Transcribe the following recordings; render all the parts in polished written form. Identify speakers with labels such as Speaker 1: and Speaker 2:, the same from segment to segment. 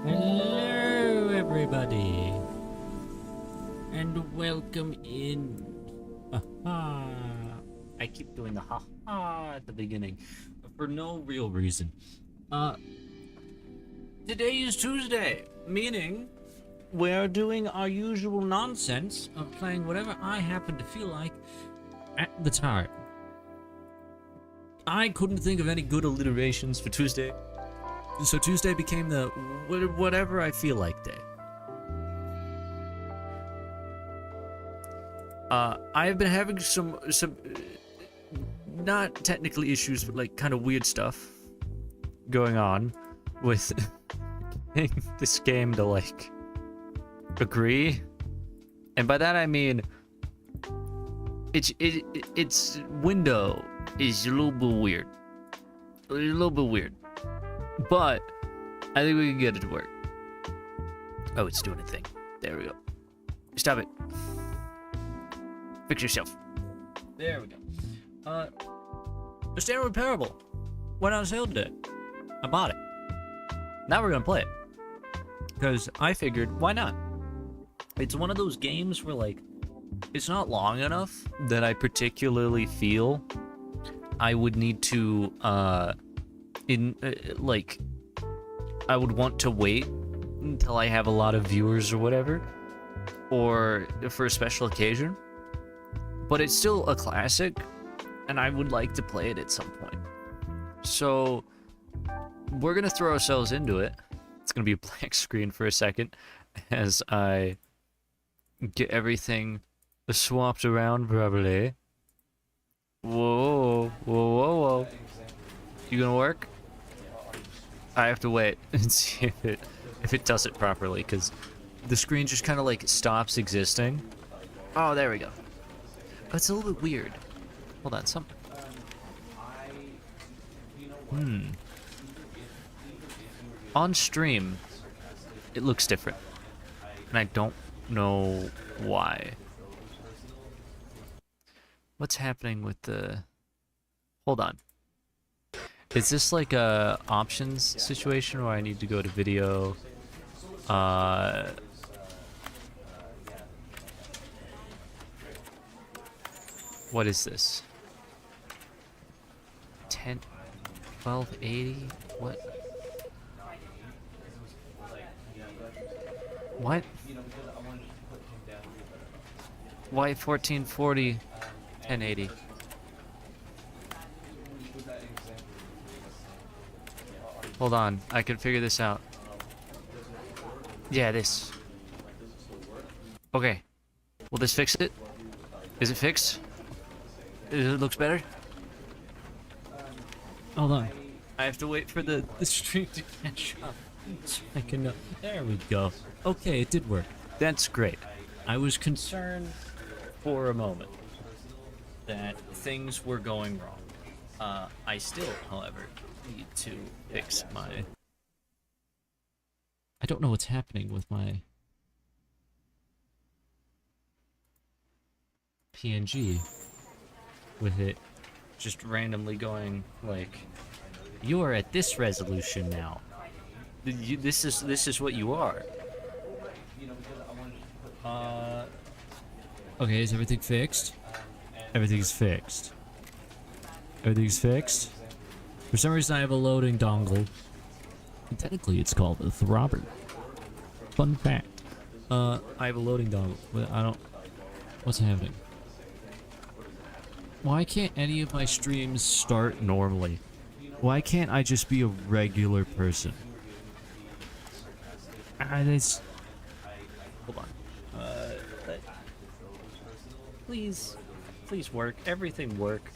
Speaker 1: Hello, everybody, and welcome in. Aha. I keep doing the ha at the beginning, but for no real reason. Today is Tuesday, meaning we're doing our usual nonsense of playing whatever I happen to feel like at the time. I couldn't think of any good alliterations for Tuesday. So Tuesday became the whatever I feel like day. I've been having some not technically issues, but like kind of weird stuff going on with getting this game to like agree, and by that I mean its window is a little bit weird, but I think we can get it to work. Oh, it's doing a thing. There we go. Stop it. Fix yourself. There we go. The Stanley Parable went on sale today. I bought it. Now we're gonna play it. Because I figured, why not? It's one of those games where, like, it's not long enough that I particularly feel I would need to, I would want to wait until I have a lot of viewers or whatever, or for a special occasion. But it's still a classic, and I would like to play it at some point. So, we're gonna throw ourselves into it. It's gonna be a blank screen for a second as I get everything swapped around properly. Whoa, whoa, whoa, whoa. You gonna work? I have to wait and see if it does it properly, because the screen just kind of like stops existing. Oh, there we go. Oh, it's a little bit weird. Hold on, on stream, it looks different, and I don't know why. What's happening with the... Hold on. Is this like a options situation where I need to go to video? What is this? 1280? What? What? Why 1440, 1080? Hold on, I can figure this out. Yeah, this. Okay. Will this fix it? Is it fixed? It looks better? Hold on. I have to wait for the stream to catch up so I can know. There we go. Okay, it did work. That's great. I was concerned for a moment that things were going wrong. I still, however, need to fix my... I don't know what's happening with my PNG. With it just randomly going like, you are at this resolution now. This is what you are. Okay, is everything fixed? Everything's fixed. Everything's fixed. For some reason I have a loading dongle. And technically it's called a throbber. Fun fact. I have a loading dongle, but I don't... What's happening? Why can't any of my streams start normally? Why can't I just be a regular person? This... Hold on. Please work. Everything work.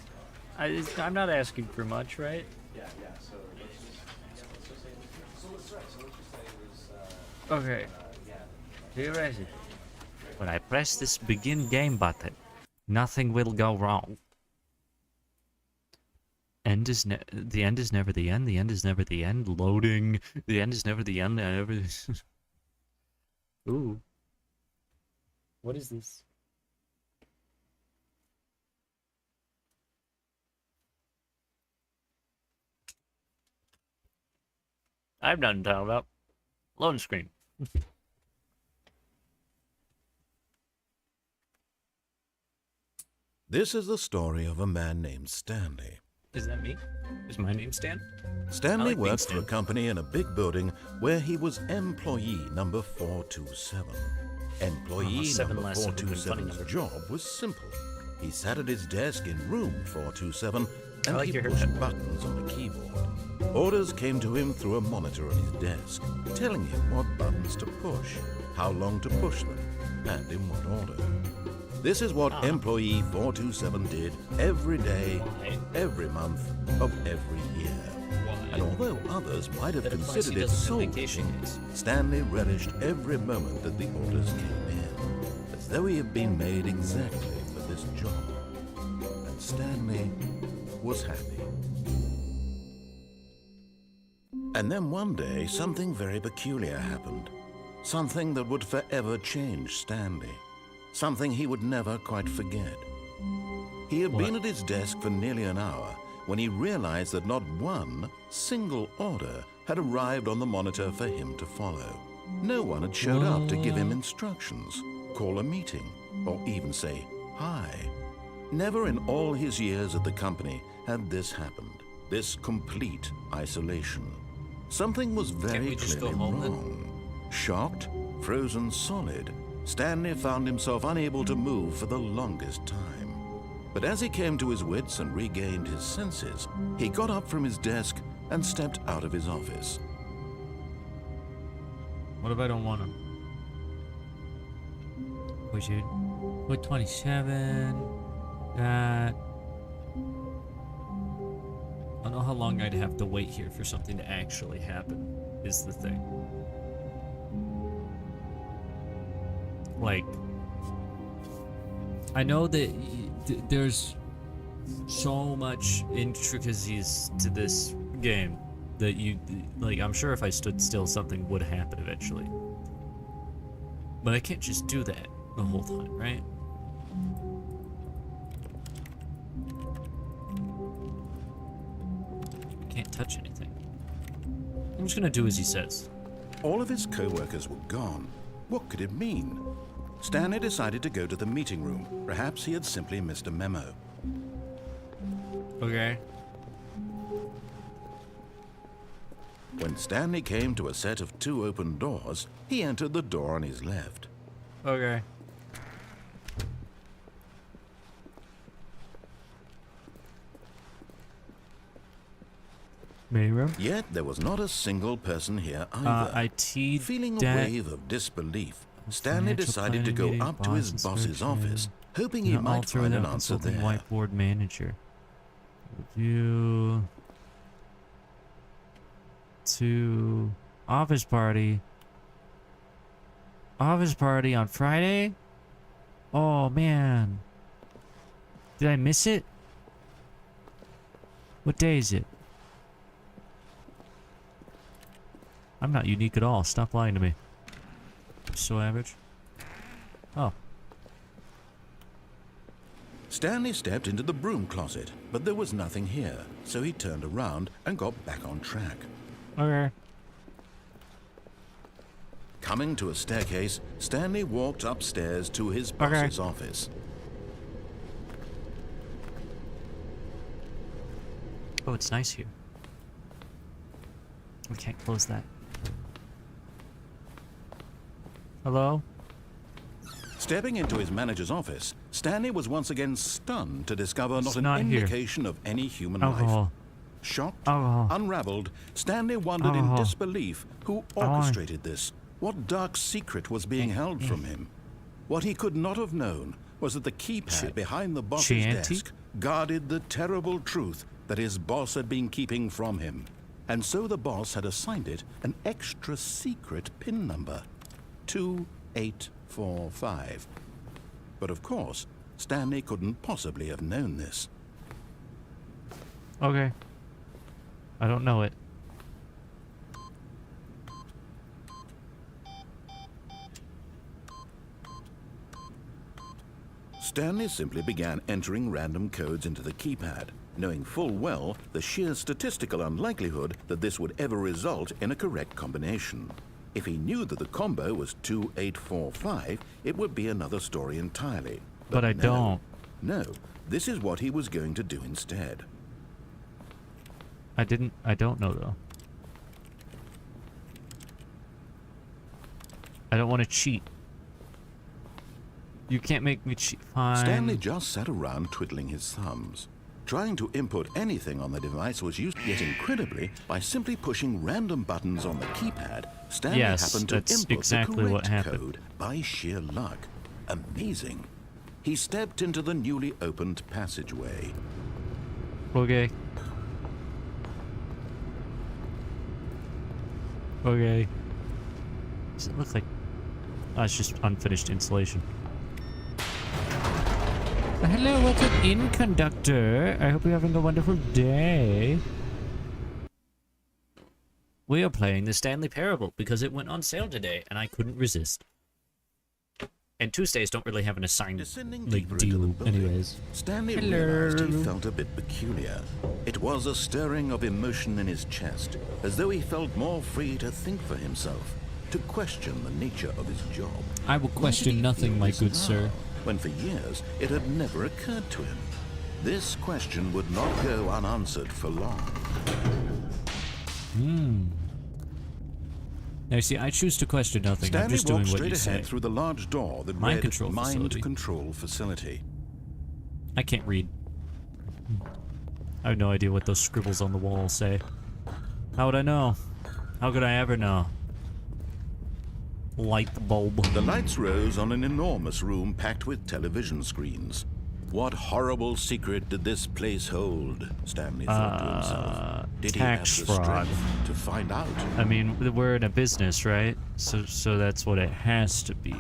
Speaker 1: I'm not asking for much, right? Okay. Here is it. When I press this begin game button, nothing will go wrong. The end is never the end. The end is never the end. Loading. The end is never the end. Ooh. What is this? I've nothing to talk about. Loading screen.
Speaker 2: This is the story of a man named Stanley.
Speaker 1: Is that me? Is my name Stan?
Speaker 2: Stanley worked for a company in a big building where he was employee number 427. Employee number 427's job was simple. He sat at his desk in room 427 and
Speaker 1: like
Speaker 2: he
Speaker 1: your
Speaker 2: pushed
Speaker 1: haircut.
Speaker 2: buttons on the keyboard. Orders came to him through a monitor on his desk, telling him what buttons to push, how long to push them, and in what order. This is what employee 427 did every day,
Speaker 1: Why?
Speaker 2: every month of every year. And although others might have
Speaker 1: That implies
Speaker 2: considered
Speaker 1: he
Speaker 2: it
Speaker 1: doesn't have
Speaker 2: soul
Speaker 1: vacation
Speaker 2: crushing,
Speaker 1: days.
Speaker 2: Stanley relished every moment that the orders came in, as though he had been made exactly for this job. And Stanley was happy. And then one day, something very peculiar happened. Something that would forever change Stanley. Something he would never quite forget. He had been at his desk for nearly an hour when he realized that not one single order had arrived on the monitor for him to follow. No one had showed up to give him instructions, call a meeting, or even say hi. Never in all his years at the company had this happened, this complete isolation. Something was very clearly wrong. Shocked, frozen solid, Stanley found himself unable to move for the longest time. But as he came to his wits and regained his senses, he got up from his desk and stepped out of his office.
Speaker 3: What if I don't want him? We should put 27. That. I don't know how long I'd have to wait here for something to actually happen, is the thing. Like, I know that there's so much intricacies to this game that I'm sure if I stood still, something would happen eventually. But I can't just do that the whole time, right? Can't touch anything. I'm just gonna do as he says.
Speaker 2: All of his co-workers were gone. What could it mean? Stanley decided to go to the meeting room. Perhaps he had simply missed a memo.
Speaker 3: Okay.
Speaker 2: When Stanley came to a set of 2 open doors, he entered the door on his left.
Speaker 3: Okay. Meeting room?
Speaker 2: Yet there was not a single person here either.
Speaker 3: IT
Speaker 2: Feeling a
Speaker 3: debt,
Speaker 2: wave of disbelief, Stanley
Speaker 3: financial
Speaker 2: decided to go
Speaker 3: planning
Speaker 2: up to his
Speaker 3: boss
Speaker 2: boss's
Speaker 3: inspection,
Speaker 2: office, hoping he
Speaker 3: and
Speaker 2: might
Speaker 3: alter
Speaker 2: find an
Speaker 3: without
Speaker 2: answer
Speaker 3: consulting
Speaker 2: there.
Speaker 3: whiteboard manager. Review to office party. Office party on Friday? Oh man. Did I miss it? What day is it? I'm not unique at all. Stop lying to me. So average. Oh.
Speaker 2: Stanley stepped into the broom closet, but there was nothing here, so he turned around and got back on track.
Speaker 3: Okay.
Speaker 2: Coming to a staircase, Stanley walked upstairs to his boss's office.
Speaker 3: Oh, it's nice here. We can't close that. Hello?
Speaker 2: Stepping into his manager's office, Stanley was once again stunned to discover not an
Speaker 3: not here.
Speaker 2: indication of any human life.
Speaker 3: Alcohol.
Speaker 2: Shocked,
Speaker 3: Alcohol.
Speaker 2: unraveled, Stanley wondered in
Speaker 3: Alcohol.
Speaker 2: disbelief who orchestrated this. What dark secret was being held from him? What he could not have known was that the keypad behind the boss's
Speaker 3: Chianti?
Speaker 2: desk guarded the terrible truth that his boss had been keeping from him. And so the boss had assigned it an extra secret PIN number, 2845. But of course, Stanley couldn't possibly have known this.
Speaker 3: Okay. I don't know it.
Speaker 2: Stanley simply began entering random codes into the keypad, knowing full well the sheer statistical unlikelihood that this would ever result in a correct combination. If he knew that the combo was 2845, it would be another story entirely.
Speaker 3: But I don't.
Speaker 2: No, this is what he was going to do instead.
Speaker 3: I don't know though. I don't want to cheat. You can't make me cheat. Fine.
Speaker 2: Stanley just sat around twiddling his thumbs. Trying to input anything on the device was used, yet incredibly, by simply pushing random buttons on the keypad, Stanley
Speaker 3: Yes,
Speaker 2: happened to
Speaker 3: that's
Speaker 2: input
Speaker 3: exactly
Speaker 2: the
Speaker 3: what
Speaker 2: correct
Speaker 3: happened.
Speaker 2: code by sheer luck. Amazing. He stepped into the newly opened passageway.
Speaker 3: Okay. Okay. Does it look like... Oh, it's just unfinished insulation. Hello, welcome in, conductor. I hope you're having a wonderful day. We are playing the Stanley Parable because it went on sale today and I couldn't resist. And Tuesdays don't really have an assigned
Speaker 2: Descending
Speaker 3: like
Speaker 2: deeper into the
Speaker 3: deal
Speaker 2: building,
Speaker 3: anyways.
Speaker 2: Stanley
Speaker 3: Hello.
Speaker 2: realized he felt a bit peculiar. It was a stirring of emotion in his chest, as though he felt more free to think for himself, to question the nature of his job.
Speaker 3: I will
Speaker 2: Why did
Speaker 3: question
Speaker 2: he
Speaker 3: nothing,
Speaker 2: feel
Speaker 3: my
Speaker 2: this
Speaker 3: good
Speaker 2: now,
Speaker 3: sir.
Speaker 2: when for years it had never occurred to him? This question would not go unanswered for long.
Speaker 3: Now, see, I choose to question nothing. I'm
Speaker 2: Stanley
Speaker 3: just doing
Speaker 2: walked
Speaker 3: what
Speaker 2: straight
Speaker 3: you say.
Speaker 2: ahead through the large door that
Speaker 3: Mind
Speaker 2: read
Speaker 3: control
Speaker 2: Mind
Speaker 3: facility.
Speaker 2: Control Facility.
Speaker 3: I can't read. I have no idea what those scribbles on the wall say. How would I know? How could I ever know? Light the bulb.
Speaker 2: The lights rose on an enormous room packed with television screens. What horrible secret did this place hold? Stanley thought to himself. Did he have
Speaker 3: tax
Speaker 2: the
Speaker 3: fraud.
Speaker 2: strength to find out?
Speaker 3: I mean, we're in a business, right? So that's what it has to be.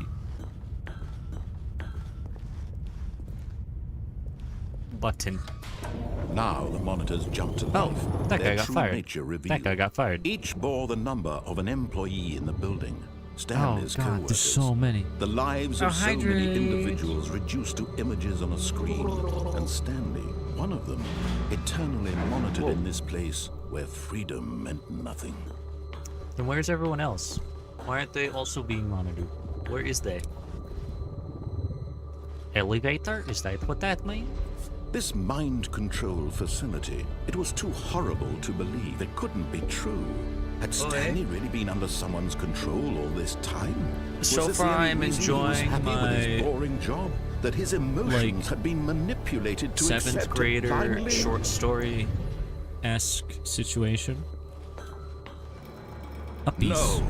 Speaker 3: Button.
Speaker 2: Now the monitors jumped to
Speaker 3: Oh,
Speaker 2: life.
Speaker 3: that guy
Speaker 2: Their
Speaker 3: got
Speaker 2: true
Speaker 3: fired.
Speaker 2: nature revealed.
Speaker 3: That guy got fired.
Speaker 2: Each bore the number of an employee in the building.
Speaker 3: Oh
Speaker 2: Stanley's
Speaker 3: god,
Speaker 2: co-workers.
Speaker 3: there's so many.
Speaker 2: The lives of so many
Speaker 1: hydrate.
Speaker 2: individuals reduced to images on a screen. And Stanley, one of them, eternally monitored in this place where freedom meant nothing.
Speaker 3: Then where's everyone else? Why aren't they also being monitored? Where is they? Elevator? Is that what that means?
Speaker 2: This mind control facility, it was too horrible to believe. It couldn't be true. Had Stanley really been under someone's control all this time?
Speaker 3: So
Speaker 2: Was this the
Speaker 3: far,
Speaker 2: only
Speaker 3: I'm
Speaker 2: reason he was
Speaker 3: enjoying
Speaker 2: happy with his
Speaker 3: my,
Speaker 2: boring job? That his emotions had been manipulated to accept
Speaker 3: Seventh
Speaker 2: it
Speaker 3: grader
Speaker 2: blindly?
Speaker 3: short story-esque situation. Uppies.
Speaker 2: No,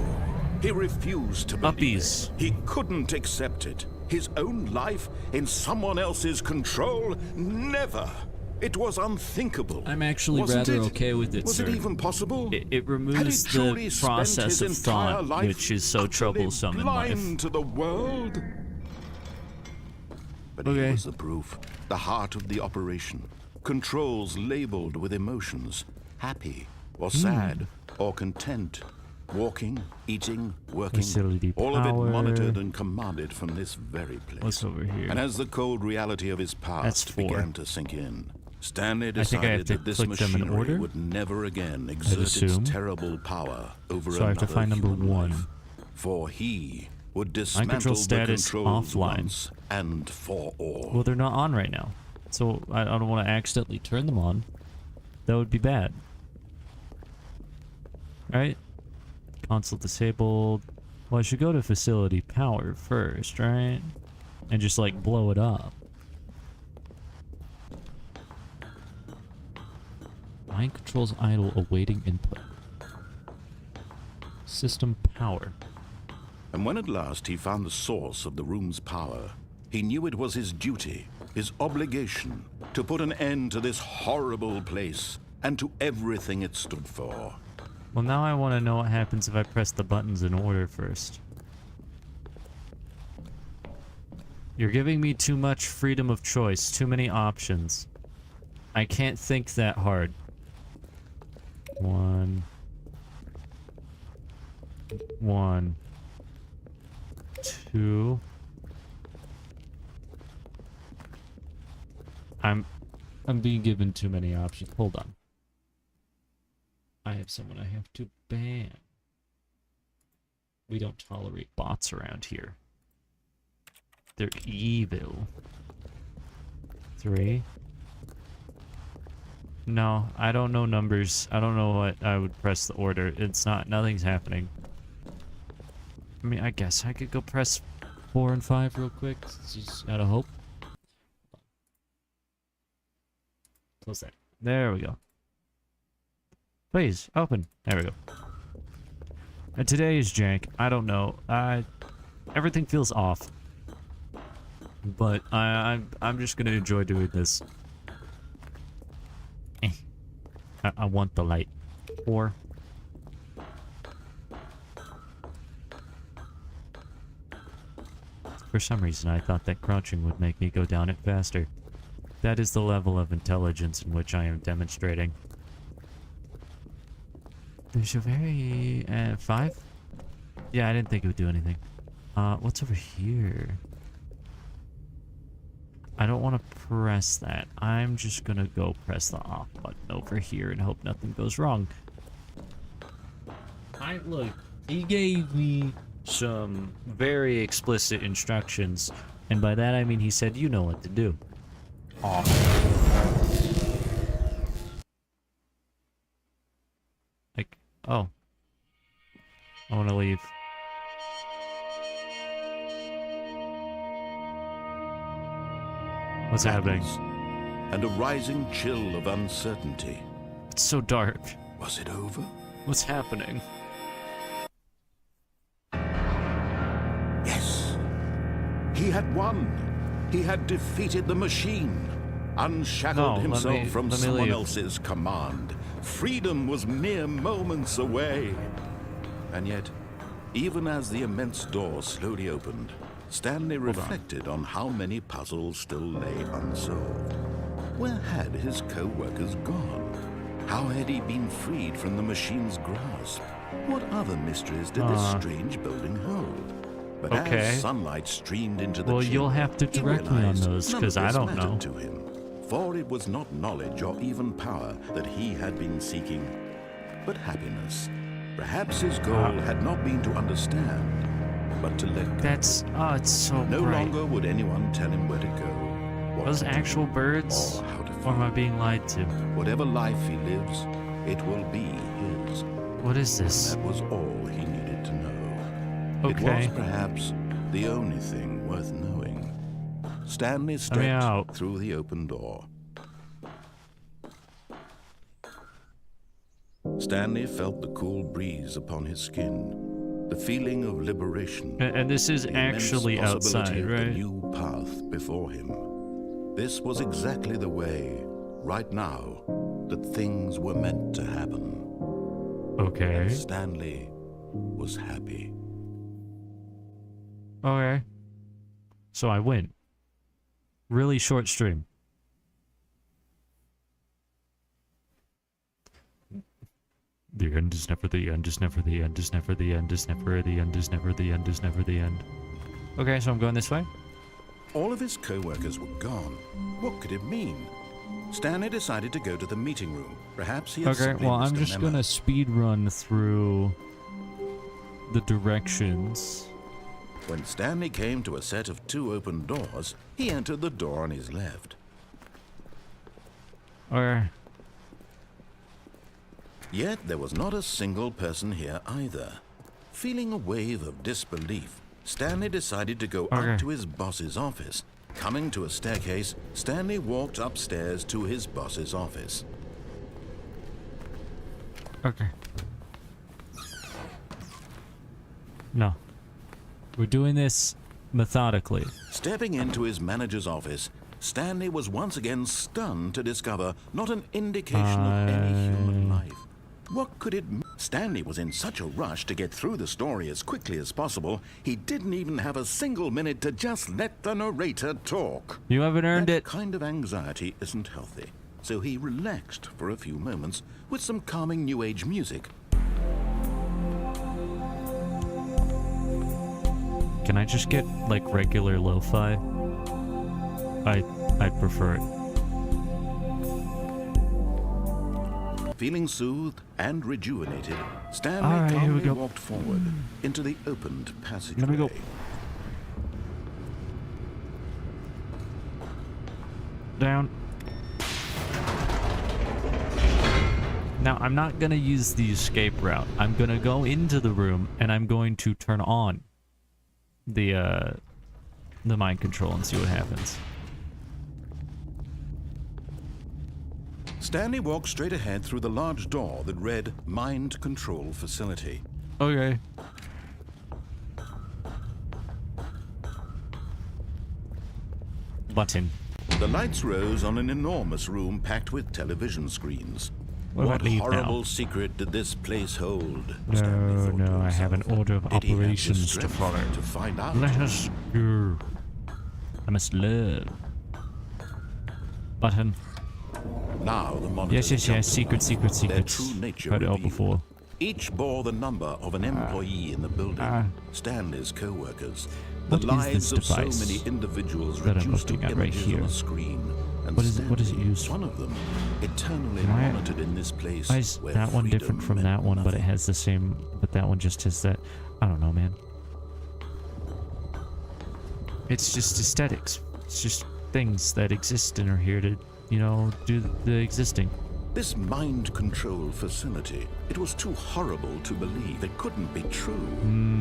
Speaker 2: he refused to believe
Speaker 3: Uppies.
Speaker 2: it. He couldn't accept it. His own life in someone else's control? Never. It was unthinkable.
Speaker 3: I'm actually
Speaker 2: Wasn't
Speaker 3: rather
Speaker 2: it?
Speaker 3: okay with it,
Speaker 2: Was
Speaker 3: sir.
Speaker 2: it even possible?
Speaker 3: It
Speaker 2: Had he
Speaker 3: removes
Speaker 2: truly
Speaker 3: the
Speaker 2: spent
Speaker 3: process
Speaker 2: his
Speaker 3: of
Speaker 2: entire
Speaker 3: thought,
Speaker 2: life
Speaker 3: which is so
Speaker 2: utterly
Speaker 3: troublesome in life.
Speaker 2: blind to the world? But
Speaker 3: Okay.
Speaker 2: here was the proof. The heart of the operation. Controls labeled with emotions. Happy or sad or content. Walking, eating, working.
Speaker 3: Facility
Speaker 2: all of it
Speaker 3: power.
Speaker 2: monitored and commanded from this very place.
Speaker 3: What's over here?
Speaker 2: And as the cold reality of his
Speaker 3: That's
Speaker 2: past
Speaker 3: 4.
Speaker 2: began to sink in, Stanley
Speaker 3: think I have
Speaker 2: decided
Speaker 3: to
Speaker 2: that this
Speaker 3: click them in
Speaker 2: machinery
Speaker 3: order,
Speaker 2: would never again exert its
Speaker 3: assume.
Speaker 2: terrible power over
Speaker 3: So I have to
Speaker 2: another
Speaker 3: find number
Speaker 2: human
Speaker 3: 1.
Speaker 2: life. For he would
Speaker 3: control
Speaker 2: dismantle the
Speaker 3: status
Speaker 2: controls
Speaker 3: offline.
Speaker 2: once and for all.
Speaker 3: Well, they're not on right now. So I don't want to accidentally turn them on. That would be bad. Alright. Console disabled. Well, I should go to facility power first, right? And just like blow it up. Mind controls idle awaiting input. System power.
Speaker 2: And when at last he found the source of the room's power, he knew it was his duty, his obligation, to put an end to this horrible place and to everything it stood for.
Speaker 3: Well, now I want to know what happens if I press the buttons in order first. You're giving me too much freedom of choice, too many options. I can't think that hard. 1. 1. 2. I'm being given too many options. Hold on. I have someone I have to ban. We don't tolerate bots around here. They're evil. 3. No, I don't know numbers. I don't know what I would press the order. It's not, nothing's happening. I mean, I guess I could go press 4 and 5 real quick. Just out of hope. Close that. There we go. Please, open. There we go. And today is jank. I don't know. Everything feels off. But I'm just gonna enjoy doing this. I want the light. Or for some reason, I thought that crouching would make me go down it faster. That is the level of intelligence in which I am demonstrating. There's a very... 5? Yeah, I didn't think it would do anything. What's over here? I don't want to press that. I'm just gonna go press the off button over here and hope nothing goes wrong. Look, he gave me some very explicit instructions, and by that I mean he said, you know what to do. Off. Like, oh. I want to leave. What's happening?
Speaker 2: And a rising chill of uncertainty.
Speaker 3: It's so dark.
Speaker 2: Was it over?
Speaker 3: What's happening?
Speaker 2: Yes. He had won. He had defeated the machine. Unshackled himself from someone else's command. Freedom was mere moments away. And yet, even as the immense door slowly opened, Stanley reflected on how many puzzles still lay unsolved. Where had his co-workers gone? How had he been freed from the machine's grasp? What other mysteries did this strange building hold? But as sunlight streamed into the chamber,
Speaker 3: you'll have to direct me on those, because I don't know.
Speaker 2: To him, for it was not knowledge or even power that he had been seeking, but happiness. Perhaps his goal had not been to understand, but to let go.
Speaker 3: That's... oh, it's so
Speaker 2: No
Speaker 3: bright.
Speaker 2: longer would anyone tell him where to go. What
Speaker 3: Those
Speaker 2: to
Speaker 3: actual
Speaker 2: do,
Speaker 3: birds?
Speaker 2: Or how to
Speaker 3: Or am I
Speaker 2: find.
Speaker 3: being lied to?
Speaker 2: Whatever life he lives, it will be his.
Speaker 3: What is this?
Speaker 2: That was all he needed to know. It
Speaker 3: Okay.
Speaker 2: was perhaps the only thing worth knowing. Stanley
Speaker 3: out.
Speaker 2: stepped through the open door. Stanley felt the cool breeze upon his skin, the feeling of liberation.
Speaker 3: And this is
Speaker 2: the immense
Speaker 3: actually
Speaker 2: possibility
Speaker 3: outside,
Speaker 2: of the
Speaker 3: right?
Speaker 2: new path before him. This was exactly the way, right now, that things were meant to happen.
Speaker 3: Okay.
Speaker 2: Stanley was happy.
Speaker 3: Okay. So I win. Really short stream. The end is never the end, is never the end, is never the end, is never the end, is never the end, is never the end. Okay, so I'm going this way?
Speaker 2: All of his co-workers were gone. What could it mean? Stanley decided to go to the meeting room. Perhaps he had
Speaker 3: Okay,
Speaker 2: simply
Speaker 3: well,
Speaker 2: missed
Speaker 3: I'm
Speaker 2: a
Speaker 3: just
Speaker 2: memo.
Speaker 3: gonna speed run through the directions.
Speaker 2: When Stanley came to a set of 2 open doors, he entered the door on his left.
Speaker 3: Or
Speaker 2: Yet there was not a single person here either. Feeling a wave of disbelief, Stanley decided to go
Speaker 3: Okay.
Speaker 2: up to his boss's office. Coming to a staircase, Stanley walked upstairs to his boss's office.
Speaker 3: okay. No. We're doing this methodically.
Speaker 2: Stepping into his manager's office, Stanley was once again stunned to discover not an indication of any human life. What could it mean? Stanley was in such a rush to get through the story as quickly as possible, he didn't even have a single minute to just let the narrator talk.
Speaker 3: You haven't earned
Speaker 2: That
Speaker 3: it.
Speaker 2: kind of anxiety isn't healthy, so he relaxed for a few moments with some calming New Age music.
Speaker 3: Can I just get like regular lo-fi? I prefer it.
Speaker 2: Feeling soothed and rejuvenated, Stanley
Speaker 3: All right, here we
Speaker 2: calmly
Speaker 3: go.
Speaker 2: walked forward into the opened passageway.
Speaker 3: Let me go. Down. Now, I'm not gonna use the escape route. I'm gonna go into the room and I'm going to turn on the mind control and see what happens.
Speaker 2: Stanley walked straight ahead through the large door that read Mind Control Facility.
Speaker 3: Okay. Button.
Speaker 2: The lights rose on an enormous room packed with television screens.
Speaker 3: What about leave
Speaker 2: horrible
Speaker 3: now?
Speaker 2: secret did this place hold? Stanley
Speaker 3: No,
Speaker 2: thought
Speaker 3: no,
Speaker 2: to
Speaker 3: I have an
Speaker 2: himself.
Speaker 3: order of
Speaker 2: Did he have the
Speaker 3: operations to
Speaker 2: strength
Speaker 3: follow.
Speaker 2: to find out?
Speaker 3: Let us go. I must learn. Button.
Speaker 2: Now the monitors
Speaker 3: Yes.
Speaker 2: jumped
Speaker 3: Secret,
Speaker 2: to life.
Speaker 3: secret,
Speaker 2: Their
Speaker 3: secrets.
Speaker 2: true nature
Speaker 3: Heard it all
Speaker 2: revealed.
Speaker 3: before.
Speaker 2: Each bore the number of an employee in the building. Stanley's co-workers. The
Speaker 3: What is
Speaker 2: lives
Speaker 3: this
Speaker 2: of so
Speaker 3: device
Speaker 2: many individuals
Speaker 3: that I'm
Speaker 2: reduced to
Speaker 3: looking at right
Speaker 2: images
Speaker 3: here?
Speaker 2: on a screen. And
Speaker 3: What is it- what is it
Speaker 2: Stanley,
Speaker 3: used for?
Speaker 2: one of them, eternally
Speaker 3: Why-
Speaker 2: monitored in this place.
Speaker 3: Why is
Speaker 2: where
Speaker 3: that one
Speaker 2: freedom
Speaker 3: different from
Speaker 2: meant
Speaker 3: that one, but it
Speaker 2: nothing.
Speaker 3: has the same, but that one just has that, I don't know, man. It's just aesthetics. It's just things that exist and are here to, do the existing.
Speaker 2: This mind control facility, it was too horrible to believe. It couldn't be true.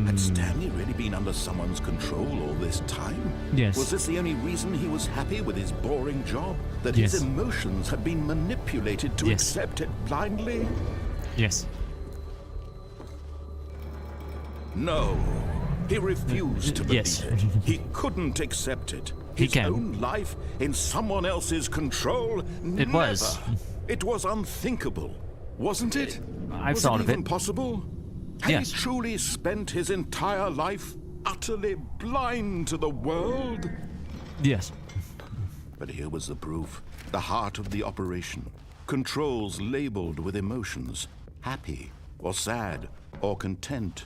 Speaker 2: Had Stanley really been under someone's control all this time?
Speaker 3: Yes.
Speaker 2: Was this the only reason he was happy with his boring job? That
Speaker 3: Yes.
Speaker 2: his emotions had been manipulated to
Speaker 3: Yes.
Speaker 2: accept it blindly?
Speaker 3: Yes.
Speaker 2: No. He refused to believe
Speaker 3: Yes.
Speaker 2: it. He couldn't accept it.
Speaker 3: He
Speaker 2: His
Speaker 3: can.
Speaker 2: own life in someone else's control?
Speaker 3: It was.
Speaker 2: Never. It was unthinkable, wasn't it?
Speaker 3: I've
Speaker 2: was
Speaker 3: thought
Speaker 2: it
Speaker 3: of
Speaker 2: even
Speaker 3: it.
Speaker 2: possible? Had
Speaker 3: Yes.
Speaker 2: he truly spent his entire life utterly blind to the world?
Speaker 3: Yes.
Speaker 2: But here was the proof. The heart of the operation. Controls labeled with emotions. Happy, or sad, or content.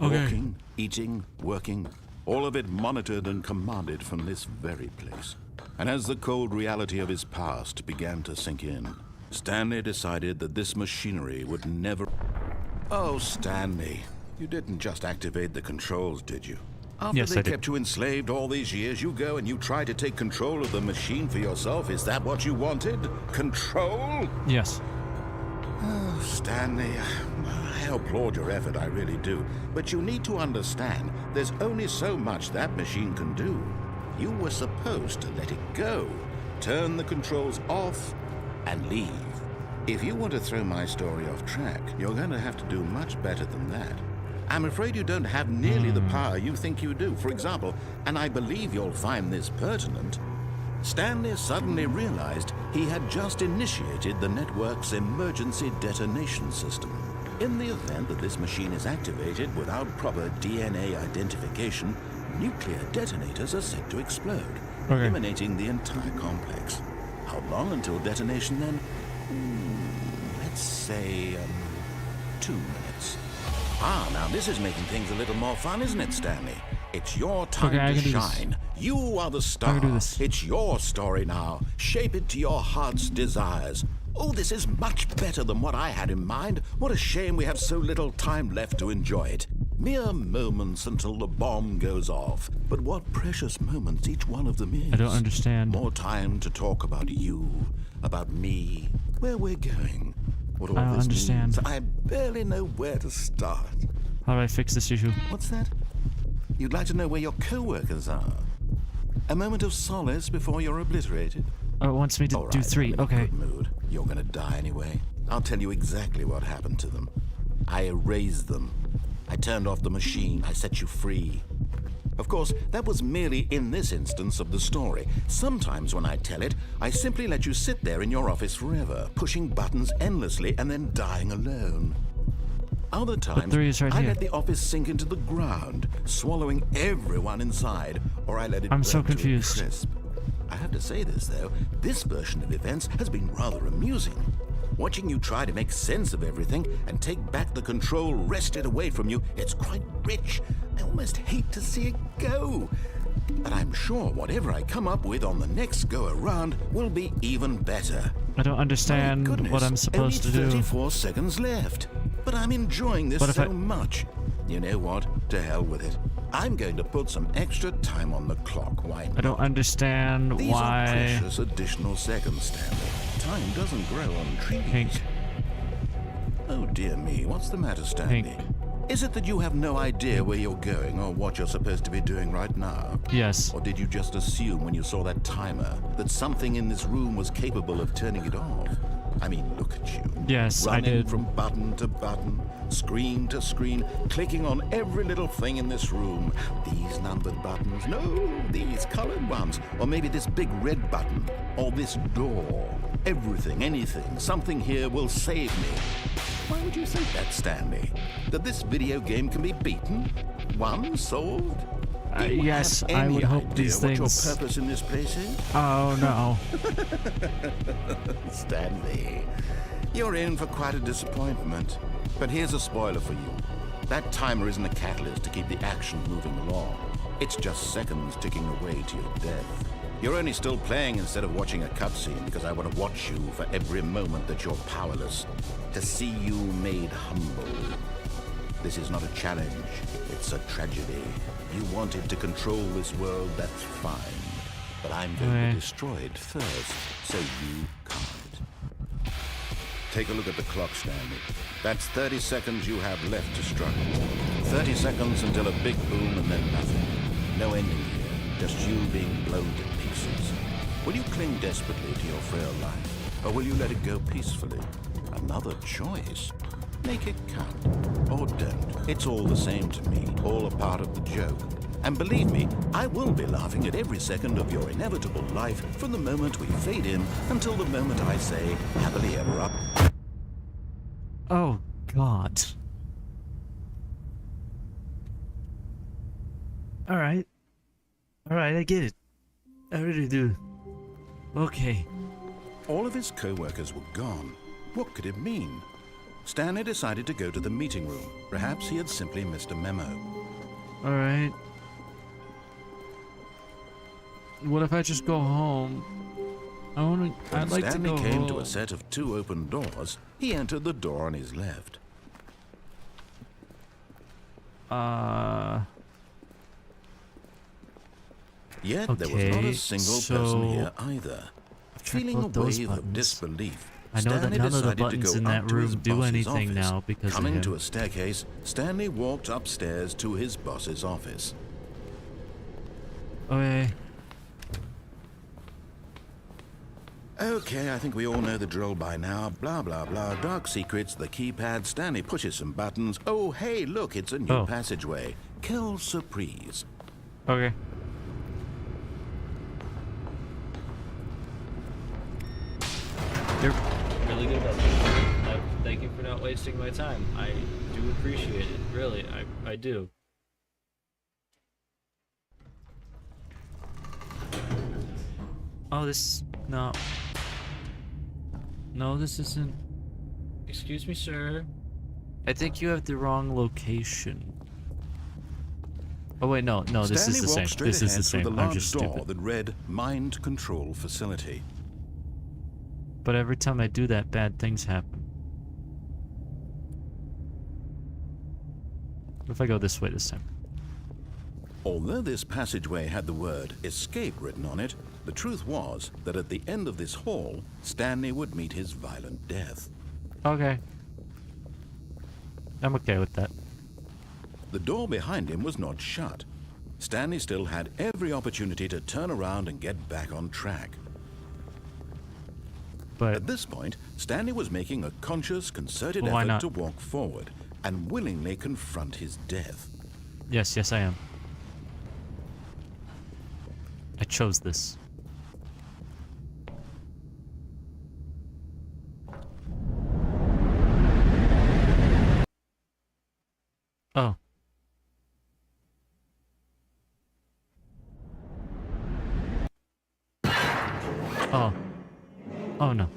Speaker 3: Okay.
Speaker 2: Walking, eating, working. All of it monitored and commanded from this very place. And as the cold reality of his past began to sink in, Stanley decided that this machinery would never... Oh, Stanley, you didn't just activate the controls, did you? After
Speaker 3: Yes,
Speaker 2: they
Speaker 3: I did.
Speaker 2: kept you enslaved all these years, you go and you try to take control of the machine for yourself. Is that what you wanted? Control?
Speaker 3: Yes.
Speaker 2: Oh, Stanley, I applaud your effort, I really do. But you need to understand, there's only so much that machine can do. You were supposed to let it go, turn the controls off, and leave. If you want to throw my story off track, you're going to have to do much better than that. I'm afraid you don't have nearly the power you think you do. For example, and I believe you'll find this pertinent, Stanley suddenly realized he had just initiated the network's emergency detonation system. In the event that this machine is activated without proper DNA identification, nuclear detonators are set to explode,
Speaker 3: Okay.
Speaker 2: eliminating the entire complex. How long until detonation then? Let's say 2 minutes. Ah, now this is making things a little more fun, isn't it, Stanley? It's your time
Speaker 3: Okay, I
Speaker 2: to
Speaker 3: can do this.
Speaker 2: shine. You are the star.
Speaker 3: do this.
Speaker 2: It's your story now. Shape it to your heart's desires. Oh, this is much better than what I had in mind. What a shame we have so little time left to enjoy it. Mere moments until the bomb goes off. But what precious moments each one of them is.
Speaker 3: I don't understand.
Speaker 2: More time to talk about you, about me, where we're going. What all
Speaker 3: I don't
Speaker 2: this
Speaker 3: understand.
Speaker 2: means. I barely know where to start.
Speaker 3: How do I fix this issue?
Speaker 2: What's that? You'd like to know where your co-workers are? A moment of solace before you're obliterated?
Speaker 3: Oh, it wants me to
Speaker 2: All
Speaker 3: do
Speaker 2: right,
Speaker 3: 3.
Speaker 2: I'm in a
Speaker 3: Okay.
Speaker 2: good mood. You're gonna die anyway. I'll tell you exactly what happened to them. I erased them. I turned off the machine. I set you free. Of course, that was merely in this instance of the story. Sometimes when I tell it, I simply let you sit there in your office forever, pushing buttons endlessly and then dying alone. Other times,
Speaker 3: 3 is right
Speaker 2: I
Speaker 3: here.
Speaker 2: let the office sink into the ground, swallowing everyone inside, or I let it
Speaker 3: I'm so
Speaker 2: burn to a
Speaker 3: confused.
Speaker 2: crisp. I have to say this, though. This version of events has been rather amusing. Watching you try to make sense of everything and take back the control wrested away from you, it's quite rich. I almost hate to see it go. But I'm sure whatever I come up with on the next go-around will be even better.
Speaker 3: I don't
Speaker 2: My
Speaker 3: understand
Speaker 2: goodness,
Speaker 3: what I'm supposed to
Speaker 2: only
Speaker 3: do.
Speaker 2: 34 seconds left. But I'm enjoying this
Speaker 3: What if
Speaker 2: so
Speaker 3: I-
Speaker 2: much. You know what? To hell with it. I'm going to put some extra time on the clock. Why not?
Speaker 3: I don't understand
Speaker 2: These are
Speaker 3: why.
Speaker 2: precious additional seconds, Stanley. Time doesn't grow on trees.
Speaker 3: Pink.
Speaker 2: Oh dear me, what's the matter, Stanley?
Speaker 3: Pink.
Speaker 2: Is it that you have no idea where you're going or what you're supposed to be doing right now?
Speaker 3: Yes.
Speaker 2: Or did you just assume when you saw that timer that something in this room was capable of turning it off? I mean, look at you.
Speaker 3: Yes, I
Speaker 2: Running
Speaker 3: did.
Speaker 2: from button to button, screen to screen, clicking on every little thing in this room. These numbered buttons, no, these colored ones. Or maybe this big red button, or this door. Everything, anything, something here will save me. Why would you think that, Stanley? That this video game can be beaten? Won? Solved? Do you
Speaker 3: Yes,
Speaker 2: have
Speaker 3: I
Speaker 2: any
Speaker 3: would hope
Speaker 2: idea
Speaker 3: these
Speaker 2: what
Speaker 3: things.
Speaker 2: your purpose in this place is?
Speaker 3: Oh no.
Speaker 2: Stanley, you're in for quite a disappointment. But here's a spoiler for you. That timer isn't a catalyst to keep the action moving along. It's just seconds ticking away to your death. You're only still playing instead of watching a cutscene because I want to watch you for every moment that you're powerless. To see you made humble. This is not a challenge. It's a tragedy. You wanted to control this world, that's fine. But I'm going to destroy it first, so you can't. Take a look at the clock, Stanley. That's 30 seconds you have left to struggle. 30 seconds until a big boom and then nothing. No ending here, just you being blown to pieces. Will you cling desperately to your frail life, or will you let it go peacefully? Another choice. Make it count, or don't. It's all the same to me, all a part of the joke. And believe me, I will be laughing at every second of your inevitable life from the moment we fade in until the moment I say, happily ever up.
Speaker 3: Oh God. All right, I get it. I really do. Okay.
Speaker 2: All of his co-workers were gone. What could it mean? Stanley decided to go to the meeting room. Perhaps he had simply missed a memo.
Speaker 3: All right. What if I just go home?
Speaker 2: When
Speaker 3: I'd like to
Speaker 2: Stanley
Speaker 3: go
Speaker 2: came
Speaker 3: home.
Speaker 2: to a set of 2 open doors, he entered the door on his left. Yet there was not
Speaker 3: Okay,
Speaker 2: a single
Speaker 3: so
Speaker 2: person here either. Feeling a
Speaker 3: both those
Speaker 2: wave of
Speaker 3: buttons.
Speaker 2: disbelief,
Speaker 3: I know that
Speaker 2: Stanley
Speaker 3: none of the
Speaker 2: decided to
Speaker 3: buttons
Speaker 2: go
Speaker 3: in
Speaker 2: up
Speaker 3: that
Speaker 2: to his
Speaker 3: room do
Speaker 2: boss's
Speaker 3: anything
Speaker 2: office.
Speaker 3: now because of
Speaker 2: Coming
Speaker 3: him.
Speaker 2: to a staircase, Stanley walked upstairs to his boss's office.
Speaker 3: Okay.
Speaker 2: Okay, I think we all know the drill by now. Blah, blah, blah. Dark secrets, the keypad. Stanley pushes some buttons. Oh, hey, look, it's a new
Speaker 3: Oh.
Speaker 2: passageway. Quelle surprise.
Speaker 3: Okay. You're really good at that. Thank you for not wasting my time. I do appreciate it. Really, I do. Oh, this... No. No, this isn't... Excuse me, sir. I think you have the wrong location. Oh, wait, no, this
Speaker 2: Stanley
Speaker 3: is the
Speaker 2: walked
Speaker 3: same.
Speaker 2: straight
Speaker 3: This is
Speaker 2: ahead
Speaker 3: the
Speaker 2: through
Speaker 3: same.
Speaker 2: the
Speaker 3: I'm
Speaker 2: large
Speaker 3: just
Speaker 2: door
Speaker 3: stupid.
Speaker 2: that read Mind Control Facility.
Speaker 3: But every time I do that, bad things happen. What if I go this way this time?
Speaker 2: Although this passageway had the word escape written on it, the truth was that at the end of this hall, Stanley would meet his violent death.
Speaker 3: Okay. I'm okay with that.
Speaker 2: The door behind him was not shut. Stanley still had every opportunity to turn around and get back on track.
Speaker 3: But
Speaker 2: At this point, Stanley was making a conscious, concerted
Speaker 3: Well, why
Speaker 2: effort
Speaker 3: not?
Speaker 2: to walk forward and willingly confront his death.
Speaker 3: yes, I am. I chose this. Oh. Oh. Oh no.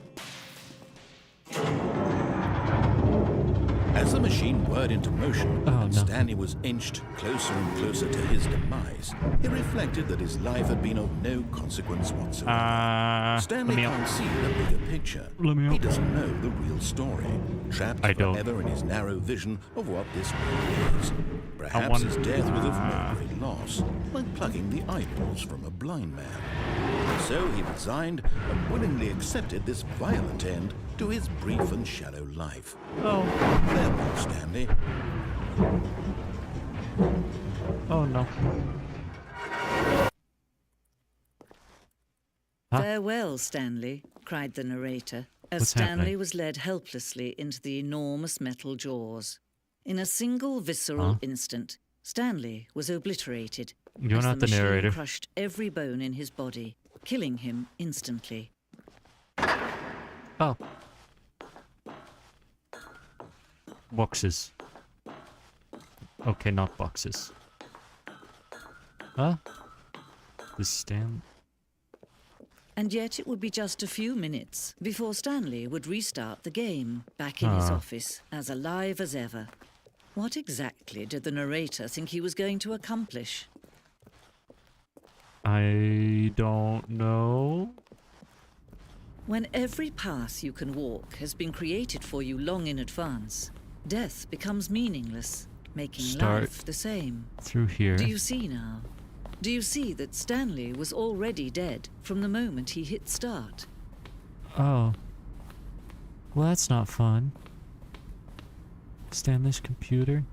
Speaker 2: As the machine whirred into motion,
Speaker 3: Oh,
Speaker 2: and
Speaker 3: no.
Speaker 2: Stanley was inched closer and closer to his demise, he reflected that his life had been of no consequence whatsoever. Stanley
Speaker 3: let me
Speaker 2: can't
Speaker 3: up.
Speaker 2: see the bigger picture.
Speaker 3: Let me
Speaker 2: He
Speaker 3: up.
Speaker 2: doesn't know the real story, trapped
Speaker 3: I don't.
Speaker 2: forever in his narrow vision of what this world is. Perhaps
Speaker 3: want-
Speaker 2: his death was of no great loss, like plucking the eyeballs from a blind man. So he resigned and willingly accepted this violent end to his brief and shallow life.
Speaker 3: Oh.
Speaker 2: Farewell, Stanley.
Speaker 3: Oh no. Huh?
Speaker 4: Farewell, Stanley, cried the narrator. as
Speaker 3: What's
Speaker 4: Stanley
Speaker 3: happening?
Speaker 4: was led helplessly into the enormous metal jaws. In a single visceral
Speaker 3: Huh?
Speaker 4: instant, Stanley was obliterated
Speaker 3: You're
Speaker 4: as the
Speaker 3: not the
Speaker 4: machine
Speaker 3: narrator.
Speaker 4: crushed every bone in his body, killing him instantly.
Speaker 3: Oh. Boxes. Okay, not boxes. Huh? The stand.
Speaker 4: And yet it would be just a few minutes before Stanley would restart the game, back in his office, as alive as ever. What exactly did the narrator think he was going to accomplish?
Speaker 3: I don't know.
Speaker 4: When every path you can walk has been created for you long in advance, death becomes meaningless, making
Speaker 3: Start
Speaker 4: life the same.
Speaker 3: through here.
Speaker 4: Do you see now? Do you see that Stanley was already dead from the moment he hit start?
Speaker 3: Oh. Well, that's not fun. Stanley's computer.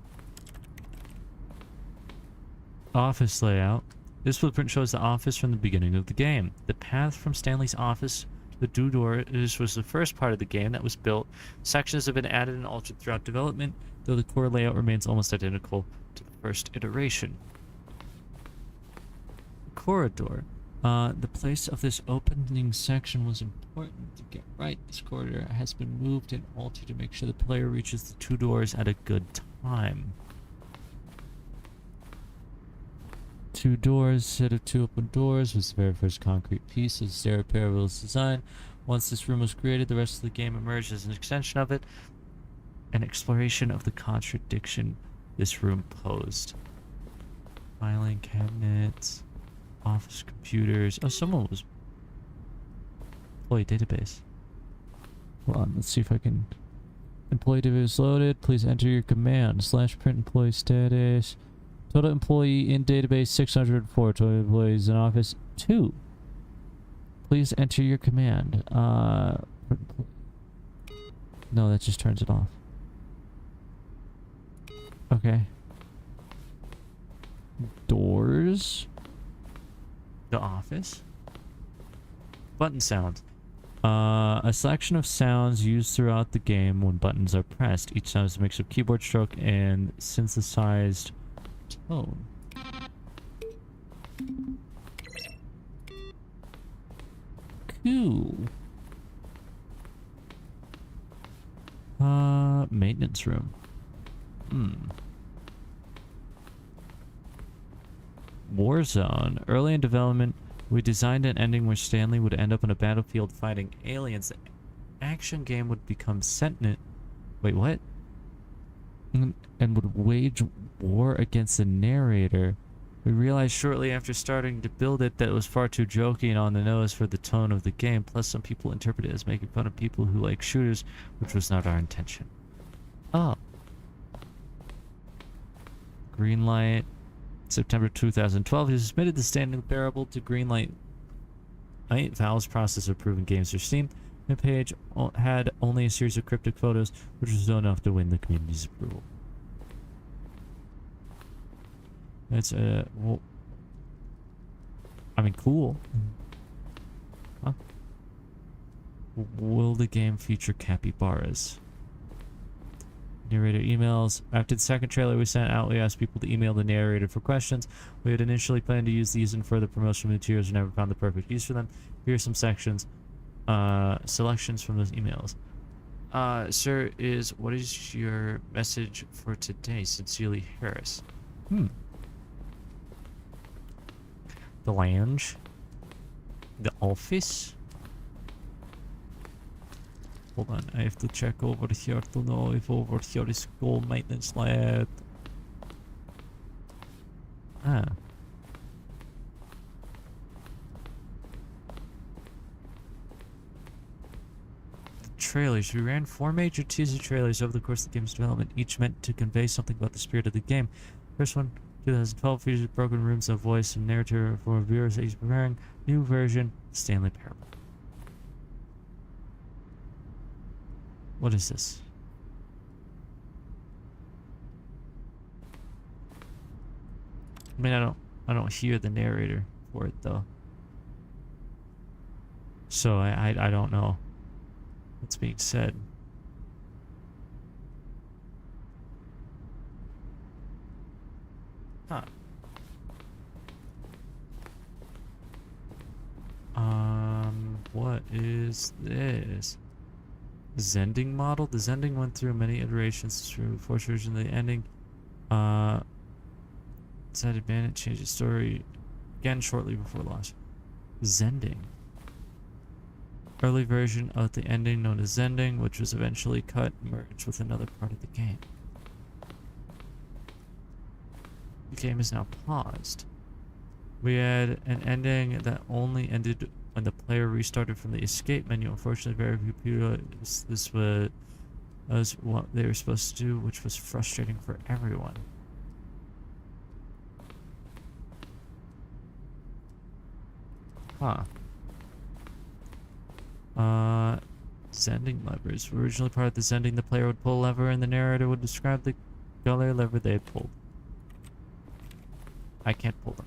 Speaker 3: Office layout. This blueprint shows the office from the beginning of the game. The path from Stanley's office to the two doors was the first part of the game that was built. Sections have been added and altered throughout development, though the core layout remains almost identical to the first iteration. Corridor. The place of this opening section was important to get right. This corridor has been moved and altered to make sure the player reaches the two doors at a good time. Two doors, set of two open doors, was the very first concrete piece of Stanley Parable's design. Once this room was created, the rest of the game emerged as an extension of it, an exploration of the contradiction this room posed. Filing cabinets. Office computers. Oh, someone was... Employee database. Hold on, let's see if I can... Employee database loaded. Please enter your command. / print employee status. Total employee in database 604. Total employees in office 2. Please enter your command. No, that just turns it off. Okay. Doors. The office. Button sounds. A selection of sounds used throughout the game when buttons are pressed. Each sound is a mix of keyboard stroke and synthesized tone. Cool. Maintenance room. Warzone. Early in development, we designed an ending where Stanley would end up on a battlefield fighting aliens. The action game would become sentient. Wait, what? And would wage war against the narrator. We realized shortly after starting to build it that it was far too jokey and on the nose for the tone of the game. Plus, some people interpret it as making fun of people who like shooters, which was not our intention. Oh. Greenlight. September 2012, he submitted the Stanley Parable to Greenlight. Valve's process of approving games for Steam. The page had only a series of cryptic photos, which was enough to win the community's approval. That's well, I mean, cool. Huh? Will the game feature capybaras? Narrator emails. After the second trailer we sent out, we asked people to email the narrator for questions. We had initially planned to use these in further promotional materials and never found the perfect use for them. Here are some selections from those emails. Sir, what is your message for today? Sincerely, Harris. The lounge. The office. Hold on, I have to check over here to know if over here is gold maintenance lab. Ah. The trailers. We ran 4 major teaser trailers over the course of the game's development, each meant to convey something about the spirit of the game. First one, 2012, features broken rooms of voice and narrator for viewers that he's preparing. New version, Stanley Parable. What is this? I mean, I don't hear the narrator for it though. So I don't know. That's being said. Huh. What is this? Zending model? The Zending went through many iterations through the fourth version of the ending. Decided Bandit changed its story again shortly before launch. Zending. Early version of the ending known as Zending, which was eventually cut and merged with another part of the game. The game is now paused. We had an ending that only ended when the player restarted from the escape menu. Unfortunately, very few people this was what they were supposed to do, which was frustrating for everyone. Huh. Zending levers were originally part of the Zending. The player would pull a lever and the narrator would describe the color lever they had pulled. I can't pull them.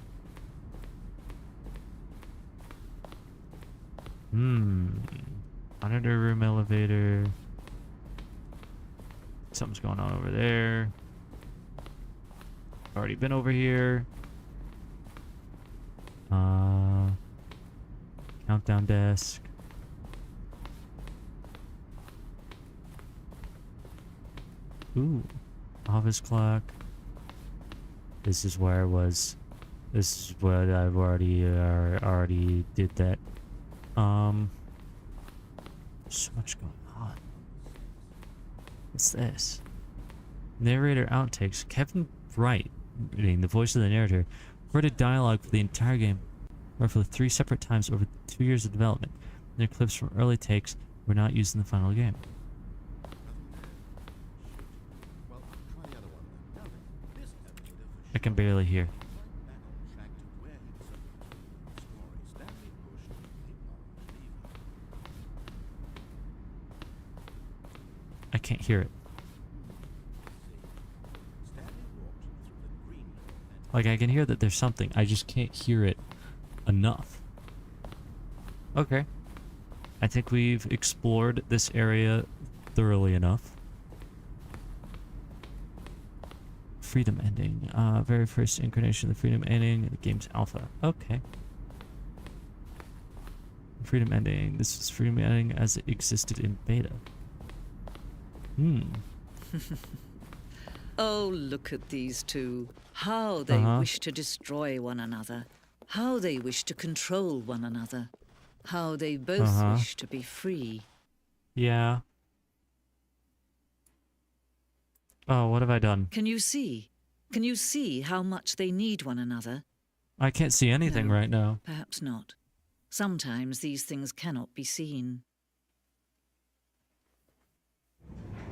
Speaker 3: Monitor room elevator. Something's going on over there. Already been over here. Countdown desk. Ooh. Office clock. This is where I was. This is what I've already did that. So much going on. What's this? Narrator outtakes. Kevin Wright, the voice of the narrator, recorded dialogue for the entire game, roughly 3 separate times over 2 years of development. Their clips from early takes were not used in the final game. I can barely hear. I can't hear it. Like, I can hear that there's something. I just can't hear it enough. Okay. I think we've explored this area thoroughly enough. Freedom ending. Very first incarnation of the freedom ending in the game's alpha. Okay. Freedom ending. This is freedom ending as it existed in beta.
Speaker 4: Oh, look at these two. How they wish to destroy one another. How they wish to control one another. How they both wish to be free.
Speaker 3: Yeah. Oh, what have I done?
Speaker 4: Can you see? Can you see how much they need one another?
Speaker 3: I can't see anything
Speaker 4: No,
Speaker 3: right now.
Speaker 4: Perhaps not. Sometimes these things cannot be seen.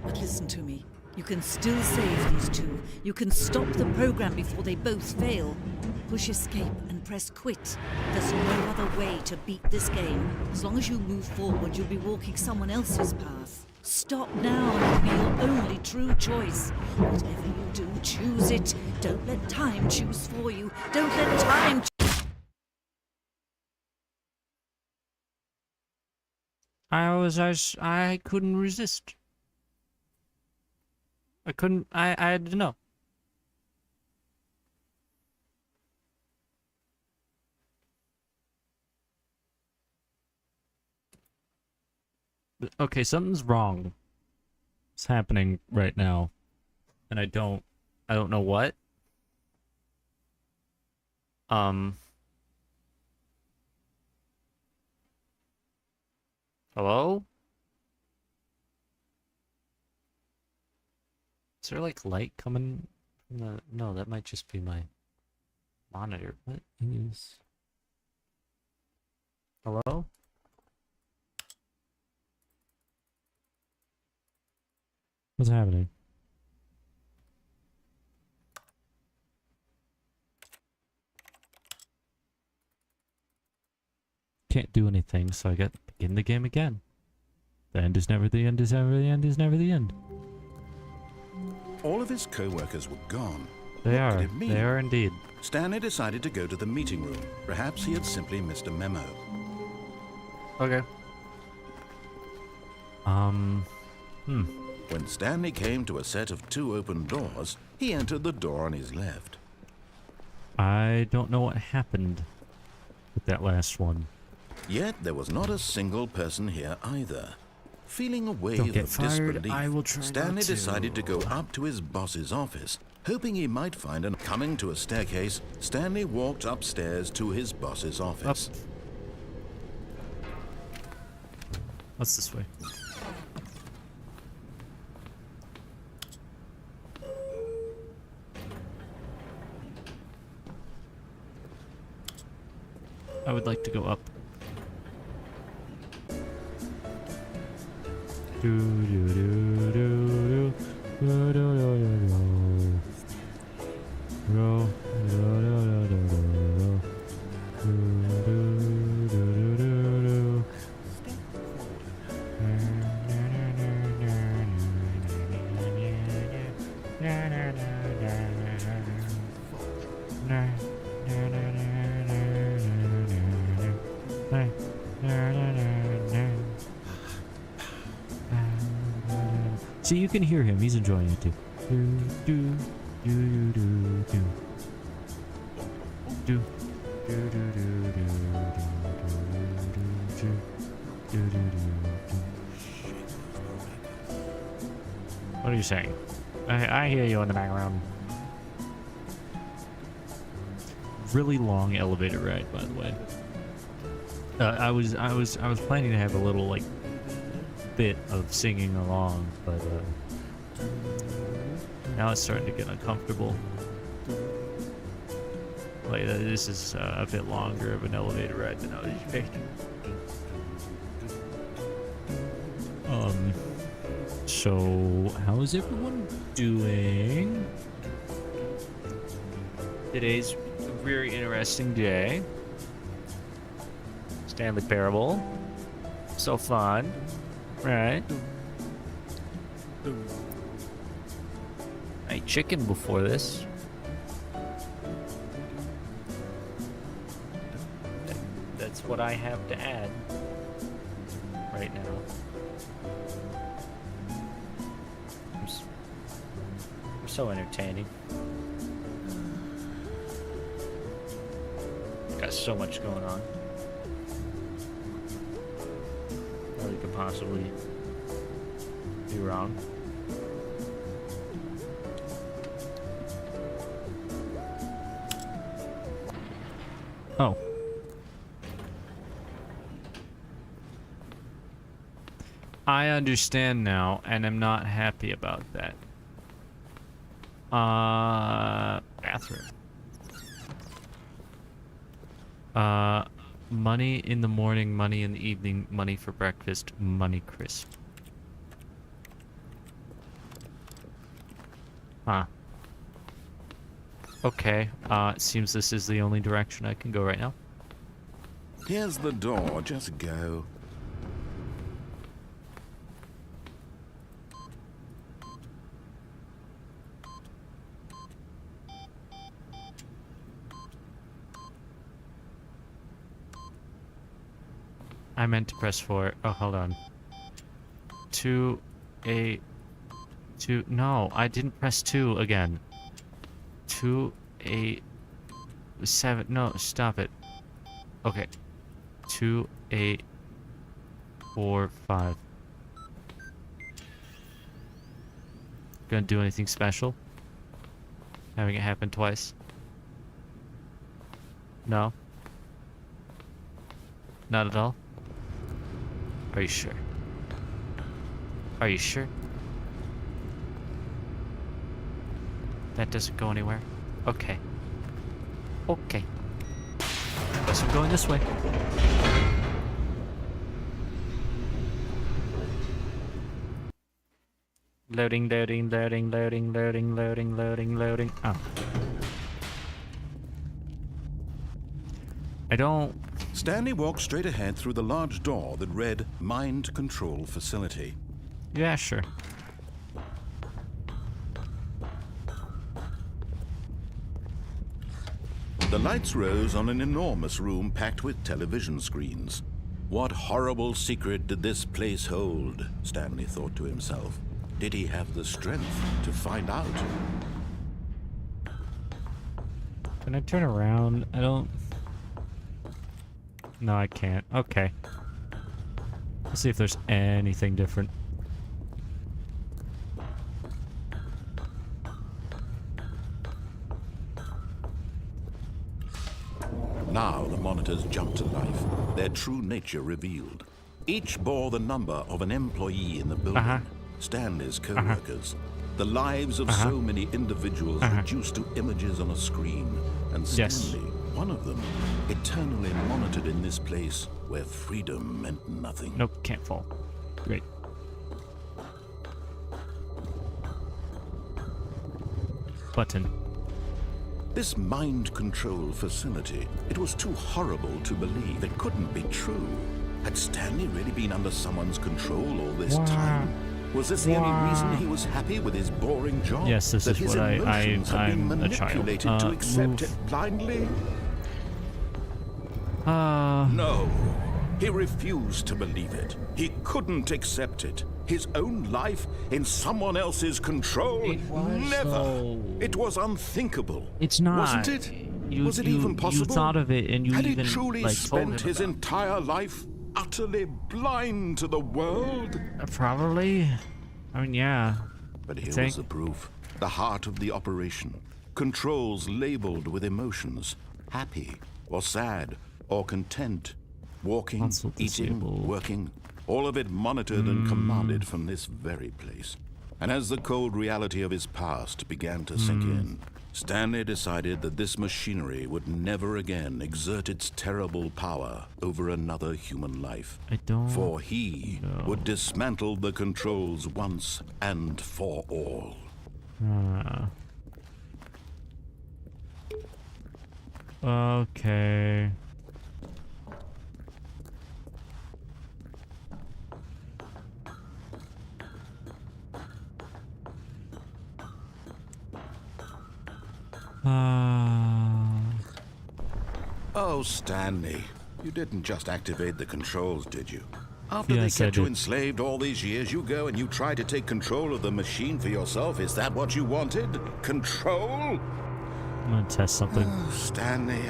Speaker 4: But listen to me. You can still save these two. You can stop the program before they both fail. Push escape and press quit. There's no other way to beat this game. As long as you move forward, you'll be walking someone else's path. Stop now and it'll be your only true choice. Whatever you do, choose it. Don't let time choose for you. Don't let time
Speaker 3: I couldn't resist. I had to know. Okay, something's wrong. It's happening right now. And I don't know what. Hello? Is there like light coming from the... No, that might just be my monitor. What is... Hello? What's happening? Can't do anything, so I got to begin the game again. The end is never the end, is never the end, is never the end.
Speaker 2: All of his co-workers were gone.
Speaker 3: They
Speaker 2: What
Speaker 3: are.
Speaker 2: could it mean?
Speaker 3: They are indeed.
Speaker 2: Stanley decided to go to the meeting room. Perhaps he had simply missed a memo.
Speaker 3: Okay.
Speaker 2: When Stanley came to a set of 2 open doors, he entered the door on his left.
Speaker 3: I don't know what happened with that last one.
Speaker 2: Yet there was not a single person here either. Feeling a wave
Speaker 3: Don't get
Speaker 2: of
Speaker 3: fired.
Speaker 2: disbelief,
Speaker 3: I will try
Speaker 2: Stanley
Speaker 3: not to.
Speaker 2: decided to go up to his boss's office, hoping he might find an... Coming to a staircase, Stanley walked upstairs to his boss's office.
Speaker 3: What's this way? I would like to go up. See, you can hear him. He's enjoying it too. What are you saying? I hear you in the background. Really long elevator ride, by the way. I was planning to have a little like bit of singing along, but now it's starting to get uncomfortable. Like this is a bit longer of an elevator ride than I was expecting. So how is everyone doing? Today's a very interesting day. Stanley Parable. So fun. Right. I ate chicken before this. That's what I have to add right now. We're so entertaining. Got so much going on. Nothing could possibly be wrong. Oh. I understand now, and I'm not happy about that. Bathroom. Money in the morning, money in the evening, money for breakfast, money crisp. Huh. Okay, it seems this is the only direction I can go right now.
Speaker 2: Here's the door, just go.
Speaker 3: I meant to press 4. Oh, hold on. 2, 8, 2. No, I didn't press 2 again. 2, 8, 7. No, stop it. Okay. 2, 8, 4, 5. Gonna do anything special? Having it happen twice? No? Not at all? Are you sure? Are you sure? That doesn't go anywhere? Okay. Okay. Guess I'm going this way. Loading, loading, loading, loading, loading, loading, loading, loading. Oh. I don't...
Speaker 2: Stanley walked straight ahead through the large door that read Mind Control Facility.
Speaker 3: Yeah, sure.
Speaker 2: The lights rose on an enormous room packed with television screens. What horrible secret did this place hold? Stanley thought to himself. Did he have the strength to find out?
Speaker 3: Can I turn around? I don't... No, I can't. Okay. Let's see if there's anything different.
Speaker 2: Now the monitors jumped to life, their true nature revealed. Each bore the number of an employee in the building, Stanley's co-workers, the lives of so many individuals reduced to images on a screen, and Stanley, one of them, eternally monitored in this place where freedom meant nothing.
Speaker 3: Nope, can't fall. Great. Button.
Speaker 2: This mind control facility, it was too horrible to believe. It couldn't be true. Had Stanley really been under someone's control all this time? Was this the only reason he was happy with his boring job?
Speaker 3: Yes, this is what I'm a child.
Speaker 2: To accept it blindly? No. He refused to believe it. He couldn't accept it. His own life in someone else's control? Never.
Speaker 3: So...
Speaker 2: It was unthinkable.
Speaker 3: It's not.
Speaker 2: Wasn't it? Was it even possible?
Speaker 3: You thought of it and you
Speaker 2: Had
Speaker 3: even
Speaker 2: he truly
Speaker 3: like,
Speaker 2: spent his entire life utterly blind to the world?
Speaker 3: Probably. I mean, yeah.
Speaker 2: But here was the proof. The heart of the operation. Controls labeled with emotions. Happy or sad or content. Walking, eating, working. All of it monitored and commanded from this very place. And as the cold reality of his past began to sink in, Stanley decided that this machinery would never again exert its terrible power over another human life. For he would dismantle the controls once and for all.
Speaker 3: Okay.
Speaker 2: Oh, Stanley, you didn't just activate the controls, did you? After
Speaker 3: Yes,
Speaker 2: they kept
Speaker 3: I
Speaker 2: you
Speaker 3: did.
Speaker 2: enslaved all these years, you go and you try to take control of the machine for yourself. Is that what you wanted? Control?
Speaker 3: I'm gonna test something.
Speaker 2: Oh, Stanley,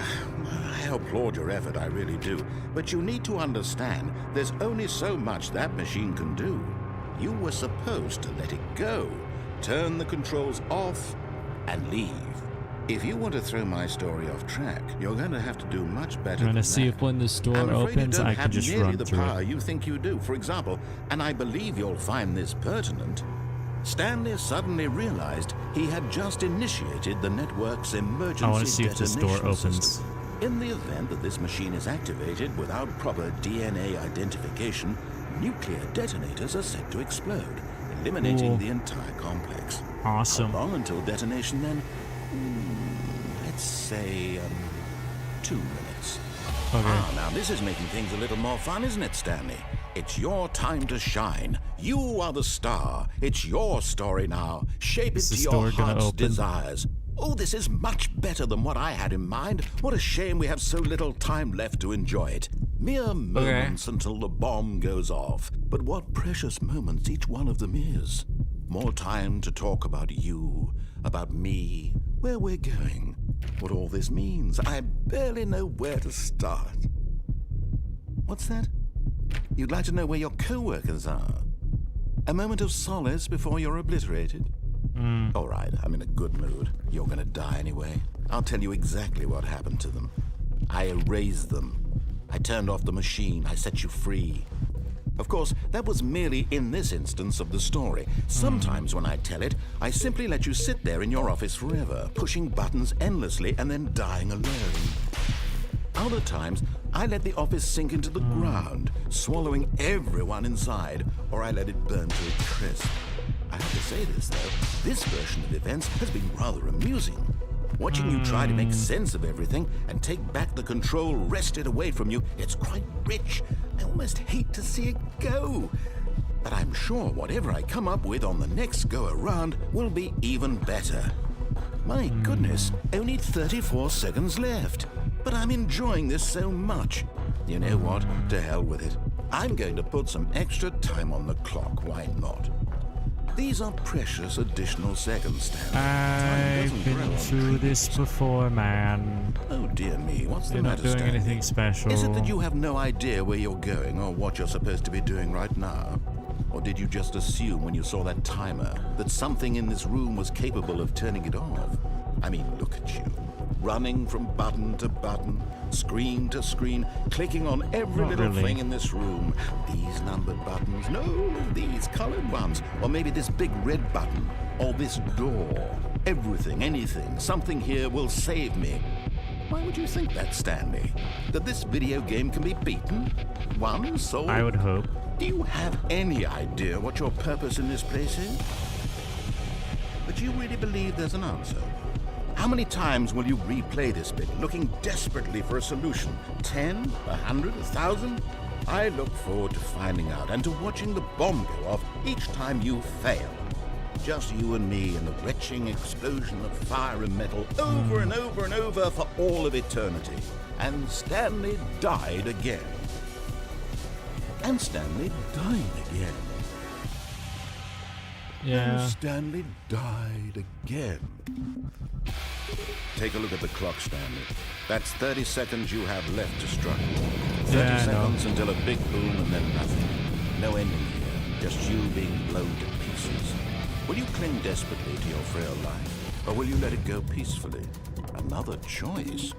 Speaker 2: I applaud your effort, I really do. But you need to understand, there's only so much that machine can do. You were supposed to let it go, turn the controls off, and leave. If you want to throw my story off track, you're going to have to do much better
Speaker 3: I'm gonna
Speaker 2: than
Speaker 3: see
Speaker 2: that.
Speaker 3: if when this door
Speaker 2: I'm afraid
Speaker 3: opens,
Speaker 2: you don't
Speaker 3: I
Speaker 2: have
Speaker 3: can just
Speaker 2: nearly
Speaker 3: run
Speaker 2: the
Speaker 3: through
Speaker 2: power
Speaker 3: it.
Speaker 2: you think you do. For example, and I believe you'll find this pertinent, Stanley suddenly realized he had just initiated the network's emergency
Speaker 3: I want to see if this door
Speaker 2: detonation
Speaker 3: opens.
Speaker 2: system. In the event that this machine is activated without proper DNA identification, nuclear detonators are set to explode, eliminating
Speaker 3: Cool.
Speaker 2: the entire complex.
Speaker 3: Awesome.
Speaker 2: How long until detonation then? Let's say 2 minutes.
Speaker 3: Okay.
Speaker 2: Ah, now this is making things a little more fun, isn't it, Stanley? It's your time to shine. You are the star. It's your story now. Shape it
Speaker 3: Is
Speaker 2: to
Speaker 3: this
Speaker 2: your
Speaker 3: door gonna
Speaker 2: heart's
Speaker 3: open?
Speaker 2: desires. Oh, this is much better than what I had in mind. What a shame we have so little time left to enjoy it. Mere moments until the bomb goes off. But what precious moments each one of them is. More time to talk about you, about me, where we're going, what all this means. I barely know where to start. What's that? You'd like to know where your co-workers are? A moment of solace before you're obliterated? All right, I'm in a good mood. You're gonna die anyway. I'll tell you exactly what happened to them. I erased them. I turned off the machine. I set you free. Of course, that was merely in this instance of the story. Sometimes when I tell it, I simply let you sit there in your office forever, pushing buttons endlessly and then dying alone. Other times, I let the office sink into the ground, swallowing everyone inside, or I let it burn to a crisp. I have to say this, though. This version of events has been rather amusing. Watching you try to make sense of everything and take back the control wrested away from you, it's quite rich. I almost hate to see it go. But I'm sure whatever I come up with on the next go-around will be even better. My goodness, only 34 seconds left. But I'm enjoying this so much. You know what? To hell with it. I'm going to put some extra time on the clock, why not? These are precious additional seconds, Stanley. Time
Speaker 3: I've
Speaker 2: doesn't
Speaker 3: been
Speaker 2: grow on
Speaker 3: through
Speaker 2: trees.
Speaker 3: this before, man.
Speaker 2: Oh dear me, what's the
Speaker 3: You're not
Speaker 2: matter,
Speaker 3: doing
Speaker 2: Stanley?
Speaker 3: anything special.
Speaker 2: Is it that you have no idea where you're going or what you're supposed to be doing right now? Or did you just assume when you saw that timer that something in this room was capable of turning it off? I mean, look at you. Running from button to button, screen to screen, clicking on every
Speaker 3: Not
Speaker 2: little
Speaker 3: really.
Speaker 2: thing in this room. These numbered buttons, no, these colored ones. Or maybe this big red button, or this door. Everything, anything, something here will save me. Why would you think that, Stanley? That this video game can be beaten? Won, sold?
Speaker 3: I would hope.
Speaker 2: Do you have any idea what your purpose in this place is? But you really believe there's an answer? How many times will you replay this bit, looking desperately for a solution? 10? 100? 1,000? I look forward to finding out and to watching the bomb go off each time you fail. Just you and me and the retching explosion of fire and metal over and over and over for all of eternity. And Stanley died again. And Stanley died again.
Speaker 3: Yeah.
Speaker 2: And Stanley died again. Take a look at the clock, Stanley. That's 30 seconds you have left to struggle. 30
Speaker 3: Yeah, I know.
Speaker 2: seconds until a big boom and then nothing. No ending here, just you being blown to pieces. Will you cling desperately to your frail life, or will you let it go peacefully? Another choice.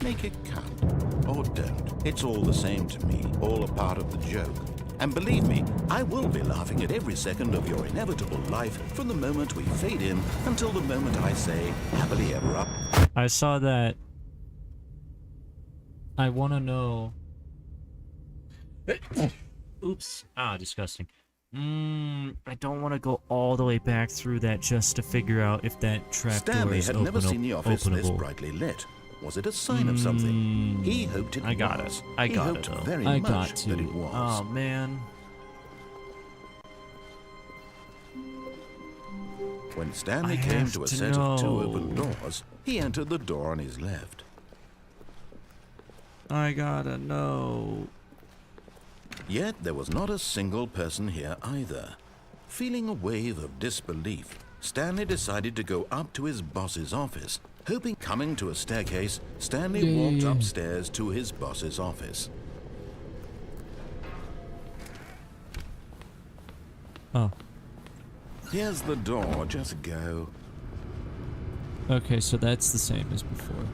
Speaker 2: Make it count, or don't. It's all the same to me, all a part of the joke. And believe me, I will be laughing at every second of your inevitable life from the moment we fade in until the moment I say, happily ever up.
Speaker 3: I saw that. I want to know. Oops. Ah, disgusting. I don't want to go all the way back through that just to figure out if that trap door
Speaker 2: Stanley
Speaker 3: is
Speaker 2: had never seen the office this
Speaker 3: openable.
Speaker 2: brightly lit. Was it a sign of something? He hoped it
Speaker 3: I got
Speaker 2: was.
Speaker 3: it. I
Speaker 2: He
Speaker 3: got
Speaker 2: hoped
Speaker 3: it, though.
Speaker 2: very
Speaker 3: I
Speaker 2: much
Speaker 3: got to.
Speaker 2: that it was.
Speaker 3: Oh, man.
Speaker 2: When Stanley
Speaker 3: I
Speaker 2: came
Speaker 3: have
Speaker 2: to a
Speaker 3: to
Speaker 2: set of two
Speaker 3: know.
Speaker 2: open doors, he entered the door on his left.
Speaker 3: I gotta know.
Speaker 2: Yet there was not a single person here either. Feeling a wave of disbelief, Stanley decided to go up to his boss's office. Hoping coming to a staircase, Stanley walked upstairs to his boss's office.
Speaker 3: Oh.
Speaker 2: Here's the door, just go.
Speaker 3: Okay, so that's the same as before.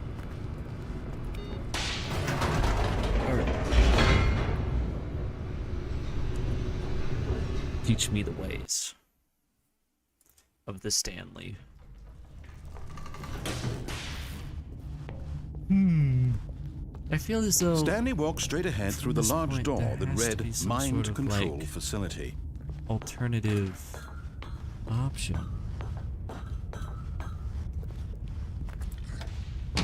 Speaker 3: Teach me the ways of the Stanley. I feel as though
Speaker 2: Stanley walked straight ahead through the
Speaker 3: this
Speaker 2: large
Speaker 3: point,
Speaker 2: door
Speaker 3: there
Speaker 2: that
Speaker 3: has to
Speaker 2: read
Speaker 3: be some
Speaker 2: Mind
Speaker 3: sort of,
Speaker 2: Control
Speaker 3: like,
Speaker 2: Facility.
Speaker 3: alternative option.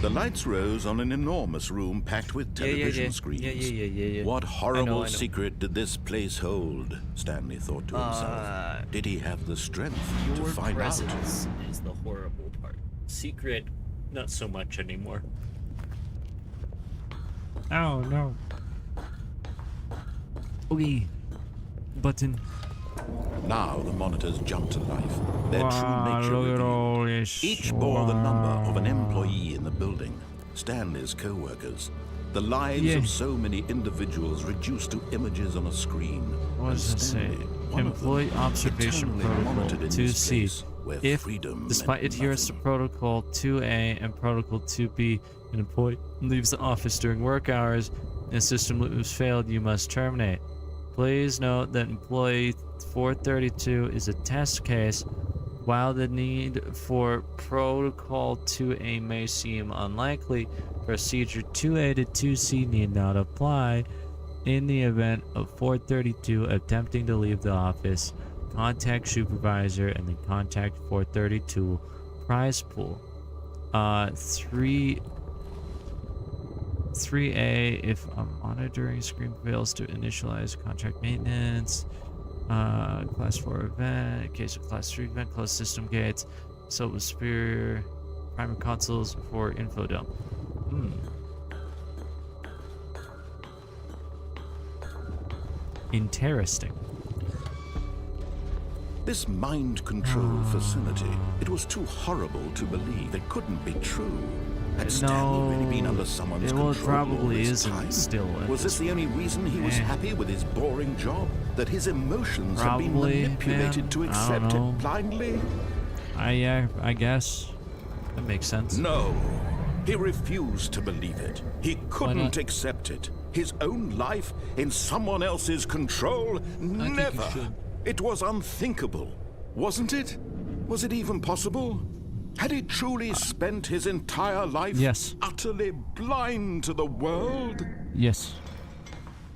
Speaker 2: The lights rose on an enormous room packed with television screens.
Speaker 3: Yeah.
Speaker 2: What horrible
Speaker 3: I know.
Speaker 2: secret did this place hold? Stanley thought to himself. Did he have the strength to
Speaker 3: Your
Speaker 2: find out?
Speaker 3: presence is the horrible part. Secret, not so much anymore. Oh no. Okay. Button.
Speaker 2: Now the monitors jumped to life. Their
Speaker 3: Wow,
Speaker 2: true nature
Speaker 3: look at
Speaker 2: revealed.
Speaker 3: all this.
Speaker 2: Each bore the number of an employee in the building, Stanley's co-workers. The lives of so many individuals reduced to images on a screen.
Speaker 3: What
Speaker 2: And
Speaker 3: does it say?
Speaker 2: Stanley, one of them,
Speaker 3: Employee observation
Speaker 2: eternally
Speaker 3: protocol
Speaker 2: monitored in this
Speaker 3: 2C.
Speaker 2: place where
Speaker 3: If,
Speaker 2: freedom
Speaker 3: despite
Speaker 2: meant
Speaker 3: adherence to
Speaker 2: nothing.
Speaker 3: protocol 2A and protocol 2B, an employee leaves the office during work hours and system loops failed, you must terminate. Please note that employee 432 is a test case. While the need for protocol 2A may seem unlikely, procedure 2A to 2C need not apply. In the event of 432 attempting to leave the office, contact supervisor and then contact 432 prize pool. 3A, if a monitoring screen fails to initialize contract maintenance. Class 4 event, in case of class 3 event, close system gates. So with superior primary consoles for info dump. Interesting.
Speaker 2: This mind control facility, it was too horrible to believe. It couldn't be true. Had Stanley really been under someone's
Speaker 3: well,
Speaker 2: control
Speaker 3: it probably
Speaker 2: all this
Speaker 3: isn't
Speaker 2: time?
Speaker 3: still.
Speaker 2: Was this the only reason he was happy with his boring job? That his emotions had been
Speaker 3: Probably,
Speaker 2: manipulated
Speaker 3: man.
Speaker 2: to
Speaker 3: I don't
Speaker 2: accept
Speaker 3: know.
Speaker 2: it blindly?
Speaker 3: I guess that makes sense.
Speaker 2: No. He refused to believe it. He couldn't accept it. His own life in someone else's control? Never. It was unthinkable, wasn't it? Was it even possible? Had he truly spent his entire life utterly blind to the world?
Speaker 3: Yes.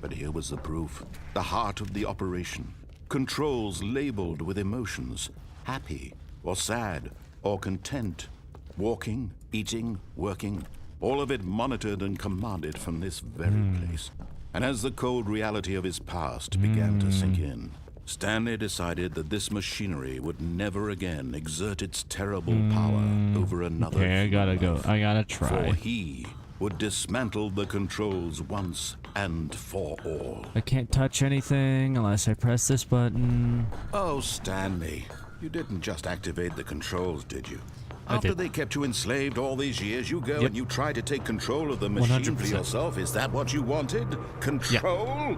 Speaker 2: But here was the proof. The heart of the operation. Controls labeled with emotions. Happy, or sad, or content. Walking, eating, working. All of it monitored and commanded from this very place. And as the cold reality of his past began to sink in, Stanley decided that this machinery would never again exert its terrible power over another.
Speaker 3: Okay, I gotta
Speaker 2: human
Speaker 3: go.
Speaker 2: life.
Speaker 3: I gotta try.
Speaker 2: For he would dismantle the controls once and for all.
Speaker 3: I can't touch anything unless I press this button.
Speaker 2: Oh, Stanley, you didn't just activate the controls, did you?
Speaker 3: I
Speaker 2: After
Speaker 3: did.
Speaker 2: they kept you enslaved all these years, you go and you try to take control of the machine for
Speaker 3: 100%.
Speaker 2: yourself. Is that what you wanted? Control?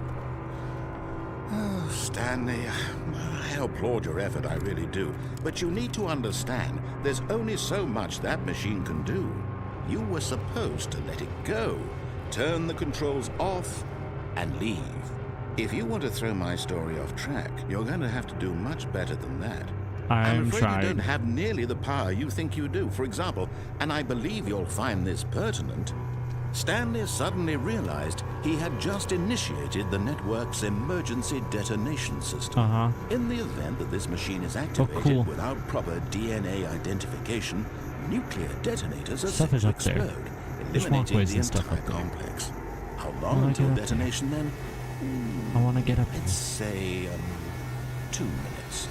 Speaker 2: Oh, Stanley, I applaud your effort, I really do. But you need to understand, there's only so much that machine can do. You were supposed to let it go, turn the controls off, and leave. If you want to throw my story off track, you're going to have to do much better than that. I'm afraid
Speaker 3: trying.
Speaker 2: you don't have nearly the power you think you do. For example, and I believe you'll find this pertinent, Stanley suddenly realized he had just initiated the network's emergency detonation system. In the event that this machine is activated
Speaker 3: cool.
Speaker 2: without proper DNA identification, nuclear detonators are
Speaker 3: Stuff
Speaker 2: set
Speaker 3: is
Speaker 2: to
Speaker 3: up there.
Speaker 2: explode,
Speaker 3: There's
Speaker 2: eliminating
Speaker 3: walkways
Speaker 2: the
Speaker 3: and stuff
Speaker 2: entire
Speaker 3: up there.
Speaker 2: complex. How
Speaker 3: How do
Speaker 2: long
Speaker 3: I
Speaker 2: until
Speaker 3: get up there?
Speaker 2: detonation then?
Speaker 3: I want to get up
Speaker 2: Let's
Speaker 3: there.
Speaker 2: say 2 minutes.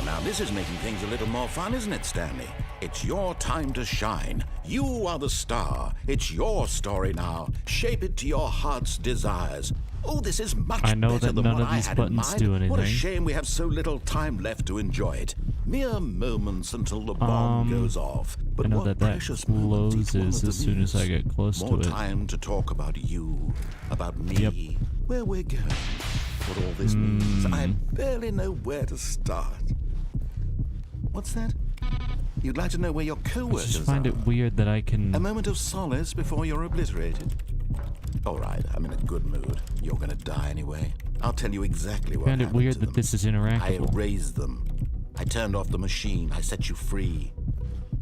Speaker 2: Now this is making things a little more fun, isn't it, Stanley? It's your time to shine. You are the star. It's your story now. Shape it to your heart's desires. Oh, this is much
Speaker 3: I know
Speaker 2: better
Speaker 3: that
Speaker 2: than
Speaker 3: none
Speaker 2: what
Speaker 3: of
Speaker 2: I
Speaker 3: these
Speaker 2: had in
Speaker 3: buttons
Speaker 2: mind.
Speaker 3: do
Speaker 2: What a
Speaker 3: anything.
Speaker 2: shame we have so little time left to enjoy it. Mere moments until the bomb goes off. But
Speaker 3: I know
Speaker 2: what
Speaker 3: that that
Speaker 2: precious moments each one
Speaker 3: closes
Speaker 2: of
Speaker 3: as
Speaker 2: them
Speaker 3: soon as I
Speaker 2: is.
Speaker 3: get close
Speaker 2: More
Speaker 3: to it.
Speaker 2: time to talk about you, about me, where we're going, what all this means. I barely know where to start. What's that? You'd like to know where your
Speaker 3: I
Speaker 2: co-workers
Speaker 3: just find
Speaker 2: are?
Speaker 3: it weird that I can.
Speaker 2: A moment of solace before you're obliterated. All right, I'm in a good mood. You're gonna die anyway. I'll tell you exactly what
Speaker 3: Find it
Speaker 2: happened
Speaker 3: weird
Speaker 2: to
Speaker 3: that
Speaker 2: them.
Speaker 3: this is
Speaker 2: I
Speaker 3: interactable.
Speaker 2: erased them. I turned off the machine. I set you free.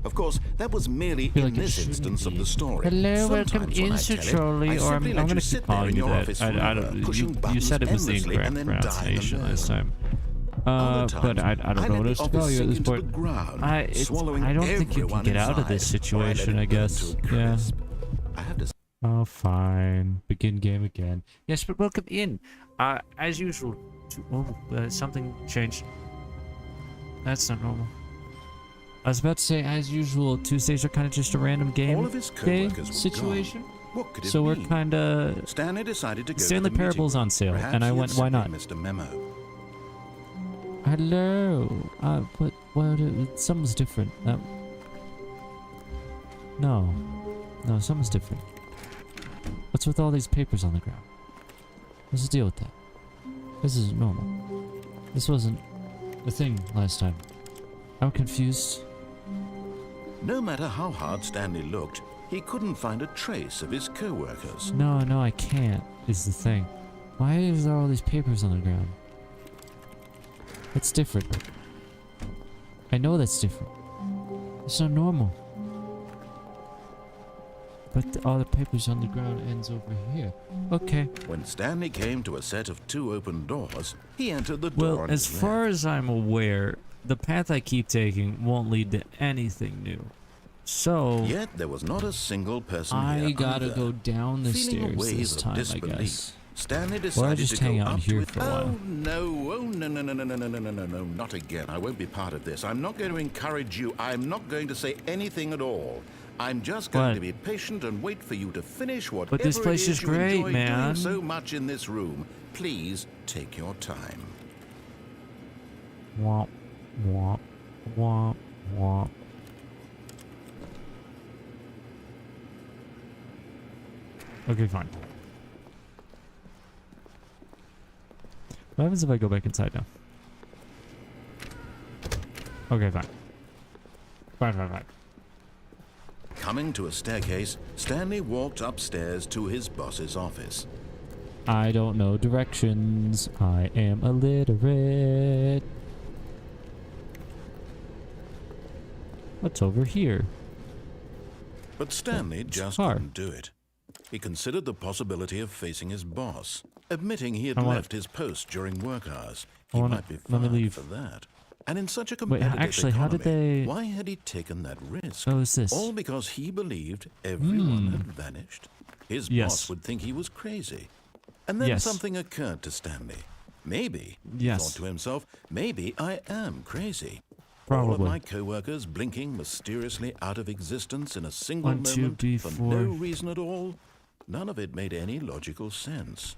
Speaker 2: Of course, that was merely
Speaker 3: feel
Speaker 2: in
Speaker 3: like it
Speaker 2: this
Speaker 3: shouldn't
Speaker 2: instance of
Speaker 3: be.
Speaker 2: the story.
Speaker 3: Hello, welcome
Speaker 2: Sometimes when
Speaker 3: in,
Speaker 2: I
Speaker 3: Sir
Speaker 2: tell it,
Speaker 3: Trolley,
Speaker 2: I
Speaker 3: or
Speaker 2: simply
Speaker 3: I'm
Speaker 2: let
Speaker 3: gonna
Speaker 2: you
Speaker 3: keep
Speaker 2: sit there
Speaker 3: calling
Speaker 2: in
Speaker 3: you
Speaker 2: your
Speaker 3: that.
Speaker 2: office
Speaker 3: I
Speaker 2: forever,
Speaker 3: don't.
Speaker 2: pushing
Speaker 3: You
Speaker 2: buttons
Speaker 3: said it was the
Speaker 2: endlessly and
Speaker 3: incorrect
Speaker 2: then dying
Speaker 3: pronunciation last
Speaker 2: alone.
Speaker 3: time.
Speaker 2: Other
Speaker 3: But I
Speaker 2: times,
Speaker 3: don't know
Speaker 2: let
Speaker 3: what
Speaker 2: the
Speaker 3: else to
Speaker 2: office
Speaker 3: call you at
Speaker 2: sink
Speaker 3: this
Speaker 2: into
Speaker 3: point.
Speaker 2: the ground,
Speaker 3: I
Speaker 2: swallowing
Speaker 3: don't think you can
Speaker 2: everyone
Speaker 3: get out of this
Speaker 2: inside, or I let
Speaker 3: situation,
Speaker 2: it
Speaker 3: I
Speaker 2: burn
Speaker 3: guess.
Speaker 2: to a
Speaker 3: Yeah.
Speaker 2: crisp. I have to
Speaker 3: Oh, fine. Begin game again. Yes, but welcome in. As usual. Something changed. That's not normal. I was about to say, as usual, Tuesdays are kind of just a random game
Speaker 2: All of his
Speaker 3: day
Speaker 2: co-workers were
Speaker 3: situation.
Speaker 2: gone. What could it
Speaker 3: So we're
Speaker 2: mean?
Speaker 3: kind of.
Speaker 2: Stanley decided to go
Speaker 3: Stanley
Speaker 2: to the
Speaker 3: Parable's
Speaker 2: meeting
Speaker 3: on sale,
Speaker 2: room.
Speaker 3: and I
Speaker 2: Perhaps
Speaker 3: went,
Speaker 2: he had
Speaker 3: why not?
Speaker 2: simply missed a memo.
Speaker 3: Hello. But something's different. No, something's different. What's with all these papers on the ground? What's the deal with that? This isn't normal. This wasn't a thing last time. I'm confused.
Speaker 2: No matter how hard Stanley looked, he couldn't find a trace of his co-workers.
Speaker 3: No, I can't, is the thing. Why is there all these papers on the ground? That's different. I know that's different. It's not normal. But all the papers on the ground ends over here. Okay.
Speaker 2: When Stanley came to a set of 2 open doors, he entered the door
Speaker 3: Well,
Speaker 2: on
Speaker 3: as
Speaker 2: his
Speaker 3: far
Speaker 2: left.
Speaker 3: as I'm aware, the path I keep taking won't lead to anything new. So,
Speaker 2: Yet there was not a single person
Speaker 3: I
Speaker 2: here
Speaker 3: gotta
Speaker 2: either.
Speaker 3: go down the
Speaker 2: Feeling a
Speaker 3: stairs
Speaker 2: wave
Speaker 3: this
Speaker 2: of
Speaker 3: time, I
Speaker 2: disbelief,
Speaker 3: guess.
Speaker 2: Stanley decided
Speaker 3: just
Speaker 2: to
Speaker 3: hang
Speaker 2: go
Speaker 3: out
Speaker 2: up
Speaker 3: here
Speaker 2: to it.
Speaker 3: for a while.
Speaker 2: Oh no, not again. I won't be part of this. I'm not going to encourage you. I'm not going to say anything at all. I'm just going
Speaker 3: What?
Speaker 2: to be patient and wait for you to finish whatever
Speaker 3: But this place
Speaker 2: it
Speaker 3: is
Speaker 2: you
Speaker 3: great,
Speaker 2: enjoy
Speaker 3: man.
Speaker 2: doing so much in this room. Please take your time.
Speaker 3: Womp, womp, womp, womp. Okay, fine. What happens if I go back inside now? Okay, fine. Fine.
Speaker 2: Coming to a staircase, Stanley walked upstairs to his boss's office.
Speaker 3: I don't know directions. I am illiterate. What's over here?
Speaker 2: But Stanley
Speaker 3: It's
Speaker 2: just
Speaker 3: hard.
Speaker 2: couldn't do it. He considered the possibility of facing his boss, admitting he had
Speaker 3: I wanna-
Speaker 2: left his post during work hours.
Speaker 3: I
Speaker 2: He
Speaker 3: wanna-
Speaker 2: might be
Speaker 3: let me
Speaker 2: fired
Speaker 3: leave.
Speaker 2: for that. And in such a
Speaker 3: Wait,
Speaker 2: competitive
Speaker 3: actually, how did
Speaker 2: economy,
Speaker 3: they...
Speaker 2: why had he taken that risk?
Speaker 3: What was this?
Speaker 2: All because he believed everyone had vanished. His
Speaker 3: Yes.
Speaker 2: boss would think he was crazy. And then
Speaker 3: Yes.
Speaker 2: something occurred to Stanley. Maybe,
Speaker 3: Yes.
Speaker 2: he thought to himself, maybe I am crazy. All
Speaker 3: Probably.
Speaker 2: of my co-workers blinking mysteriously out of existence in a single
Speaker 3: 1, 2,
Speaker 2: moment
Speaker 3: 3,
Speaker 2: for
Speaker 3: 4.
Speaker 2: no reason at all. None of it made any logical sense.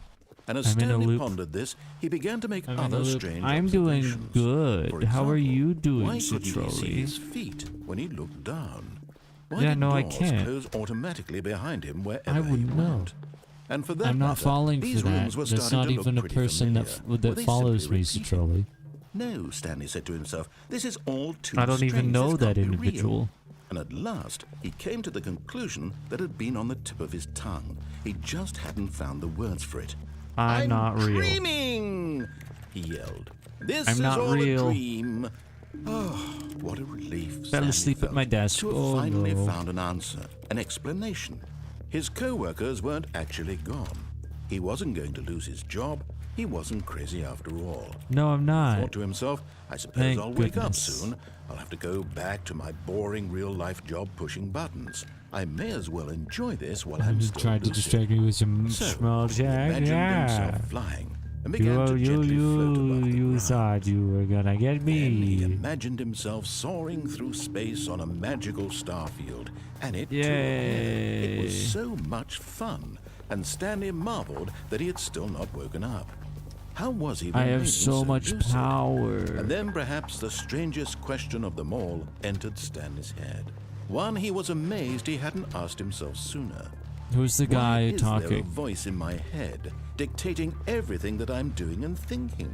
Speaker 2: And as
Speaker 3: I'm in a
Speaker 2: Stanley
Speaker 3: loop.
Speaker 2: pondered this, he began to make
Speaker 3: I'm in
Speaker 2: other
Speaker 3: a loop.
Speaker 2: strange
Speaker 3: I'm doing
Speaker 2: observations.
Speaker 3: good.
Speaker 2: For
Speaker 3: How are
Speaker 2: example,
Speaker 3: you doing,
Speaker 2: why couldn't he see
Speaker 3: Citroli?
Speaker 2: his feet when he looked down? Why
Speaker 3: Yeah,
Speaker 2: did
Speaker 3: no, I
Speaker 2: doors
Speaker 3: can't.
Speaker 2: close automatically behind him wherever
Speaker 3: I
Speaker 2: he
Speaker 3: wouldn't know.
Speaker 2: went? And for that
Speaker 3: I'm not
Speaker 2: matter,
Speaker 3: falling
Speaker 2: these
Speaker 3: for that.
Speaker 2: rooms were
Speaker 3: That's
Speaker 2: starting
Speaker 3: not
Speaker 2: to look
Speaker 3: even a
Speaker 2: pretty
Speaker 3: person
Speaker 2: familiar. Were
Speaker 3: that
Speaker 2: they
Speaker 3: follows
Speaker 2: simply
Speaker 3: me,
Speaker 2: repeating?
Speaker 3: Citroli.
Speaker 2: No, Stanley said to himself, this is all too
Speaker 3: I don't even
Speaker 2: strange.
Speaker 3: know
Speaker 2: This
Speaker 3: that
Speaker 2: can't be real.
Speaker 3: individual.
Speaker 2: And at last, he came to the conclusion that had been on the tip of his tongue. He just hadn't found the words for it.
Speaker 3: I'm not real.
Speaker 2: dreaming! He yelled. This
Speaker 3: I'm
Speaker 2: is
Speaker 3: not
Speaker 2: all
Speaker 3: real.
Speaker 2: a dream. Oh, what a relief.
Speaker 3: Fell
Speaker 2: Stanley
Speaker 3: asleep at
Speaker 2: felt
Speaker 3: my desk.
Speaker 2: to have
Speaker 3: Oh,
Speaker 2: finally
Speaker 3: no.
Speaker 2: found an answer, an explanation. His co-workers weren't actually gone. He wasn't going to lose his job. He wasn't crazy after all.
Speaker 3: No, I'm
Speaker 2: He
Speaker 3: not.
Speaker 2: thought to himself, I suppose
Speaker 3: Thank
Speaker 2: I'll wake up
Speaker 3: goodness.
Speaker 2: soon. I'll have to go back to my boring real-life job pushing buttons. I may as well enjoy this while I'm still
Speaker 3: Tried to
Speaker 2: lucid.
Speaker 3: distract me with some
Speaker 2: So,
Speaker 3: small
Speaker 2: he
Speaker 3: jack.
Speaker 2: imagined
Speaker 3: Yeah.
Speaker 2: himself flying and began to
Speaker 3: You
Speaker 2: gently float above the ground.
Speaker 3: thought you were gonna get
Speaker 2: Then he
Speaker 3: me.
Speaker 2: imagined himself soaring through space on a magical starfield, and it too appeared. It was
Speaker 3: Yay.
Speaker 2: so much fun, and Stanley marveled that he had still not woken up. How was he
Speaker 3: I
Speaker 2: remaining
Speaker 3: have so much
Speaker 2: lucid?
Speaker 3: power.
Speaker 2: And then perhaps the strangest question of them all entered Stanley's head. One he was amazed he hadn't asked himself sooner.
Speaker 3: Who's the
Speaker 2: Why
Speaker 3: guy
Speaker 2: is there a
Speaker 3: talking?
Speaker 2: voice in my head dictating everything that I'm doing and thinking?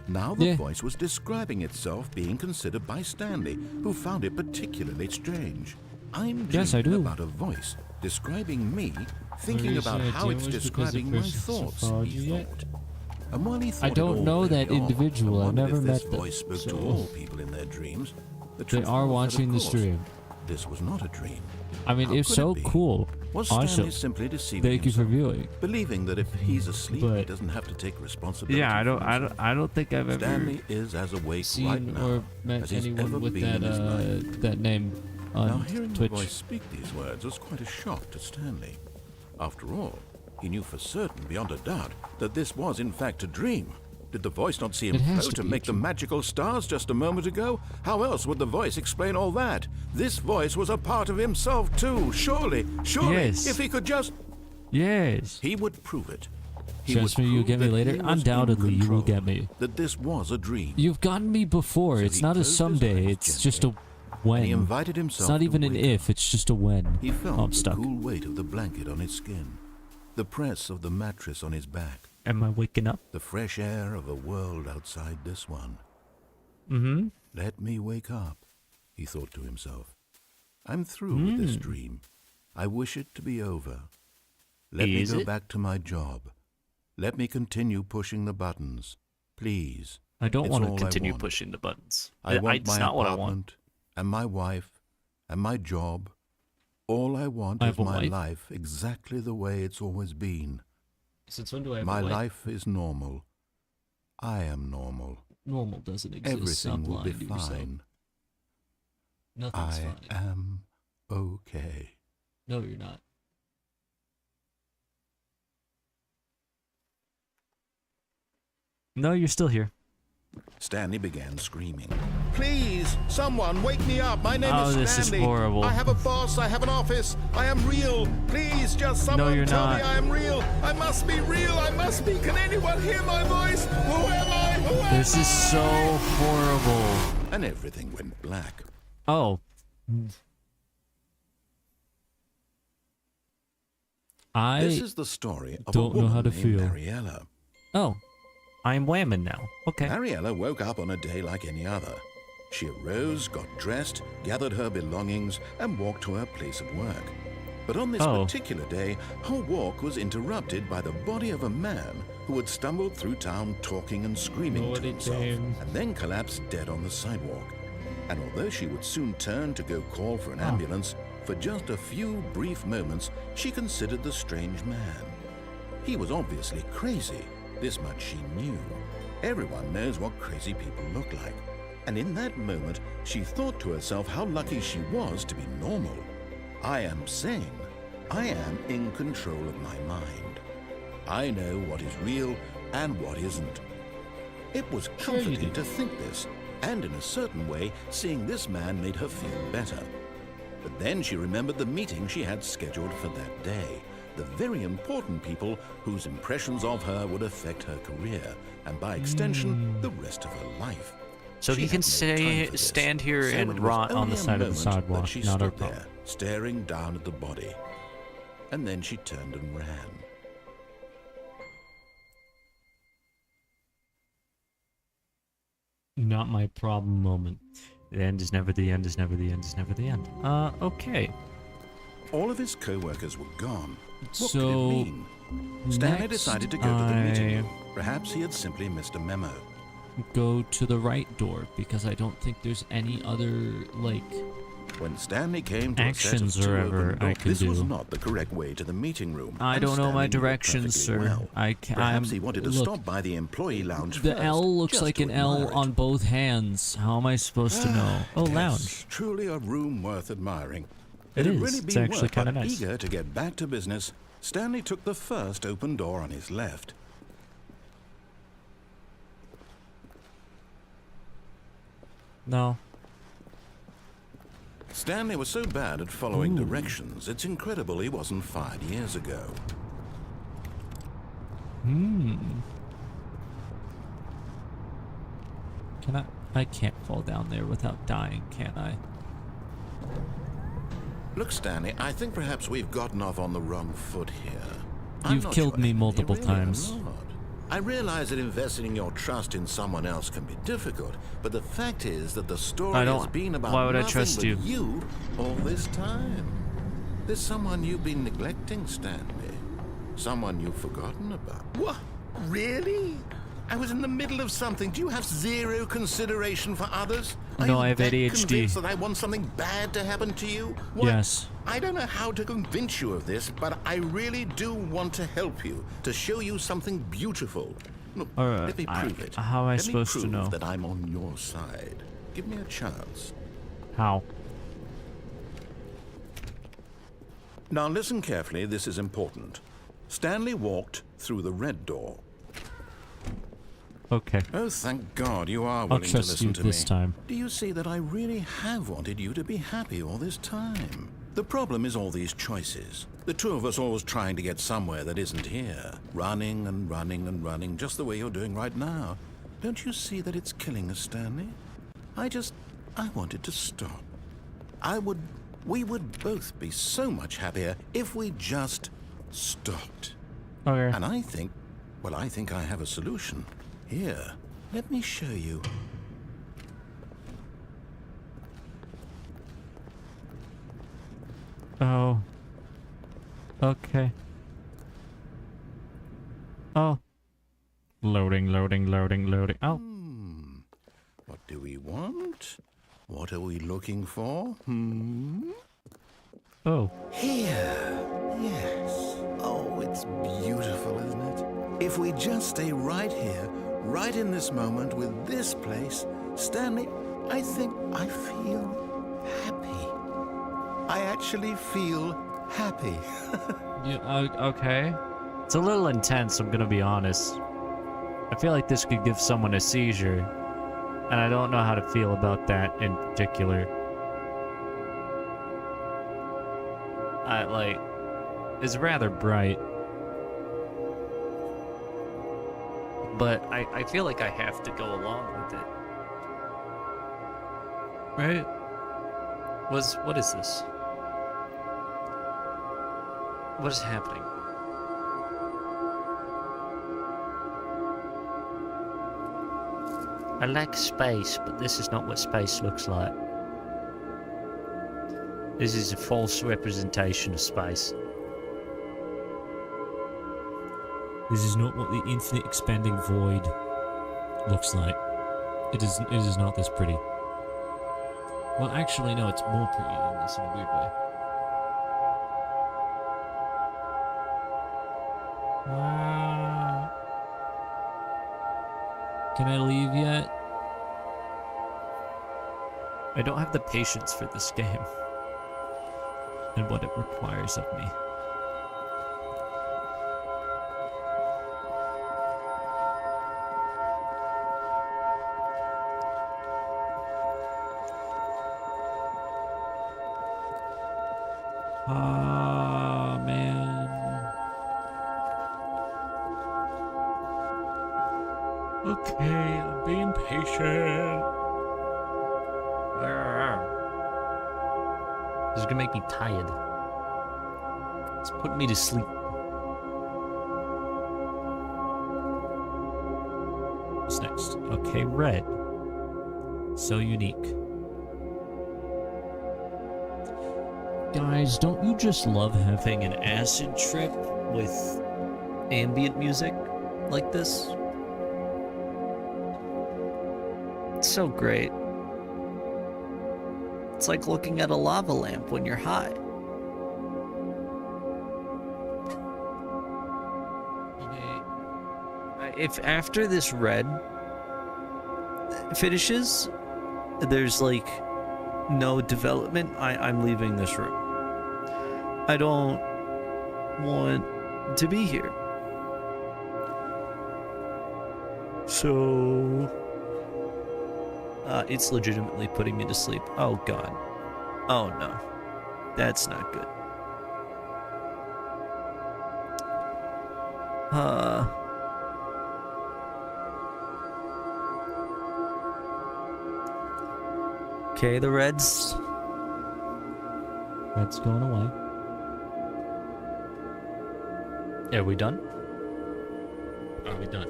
Speaker 2: Now the
Speaker 3: Yeah.
Speaker 2: voice was describing itself being considered by Stanley, who found it particularly strange. I'm
Speaker 3: Yes, I
Speaker 2: dreaming
Speaker 3: do.
Speaker 2: about a voice describing me, thinking
Speaker 3: is
Speaker 2: about
Speaker 3: it?
Speaker 2: how
Speaker 3: Do you
Speaker 2: it's
Speaker 3: always because
Speaker 2: describing
Speaker 3: the
Speaker 2: my
Speaker 3: person's
Speaker 2: thoughts,
Speaker 3: followed
Speaker 2: he
Speaker 3: you yet?
Speaker 2: thought. And while he thought it
Speaker 3: don't
Speaker 2: all
Speaker 3: know
Speaker 2: very
Speaker 3: that
Speaker 2: odd,
Speaker 3: individual.
Speaker 2: and
Speaker 3: I've
Speaker 2: wondered
Speaker 3: never
Speaker 2: if
Speaker 3: met
Speaker 2: this
Speaker 3: them,
Speaker 2: voice spoke to
Speaker 3: so-
Speaker 2: all people in their dreams, the
Speaker 3: They
Speaker 2: truth
Speaker 3: are
Speaker 2: was that,
Speaker 3: watching
Speaker 2: of
Speaker 3: the
Speaker 2: course,
Speaker 3: stream.
Speaker 2: this was not a dream.
Speaker 3: I mean,
Speaker 2: How
Speaker 3: if
Speaker 2: could
Speaker 3: so,
Speaker 2: it be?
Speaker 3: cool.
Speaker 2: Was Stanley
Speaker 3: Awesome.
Speaker 2: simply deceiving
Speaker 3: Thank you for
Speaker 2: himself,
Speaker 3: viewing.
Speaker 2: believing that if he's asleep, he
Speaker 3: But-
Speaker 2: doesn't have to take responsibility?
Speaker 3: Yeah, I
Speaker 2: for himself?
Speaker 3: I don't think I've ever
Speaker 2: Stanley is as awake right
Speaker 3: seen
Speaker 2: now
Speaker 3: or met
Speaker 2: as he's ever
Speaker 3: anyone with
Speaker 2: been
Speaker 3: that
Speaker 2: in his life.
Speaker 3: that name
Speaker 2: Now,
Speaker 3: on
Speaker 2: hearing
Speaker 3: Twitch.
Speaker 2: the voice speak these words was quite a shock to Stanley. After all, he knew for certain, beyond a doubt, that this was in fact a dream. Did the voice not see him
Speaker 3: It has
Speaker 2: float
Speaker 3: to
Speaker 2: and
Speaker 3: be a
Speaker 2: make the
Speaker 3: dream.
Speaker 2: magical stars just a moment ago? How else would the voice explain all that? This voice was a part of himself too, surely,
Speaker 3: Yes.
Speaker 2: if he could just...
Speaker 3: Yes.
Speaker 2: He would prove it. He
Speaker 3: Trust
Speaker 2: would
Speaker 3: me, you'll
Speaker 2: prove
Speaker 3: get me
Speaker 2: that
Speaker 3: later.
Speaker 2: he was in
Speaker 3: Undoubtedly, you will
Speaker 2: control,
Speaker 3: get me.
Speaker 2: That this was a dream.
Speaker 3: You've gotten me before.
Speaker 2: So
Speaker 3: It's
Speaker 2: he
Speaker 3: not a
Speaker 2: closed his
Speaker 3: someday.
Speaker 2: eyes
Speaker 3: It's just a
Speaker 2: gently,
Speaker 3: when.
Speaker 2: And he invited himself
Speaker 3: It's not
Speaker 2: to
Speaker 3: even an
Speaker 2: wake
Speaker 3: if.
Speaker 2: up.
Speaker 3: It's just a when.
Speaker 2: He felt
Speaker 3: Oh, I'm
Speaker 2: the
Speaker 3: stuck.
Speaker 2: cool weight of the blanket on his skin, the press of the mattress on his back,
Speaker 3: Am I waking up?
Speaker 2: the fresh air of a world outside this one.
Speaker 3: Mm-hmm.
Speaker 2: Let me wake up, he thought to himself. I'm through with this dream. I wish it to be over. Let me
Speaker 3: Is
Speaker 2: go
Speaker 3: it?
Speaker 2: back to my job. Let me continue pushing the buttons. Please.
Speaker 3: I don't
Speaker 2: It's
Speaker 3: want
Speaker 2: all
Speaker 3: to
Speaker 2: I
Speaker 3: continue
Speaker 2: want.
Speaker 3: pushing the buttons.
Speaker 2: I want
Speaker 3: It's
Speaker 2: my
Speaker 3: not what I want.
Speaker 2: apartment and my wife and my job. All I want
Speaker 3: I
Speaker 2: is
Speaker 3: have a
Speaker 2: my
Speaker 3: wife.
Speaker 2: life exactly the way it's always been.
Speaker 3: Since when do I have
Speaker 2: My
Speaker 3: a wife?
Speaker 2: life is normal. I am normal.
Speaker 3: Normal doesn't exist.
Speaker 2: Everything
Speaker 3: Stop
Speaker 2: will be
Speaker 3: lying to yourself.
Speaker 2: fine.
Speaker 3: Nothing's
Speaker 2: I
Speaker 3: fine.
Speaker 2: am okay.
Speaker 3: No, you're not. No, you're still here.
Speaker 2: Stanley began screaming. Please, someone, wake me up. My name is
Speaker 3: this is
Speaker 2: Stanley.
Speaker 3: horrible.
Speaker 2: I have a boss. I have an office. I am real. Please, just someone
Speaker 3: you're
Speaker 2: tell
Speaker 3: not.
Speaker 2: me I am real. I must be real. I must be. Can anyone hear my voice? Who am I? Who am
Speaker 3: This is so horrible.
Speaker 2: And everything went black.
Speaker 3: Oh.
Speaker 2: This is the story of
Speaker 3: don't
Speaker 2: a woman
Speaker 3: know how to
Speaker 2: named
Speaker 3: feel.
Speaker 2: Mariella.
Speaker 3: Oh. I'm whamming now. Okay.
Speaker 2: Mariella woke up on a day like any other. She arose, got dressed, gathered her belongings, and walked to her place of work. But on this particular day, her walk was interrupted by the body of a man who had stumbled through town talking and screaming to himself, and then collapsed dead on the sidewalk. And although she would soon turn to go call for an ambulance, for just a few brief moments, she considered the strange man. He was obviously crazy. This much she knew. Everyone knows what crazy people look like. And in that moment, she thought to herself how lucky she was to be normal. I am sane. I am in control of my mind. I know what is real and what isn't. It was comforting to think this, and in a certain way, seeing this man made her feel better. But then she remembered the meeting she had scheduled for that day. The very important people whose impressions of her would affect her career, and by extension, the rest of her life.
Speaker 3: So
Speaker 2: She
Speaker 3: he can
Speaker 2: had no time for this.
Speaker 3: stand here
Speaker 2: So
Speaker 3: and
Speaker 2: it was
Speaker 3: rot on
Speaker 2: only
Speaker 3: the
Speaker 2: a
Speaker 3: side of the
Speaker 2: moment that
Speaker 3: sidewalk.
Speaker 2: she
Speaker 3: Not our
Speaker 2: stood
Speaker 3: problem.
Speaker 2: there, staring down at the body. And then she turned and ran.
Speaker 3: Not my problem moment. The end is never the end, is never the end, is never the end. Okay.
Speaker 2: All of his co-workers were gone. What
Speaker 3: So,
Speaker 2: could it mean? Stanley
Speaker 3: next
Speaker 2: decided to go to the meeting
Speaker 3: I-
Speaker 2: room. Perhaps he had simply missed a memo.
Speaker 3: Go to the right door, because I don't think there's any other, like...
Speaker 2: When Stanley came to
Speaker 3: Actions
Speaker 2: a set of
Speaker 3: or
Speaker 2: two
Speaker 3: ever
Speaker 2: open
Speaker 3: I
Speaker 2: doors,
Speaker 3: can
Speaker 2: this was
Speaker 3: do.
Speaker 2: not the correct way to the meeting room.
Speaker 3: I
Speaker 2: and
Speaker 3: don't know my
Speaker 2: Stanley knew it
Speaker 3: directions,
Speaker 2: perfectly
Speaker 3: sir.
Speaker 2: well.
Speaker 3: I can't...
Speaker 2: Perhaps he wanted to
Speaker 3: look,
Speaker 2: stop by the employee lounge
Speaker 3: the
Speaker 2: first,
Speaker 3: L looks
Speaker 2: just
Speaker 3: like
Speaker 2: to
Speaker 3: an L
Speaker 2: admire it.
Speaker 3: on both hands. How am I supposed to know? Oh,
Speaker 2: Yes,
Speaker 3: lounge.
Speaker 2: truly a room worth admiring.
Speaker 3: It
Speaker 2: had
Speaker 3: is.
Speaker 2: really
Speaker 3: It's
Speaker 2: been
Speaker 3: actually
Speaker 2: worth,
Speaker 3: kinda
Speaker 2: but
Speaker 3: nice.
Speaker 2: Eager to get back to business, Stanley took the first open door on his left.
Speaker 3: No.
Speaker 2: Stanley was so bad at following directions, it's incredible he wasn't fired years ago.
Speaker 3: Can I... I can't fall down there without dying, can I?
Speaker 2: Look, Stanley, I think perhaps we've gotten off on the wrong foot here. I'm
Speaker 3: You've
Speaker 2: not
Speaker 3: killed
Speaker 2: your
Speaker 3: me
Speaker 2: enemy,
Speaker 3: multiple
Speaker 2: really, I'm
Speaker 3: times.
Speaker 2: not. I realize that investing your trust in someone else can be difficult, but the fact is that the story
Speaker 3: I
Speaker 2: has
Speaker 3: don't-
Speaker 2: been about
Speaker 3: why would I
Speaker 2: nothing
Speaker 3: trust
Speaker 2: but
Speaker 3: you?
Speaker 2: you all this time. There's someone you've been neglecting, Stanley. Someone you've forgotten about. What? Really? I was in the middle of something. Do you have zero consideration for others? Are
Speaker 3: No,
Speaker 2: you
Speaker 3: I have
Speaker 2: that
Speaker 3: ADHD.
Speaker 2: convinced that I want something bad to happen to you? What?
Speaker 3: Yes.
Speaker 2: I don't know how to convince you of this, but I really do want to help you, to show you something beautiful. Look, let me prove it.
Speaker 3: How am I
Speaker 2: Let me
Speaker 3: supposed to
Speaker 2: prove
Speaker 3: know?
Speaker 2: that I'm on your side. Give me a chance.
Speaker 3: How?
Speaker 2: Now listen carefully, this is important. Stanley walked through the red door.
Speaker 3: Okay.
Speaker 2: Oh, thank God you are willing to
Speaker 3: trust
Speaker 2: listen
Speaker 3: you
Speaker 2: to
Speaker 3: this
Speaker 2: me.
Speaker 3: time.
Speaker 2: Do you see that I really have wanted you to be happy all this time? The problem is all these choices. The two of us always trying to get somewhere that isn't here. Running and running and running, just the way you're doing right now. Don't you see that it's killing us, Stanley? I wanted to stop. We would both be so much happier if we just stopped.
Speaker 3: Okay.
Speaker 2: And I think I have a solution. Here, let me show you.
Speaker 3: Oh. Okay. Oh. Loading, loading, loading, loading. Oh.
Speaker 2: What do we want? What are we looking for?
Speaker 3: Oh.
Speaker 2: Here. Yes. Oh, it's beautiful, isn't it? If we just stay right here, right in this moment with this place, Stanley, I think I feel happy. I actually feel happy.
Speaker 3: Yeah, okay. It's a little intense, I'm gonna be honest. I feel like this could give someone a seizure. And I don't know how to feel about that in particular. It's rather bright. But I feel like I have to go along with it. Right? What is this? What is happening? I like space, but this is not what space looks like. This is a false representation of space. This is not what the infinite expanding void looks like. It is not this pretty. Well, actually, no, it's more pretty than this in a weird way. Can I leave yet? I don't have the patience for this game and what it requires of me. Ah, man. Okay, I'm being patient. This is gonna make me tired. It's putting me to sleep. What's next? Okay, red. So unique. Guys, don't you just love having an acid trip with ambient music like this? It's so great. It's like looking at a lava lamp when you're high. Okay. If after this red finishes, there's like no development, I'm leaving this room. I don't want to be here. So it's legitimately putting me to sleep. Oh god. Oh no. That's not good. Okay, the red's going away. Are we done? Are we done?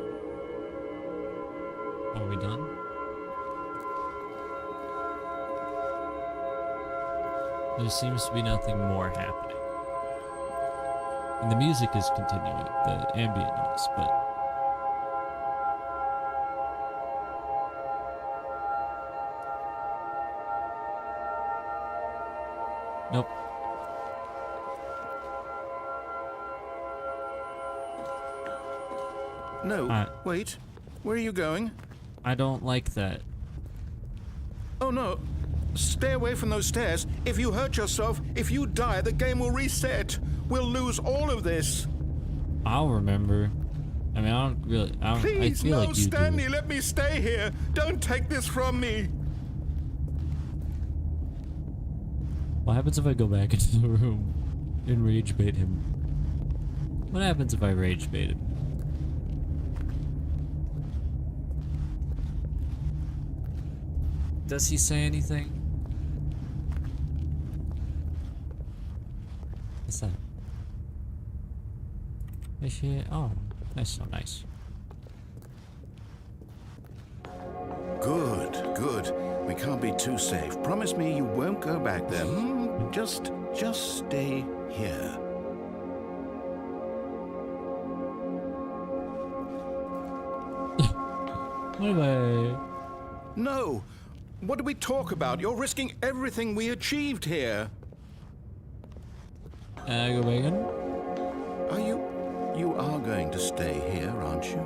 Speaker 3: Are we done? There seems to be nothing more happening. And the music is continuing, the ambient noise, but... Nope.
Speaker 2: No, wait. Where are you going?
Speaker 3: I don't like that.
Speaker 2: Oh no. Stay away from those stairs. If you hurt yourself, if you die, the game will reset. We'll lose all of this.
Speaker 3: I'll remember. I mean, I don't really...
Speaker 2: Please,
Speaker 3: I feel
Speaker 2: no,
Speaker 3: like you
Speaker 2: Stanley,
Speaker 3: do.
Speaker 2: let me stay here. Don't take this from me.
Speaker 3: What happens if I go back into the room and rage bait him? What happens if I rage bait him? Does he say anything? What's that? Is she? Oh, that's so nice.
Speaker 2: Good, good. We can't be too safe. Promise me you won't go back there. Just stay here.
Speaker 3: What am I?
Speaker 2: No. What do we talk about? You're risking everything we achieved here.
Speaker 3: Go back in?
Speaker 2: Are you... You are going to stay here, aren't you?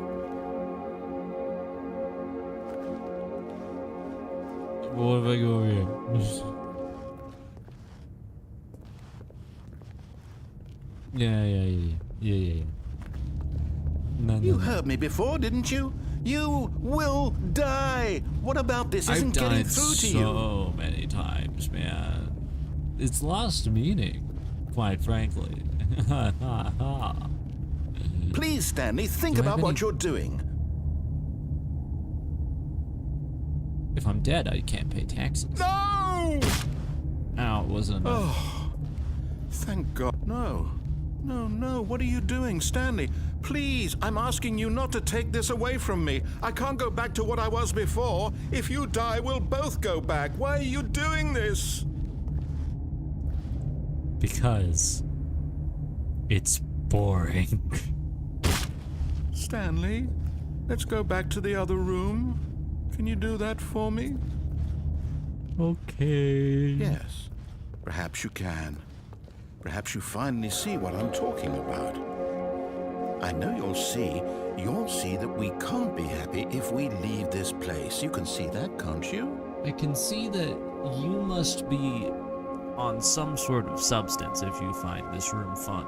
Speaker 3: What if I go over here? Yeah. No,
Speaker 2: You heard me before, didn't you? You will die. What about this
Speaker 3: I've
Speaker 2: isn't getting
Speaker 3: died
Speaker 2: through to you?
Speaker 3: so many times, man. It's lost meaning, quite frankly.
Speaker 2: Please, Stanley, think
Speaker 3: Do I have
Speaker 2: about what
Speaker 3: any-
Speaker 2: you're doing.
Speaker 3: If I'm dead, I can't pay taxes.
Speaker 2: No!
Speaker 3: Ow, it wasn't enough.
Speaker 2: Oh, thank God. No. No, no. What are you doing, Stanley? Please, I'm asking you not to take this away from me. I can't go back to what I was before. If you die, we'll both go back. Why are you doing this?
Speaker 3: Because it's boring.
Speaker 2: Stanley, let's go back to the other room. Can you do that for me?
Speaker 3: Okay.
Speaker 2: Yes. Perhaps you can. Perhaps you finally see what I'm talking about. I know you'll see that we can't be happy if we leave this place. You can see that, can't you?
Speaker 3: I can see that you must be on some sort of substance if you find this room fun.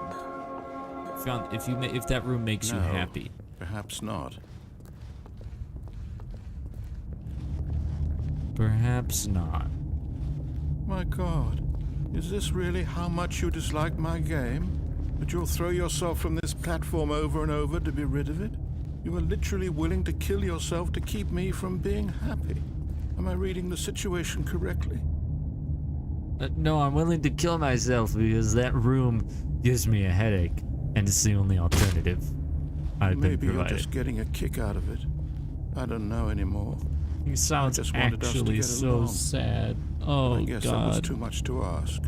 Speaker 3: If that room makes you
Speaker 2: No,
Speaker 3: happy.
Speaker 2: Perhaps not.
Speaker 3: Perhaps not.
Speaker 2: My God, is this really how much you dislike my game? That you'll throw yourself from this platform over and over to be rid of it? You are literally willing to kill yourself to keep me from being happy. Am I reading the situation correctly?
Speaker 3: No, I'm willing to kill myself because that room gives me a headache, and it's the only alternative I've been
Speaker 2: Maybe you're
Speaker 3: provided.
Speaker 2: just getting a kick out of it. I don't know anymore.
Speaker 3: He sounds
Speaker 2: just wanted us to
Speaker 3: actually
Speaker 2: get
Speaker 3: so
Speaker 2: along.
Speaker 3: sad. Oh
Speaker 2: I guess that was
Speaker 3: God.
Speaker 2: too much to ask.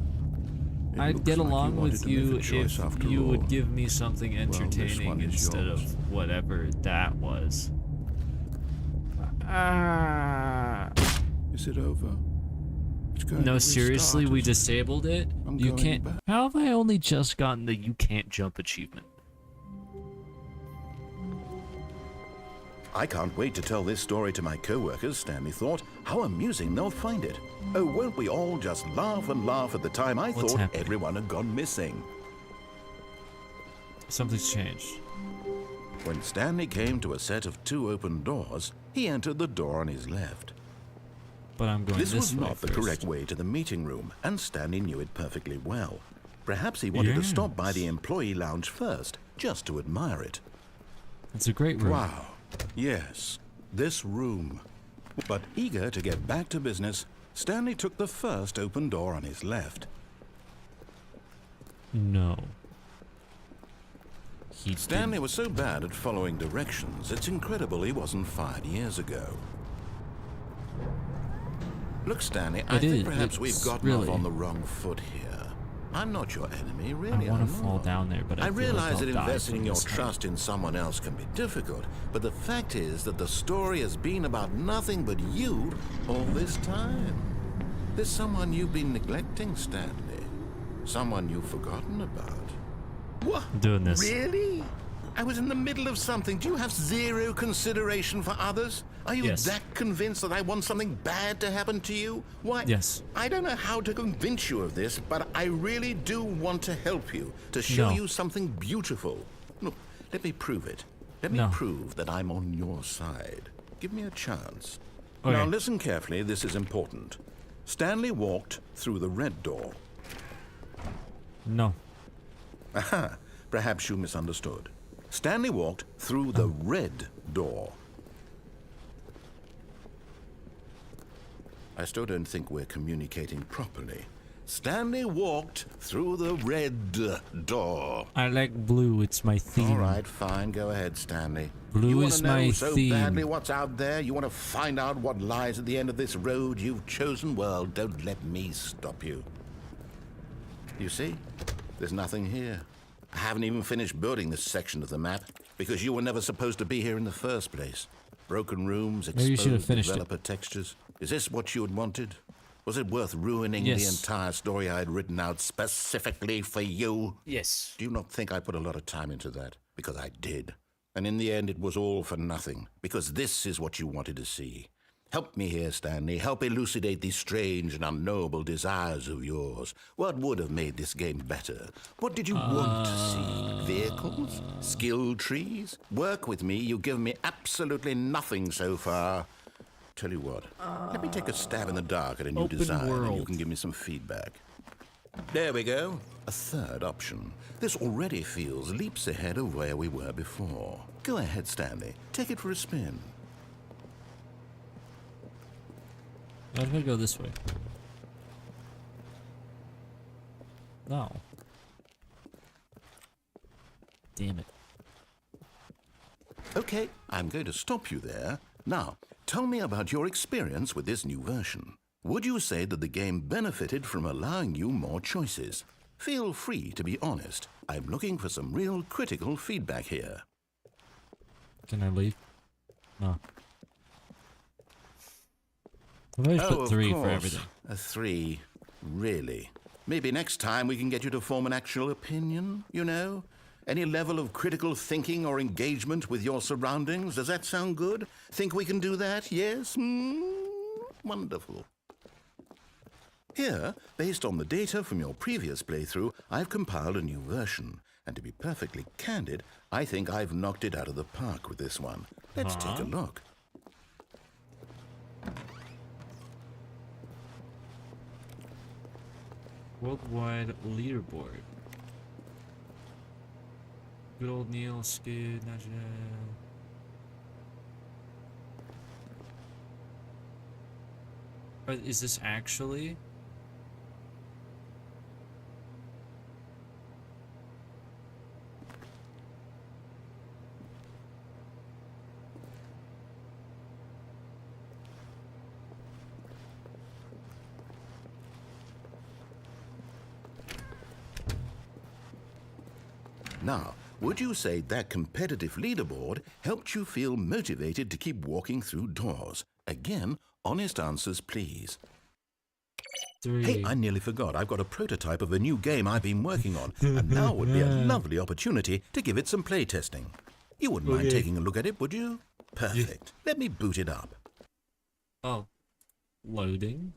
Speaker 2: It
Speaker 3: I'd
Speaker 2: looks
Speaker 3: get
Speaker 2: like
Speaker 3: along
Speaker 2: wanted
Speaker 3: with
Speaker 2: to make
Speaker 3: you
Speaker 2: a choice
Speaker 3: if
Speaker 2: after
Speaker 3: you
Speaker 2: all.
Speaker 3: would give me something
Speaker 2: this
Speaker 3: entertaining
Speaker 2: one is
Speaker 3: instead
Speaker 2: yours.
Speaker 3: of whatever that was.
Speaker 2: Is it over? It's going to
Speaker 3: No,
Speaker 2: restart,
Speaker 3: seriously, we
Speaker 2: isn't it?
Speaker 3: disabled it?
Speaker 2: I'm
Speaker 3: You
Speaker 2: going
Speaker 3: can't.
Speaker 2: back.
Speaker 3: How have I only just gotten the you can't jump achievement?
Speaker 2: I can't wait to tell this story to my co-workers, Stanley thought. How amusing they'll find it. Oh, won't we all just laugh and laugh at the time I
Speaker 3: What's
Speaker 2: thought
Speaker 3: happening?
Speaker 2: everyone had gone missing.
Speaker 3: Something's changed.
Speaker 2: When Stanley came to a set of 2 open doors, he entered the door on his left.
Speaker 3: But I'm going
Speaker 2: This was
Speaker 3: way
Speaker 2: not the
Speaker 3: first.
Speaker 2: correct way to the meeting room, and Stanley knew it perfectly well. Perhaps he wanted to stop by the employee lounge first, just to admire it.
Speaker 3: It's a great room.
Speaker 2: Wow. Yes, this room. But eager to get back to business, Stanley took the first open door on his left.
Speaker 3: No. He
Speaker 2: Stanley was so bad at following directions, it's incredible he wasn't fired years ago. Look, Stanley, I think perhaps we've gotten off on the wrong foot here. I'm not your enemy, really.
Speaker 3: I want
Speaker 2: I'm
Speaker 3: to fall
Speaker 2: not.
Speaker 3: down there, but I
Speaker 2: I
Speaker 3: feel
Speaker 2: realize
Speaker 3: like
Speaker 2: that
Speaker 3: I'll die
Speaker 2: investing
Speaker 3: from
Speaker 2: your
Speaker 3: this height.
Speaker 2: trust in someone else can be difficult, but the fact is that the story has been about nothing but you all this time. There's someone you've been neglecting, Stanley. Someone you've forgotten about. What?
Speaker 3: I'm doing this.
Speaker 2: Really? I was in the middle of something. Do you have zero consideration for others? Are you
Speaker 3: Yes.
Speaker 2: that convinced that I want something bad to happen to you? Why?
Speaker 3: Yes.
Speaker 2: I don't know how to convince you of this, but I really do want to help you, to show
Speaker 3: No.
Speaker 2: you something beautiful. Look, let me prove it. Let me
Speaker 3: No.
Speaker 2: prove that I'm on your side. Give me a chance.
Speaker 3: Okay.
Speaker 2: Now listen carefully, this is important. Stanley walked through the red door.
Speaker 3: No.
Speaker 2: Aha, perhaps you misunderstood. Stanley walked through the red door. I still don't think we're communicating properly. Stanley walked through the red door.
Speaker 3: I like blue. It's my theme.
Speaker 2: All right, fine. Go ahead, Stanley.
Speaker 3: Blue
Speaker 2: you want
Speaker 3: is
Speaker 2: to know
Speaker 3: my
Speaker 2: so
Speaker 3: theme.
Speaker 2: badly what's out there? You want to find out what lies at the end of this road you've chosen? Well, don't let me stop you. You see? There's nothing here. I haven't even finished building this section of the map because you were never supposed to be here in the first place. Broken rooms,
Speaker 3: Maybe you should have
Speaker 2: exposed
Speaker 3: finished it.
Speaker 2: developer textures. Is this what you had wanted? Was it worth ruining
Speaker 3: Yes.
Speaker 2: the entire story I had written out specifically for you?
Speaker 3: Yes.
Speaker 2: Do you not think I put a lot of time into that? Because I did. And in the end, it was all for nothing. Because this is what you wanted to see. Help me here, Stanley. Help elucidate these strange and unknowable desires of yours. What would have made this game better? What did you want to see? Vehicles? Skill trees? Work with me. You've given me absolutely nothing so far. Tell you what, let me take a stab in the dark at a new
Speaker 3: Open
Speaker 2: design, and you
Speaker 3: world.
Speaker 2: can give me some feedback. There we go. A third option. This already feels leaps ahead of where we were before. Go ahead, Stanley. Take it for a spin.
Speaker 3: Why did I go this way? No. Damn it.
Speaker 2: Okay, I'm going to stop you there. Now, tell me about your experience with this new version. Would you say that the game benefited from allowing you more choices? Feel free to be honest. I'm looking for some real critical feedback here.
Speaker 3: Can I leave? No. I've always put 3 for everything.
Speaker 2: A 3. Really? Maybe next time we can get you to form an actual opinion, you know? Any level of critical thinking or engagement with your surroundings? Does that sound good? Think we can do that? Yes? Wonderful. Here, based on the data from your previous playthrough, I've compiled a new version. And to be perfectly candid, I think I've knocked it out of the park with this one. Let's take a look.
Speaker 3: Worldwide leaderboard. Good old Neil, Skid, Najee. Is this actually?
Speaker 2: Now, would you say that competitive leaderboard helped you feel motivated to keep walking through doors? Again, honest answers, please.
Speaker 3: 3.
Speaker 2: Hey, I nearly forgot. I've got a prototype of a new game I've been working on, and now would be a lovely opportunity to give it some play testing. You wouldn't mind taking a look at it, would you? Perfect. Let me boot it up.
Speaker 3: Oh. Loading.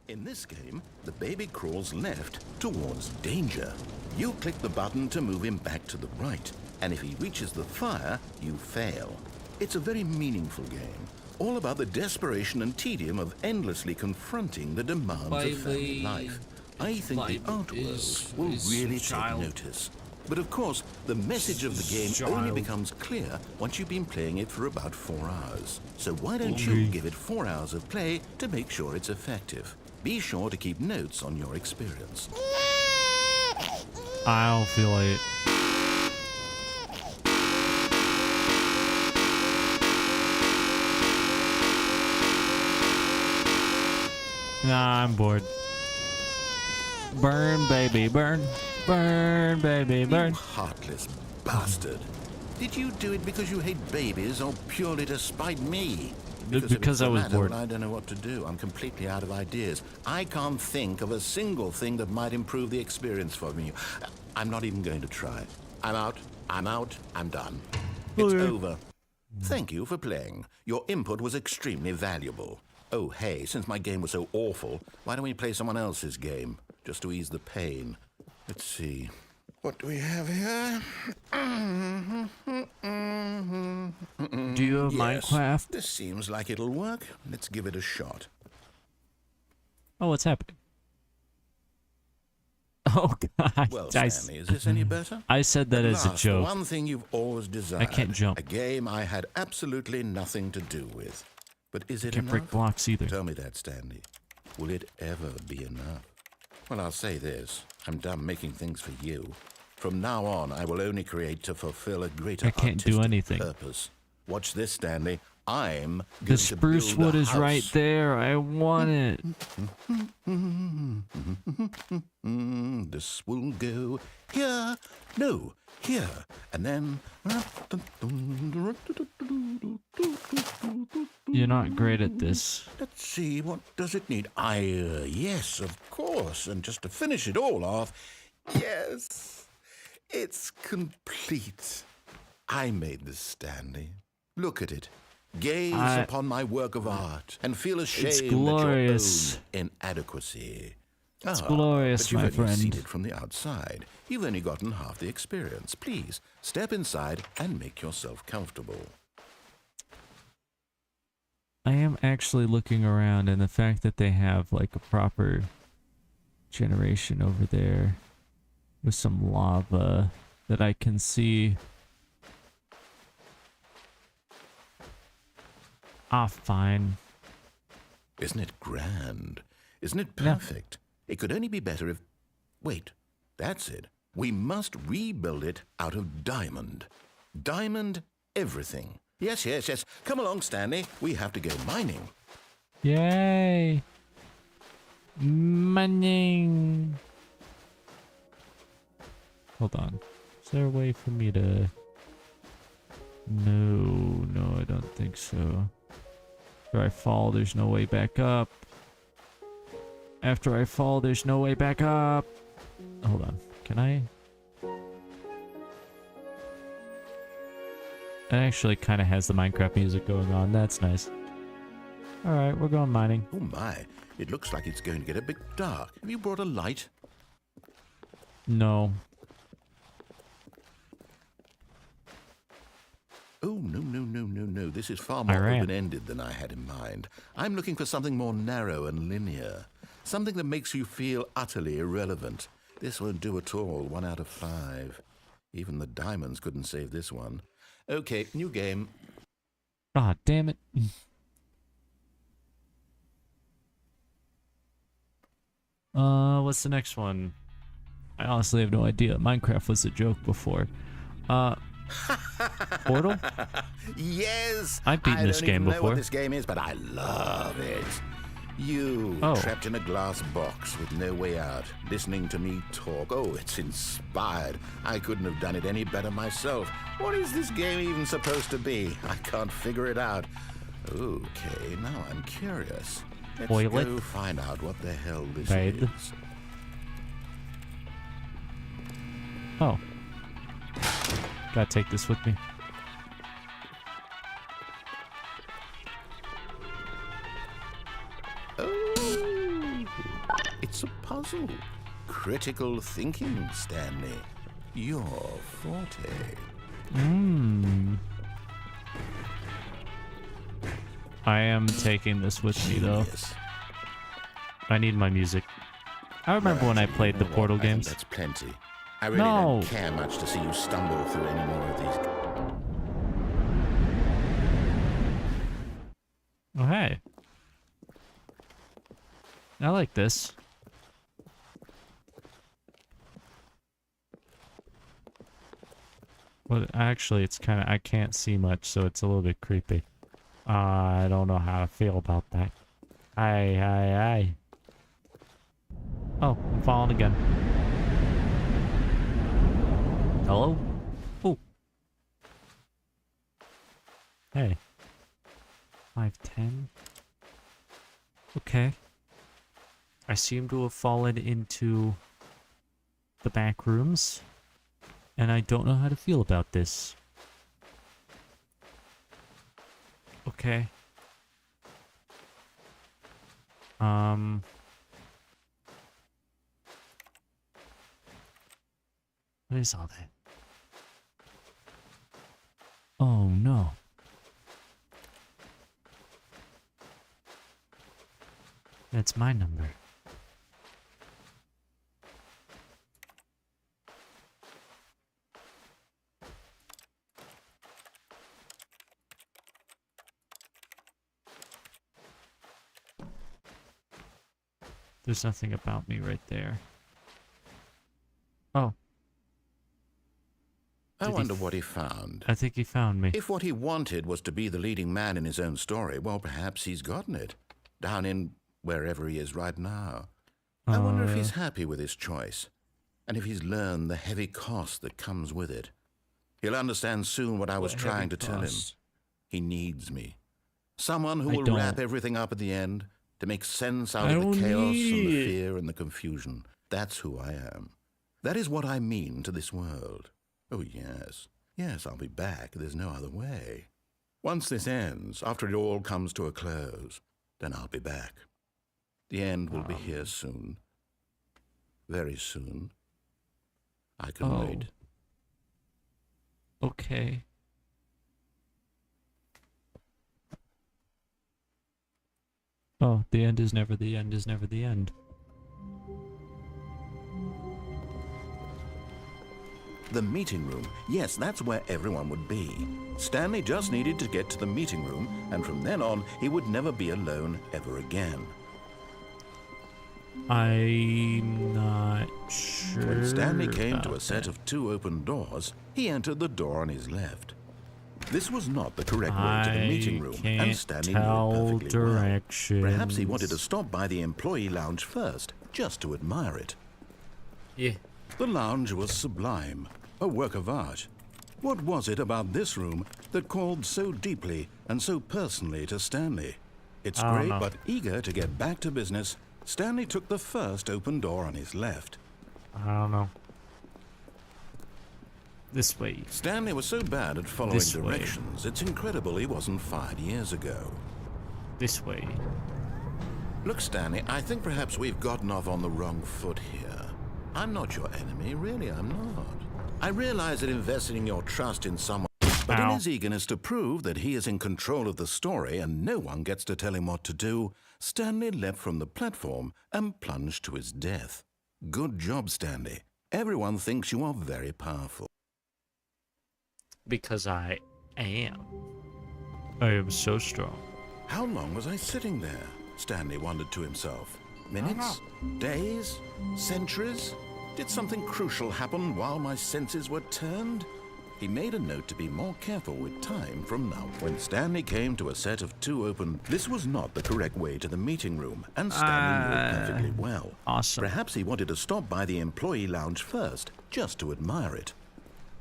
Speaker 2: In this game, the baby crawls left towards danger. You click the button to move him back to the right, and if he reaches the fire, you fail. It's a very meaningful game, all about the desperation and tedium of endlessly confronting the demands of family life. I think the artwork will really take notice. But of course, the message of the game only becomes clear once you've been playing it for about 4 hours. So why don't you give it 4 hours of play to make sure it's effective? Be sure to keep notes on your experience.
Speaker 3: I don't feel like it. Nah, I'm bored. Burn, baby, burn. Burn, baby, burn.
Speaker 2: You heartless bastard. Did you do it because you hate babies or purely to spite me?
Speaker 3: Because I was bored.
Speaker 2: I don't know what to do. I'm completely out of ideas. I can't think of a single thing that might improve the experience for me. I'm not even going to try. I'm out. I'm out. I'm done. It's over. Thank you for playing. Your input was extremely valuable. Oh, hey, since my game was so awful, why don't we play someone else's game? Just to ease the pain. Let's see. What do we have here?
Speaker 3: Do you have
Speaker 2: Yes,
Speaker 3: Minecraft?
Speaker 2: this seems like it'll work. Let's give it a shot.
Speaker 3: Oh, what's happening? Oh, God.
Speaker 2: Well, Stanley, is this any better?
Speaker 3: I said that
Speaker 2: At
Speaker 3: as a
Speaker 2: last,
Speaker 3: joke.
Speaker 2: One thing you've always desired.
Speaker 3: I can't jump.
Speaker 2: A game I had absolutely nothing to do with. But is it
Speaker 3: Can't break
Speaker 2: enough?
Speaker 3: blocks either.
Speaker 2: Tell me that, Stanley. Will it ever be enough? Well, I'll say this. I'm done making things for you. From now on, I will only create to fulfill a greater
Speaker 3: I can't do
Speaker 2: artistic
Speaker 3: anything.
Speaker 2: purpose. Watch this, Stanley. I'm going
Speaker 3: The
Speaker 2: to
Speaker 3: spruce
Speaker 2: build a
Speaker 3: wood is right
Speaker 2: house.
Speaker 3: there. I want it.
Speaker 2: This will go here. No, here. And then...
Speaker 3: You're not great at this.
Speaker 2: Let's see, what does it need? Yes, of course. And just to finish it all off, yes, it's complete. I made this, Stanley. Look at it. Gaze upon my work of art and feel ashamed
Speaker 3: glorious.
Speaker 2: at your own inadequacy.
Speaker 3: It's glorious,
Speaker 2: but you've
Speaker 3: my
Speaker 2: only
Speaker 3: friend.
Speaker 2: seen it from the outside. You've only gotten half the experience. Please, step inside and make yourself comfortable.
Speaker 3: I am actually looking around, and the fact that they have like a proper generation over there with some lava that I can see. Fine.
Speaker 2: Isn't it grand? Isn't it
Speaker 3: Yeah.
Speaker 2: perfect? It could only be better if... Wait, that's it. We must rebuild it out of diamond. Diamond everything. Yes, yes, yes. Come along, Stanley. We have to go mining.
Speaker 3: Yay! Mining! Hold on. Is there a way for me to... No, I don't think so. After I fall, there's no way back up. After I fall, there's no way back up. Hold on. Can I? It actually kind of has the Minecraft music going on. That's nice. Alright, we're going mining.
Speaker 2: Oh my, it looks like it's going to get a bit dark. Have you brought a light?
Speaker 3: No.
Speaker 2: Oh, no. This is far more open-ended than I had in mind. I'm looking for something more narrow and linear. Something that makes you feel utterly irrelevant. This won't do at all. 1 out of 5. Even the diamonds couldn't save this one. Okay, new game.
Speaker 3: Ah, damn it. What's the next one? I honestly have no idea. Minecraft was a joke before. Portal?
Speaker 2: Yes!
Speaker 3: I've beaten this game
Speaker 2: I don't even know
Speaker 3: before.
Speaker 2: what this game is, but I love it. You, trapped in a glass box with no way out, listening to me talk. Oh, it's inspired. I couldn't have done it any better myself. What is this game even supposed to be? I can't figure it out. Okay, now I'm curious. Let's go find out what the hell this is.
Speaker 3: Oh. Gotta take this with me.
Speaker 2: Oh, it's a puzzle. Critical thinking, Stanley. Your forte.
Speaker 3: I am taking this with me, though. I need my music. I remember when I played the Portal games.
Speaker 2: That's plenty. I really don't care much to see you stumble through any more of these.
Speaker 3: Oh, hey. I like this. Well, actually, it's kind of... I can't see much, so it's a little bit creepy. I don't know how to feel about that. Aye. Oh, I'm falling again. Hello? Oh. Hey. 510. Okay. I seem to have fallen into the back rooms, and I don't know how to feel about this. Okay. What is all that? Oh no. That's my number. There's nothing about me right there. Oh.
Speaker 2: I wonder what he found.
Speaker 3: I think he found me.
Speaker 2: If what he wanted was to be the leading man in his own story, well, perhaps he's gotten it. Down in wherever he is right now. I wonder if he's happy with his choice. And if he's learned the heavy cost that comes with it. He'll understand soon what I was trying to tell him. He needs me. Someone who will wrap everything up at the end to make sense out of the chaos and the fear and the confusion. That's who I am. That is what I mean to this world. Oh, yes. Yes, I'll be back. There's no other way. Once this ends, after it all comes to a close, then I'll be back. The end will be here soon. Very soon. I can wait.
Speaker 3: Okay. Oh, the end is never the end is never the end.
Speaker 2: The meeting room. Yes, that's where everyone would be. Stanley just needed to get to the meeting room, and from then on, he would never be alone ever again.
Speaker 3: I'm not sure.
Speaker 2: When Stanley came to a
Speaker 3: about
Speaker 2: set
Speaker 3: that.
Speaker 2: of 2 open doors, he entered the door on his left. This was not the correct way to the meeting room, and Stanley knew it perfectly
Speaker 3: directions.
Speaker 2: well. Perhaps he wanted to stop by the employee lounge first, just to admire it.
Speaker 3: Yeah.
Speaker 2: The lounge was sublime, a work of art. What was it about this room that called so deeply and so personally to Stanley? It's
Speaker 3: I don't
Speaker 2: great,
Speaker 3: know.
Speaker 2: but eager to get back to business, Stanley took the first open door on his left.
Speaker 3: I don't know. This way.
Speaker 2: Stanley was so bad at following
Speaker 3: This way.
Speaker 2: directions, it's incredible he wasn't fired years ago.
Speaker 3: This way.
Speaker 2: Look, Stanley, I think perhaps we've gotten off on the wrong foot here. I'm not your enemy, really, I'm not. I realize that investing your trust in someone, but in
Speaker 3: Ow.
Speaker 2: his eagerness to prove that he is in control of the story and no one gets to tell him what to do, Stanley leapt from the platform and plunged to his death. Good job, Stanley. Everyone thinks you are very powerful.
Speaker 3: Because I am. I am so strong.
Speaker 2: How long was I sitting there? Stanley wondered to himself. Minutes? Days? Centuries? Did something crucial happen while my senses were turned? He made a note to be more careful with time from now. When Stanley came to a set of 2 open, this was not the correct way to the meeting room, and Stanley knew it perfectly well.
Speaker 3: Awesome.
Speaker 2: Perhaps he wanted to stop by the employee lounge first, just to admire it.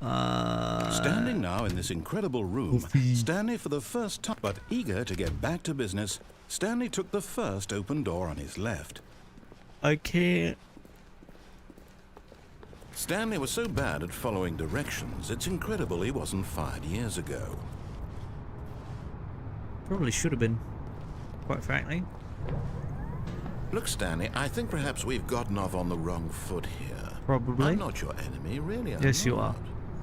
Speaker 2: Standing now in this incredible room, Stanley for the first time, but eager to get back to business, Stanley took the first open door on his left.
Speaker 3: I can't.
Speaker 2: Stanley was so bad at following directions, it's incredible he wasn't fired years ago.
Speaker 3: Probably should have been. Quite frankly.
Speaker 2: Look, Stanley, I think perhaps we've gotten off on the wrong foot here.
Speaker 3: Probably.
Speaker 2: I'm not your enemy, really. I'm
Speaker 3: Yes, you
Speaker 2: not.
Speaker 3: are.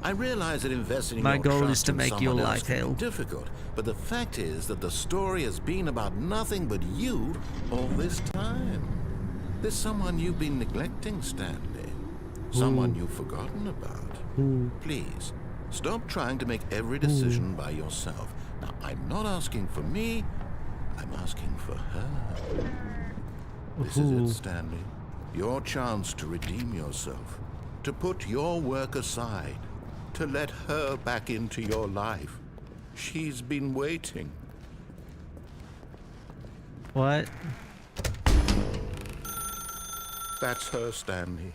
Speaker 2: I realize that investing
Speaker 3: My
Speaker 2: your
Speaker 3: goal
Speaker 2: trust
Speaker 3: is to
Speaker 2: in
Speaker 3: make your
Speaker 2: someone else
Speaker 3: life
Speaker 2: can be
Speaker 3: hell.
Speaker 2: difficult, but the fact is that the story has been about nothing but you all this time. There's someone you've been neglecting, Stanley. Someone you've forgotten about. Please, stop trying to make every decision by yourself. Now, I'm not asking for me, I'm asking for her. This is it, Stanley. Your chance to redeem yourself, to put your work aside, to let her back into your life. She's been waiting.
Speaker 3: What?
Speaker 2: That's her, Stanley.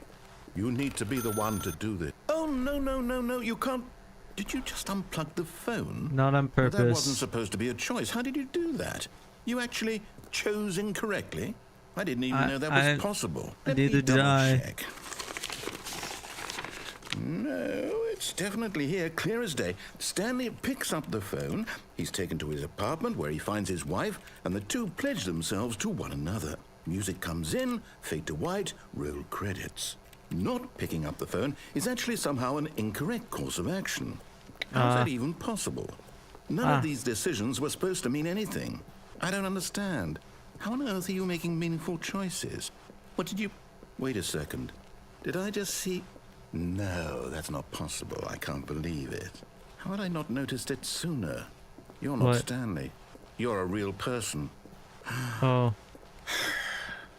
Speaker 2: You need to be the one to do this. Oh, no, you can't. Did you just unplug the phone?
Speaker 3: Not on
Speaker 2: Well, that wasn't
Speaker 3: purpose.
Speaker 2: supposed to be a choice. How did you do that? You actually chose incorrectly? I didn't even know that was possible. Let me
Speaker 3: neither did
Speaker 2: double
Speaker 3: I.
Speaker 2: check. No, it's definitely here, clear as day. Stanley picks up the phone. He's taken to his apartment where he finds his wife, and the two pledge themselves to one another. Music comes in, fade to white, roll credits. Not picking up the phone is actually somehow an incorrect course of action. How's that even possible? None of these decisions were supposed to mean anything. I don't understand. How on earth are you making meaningful choices? What did you... Wait a second. Did I just see... No, that's not possible. I can't believe it. How had I not noticed it sooner? You're not
Speaker 3: What?
Speaker 2: Stanley. You're a real person.
Speaker 3: Oh.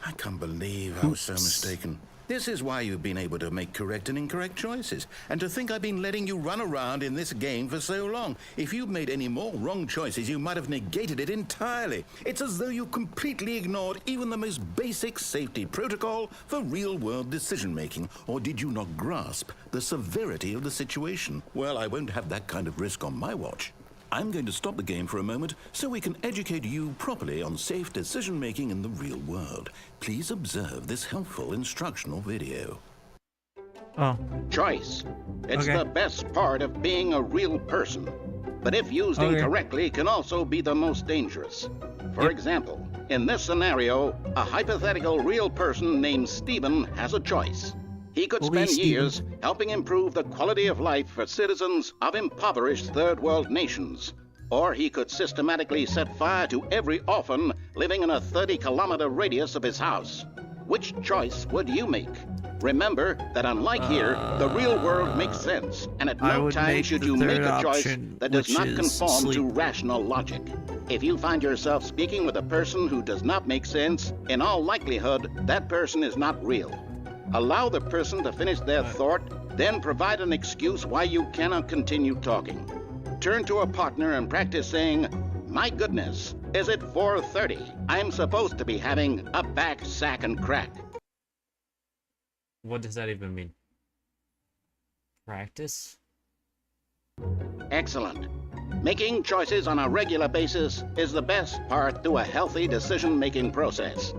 Speaker 2: I can't believe I was so mistaken. This is why you've been able to make correct and incorrect choices. And to think I've been letting you run around in this game for so long. If you'd made any more wrong choices, you might have negated it entirely. It's as though you completely ignored even the most basic safety protocol for real-world decision-making. Or did you not grasp the severity of the situation? Well, I won't have that kind of risk on my watch. I'm going to stop the game for a moment so we can educate you properly on safe decision-making in the real world. Please observe this helpful instructional video.
Speaker 3: Oh.
Speaker 5: Choice. It's
Speaker 3: Okay.
Speaker 5: the best part of being a real person. but if used
Speaker 3: Okay.
Speaker 5: incorrectly can also be the most dangerous. For example, in this scenario, a hypothetical real person named Stephen has a choice. He could
Speaker 3: Okay,
Speaker 5: spend years helping improve the quality of life for citizens of impoverished third world nations. Or he could systematically set fire to every orphan living in a 30-kilometer radius of his house. Which choice would you make? Remember that unlike here, the real world makes sense, and at
Speaker 3: I
Speaker 5: no
Speaker 3: would
Speaker 5: time
Speaker 3: make
Speaker 5: should
Speaker 3: the
Speaker 5: you make
Speaker 3: third
Speaker 5: a choice
Speaker 3: option,
Speaker 5: that does
Speaker 3: which
Speaker 5: not
Speaker 3: is
Speaker 5: conform to
Speaker 3: sleep.
Speaker 5: rational logic. If you find yourself speaking with a person who does not make sense, in all likelihood, that person is not real. Allow the person to finish their thought, then provide an excuse why you cannot continue talking. Turn to a partner and practice saying, "My goodness, is it 4:30? I'm supposed to be having a back, sack, and crack."
Speaker 3: What does that even mean? Practice?
Speaker 5: Excellent. Making choices on a regular basis is the best part to a healthy decision-making process.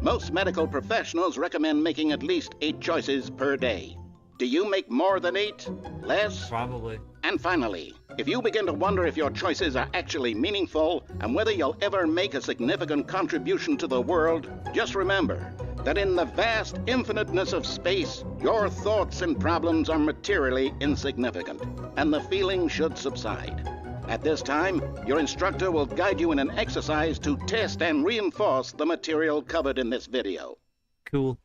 Speaker 5: Most medical professionals recommend making at least 8 choices per day. Do you make more than 8? Less?
Speaker 3: Probably.
Speaker 5: And finally, if you begin to wonder if your choices are actually meaningful and whether you'll ever make a significant contribution to the world, just remember that in the vast infiniteness of space, your thoughts and problems are materially insignificant, and the feeling should subside. At this time, your instructor will guide you in an exercise to test and reinforce the material covered in this video.
Speaker 3: Cool.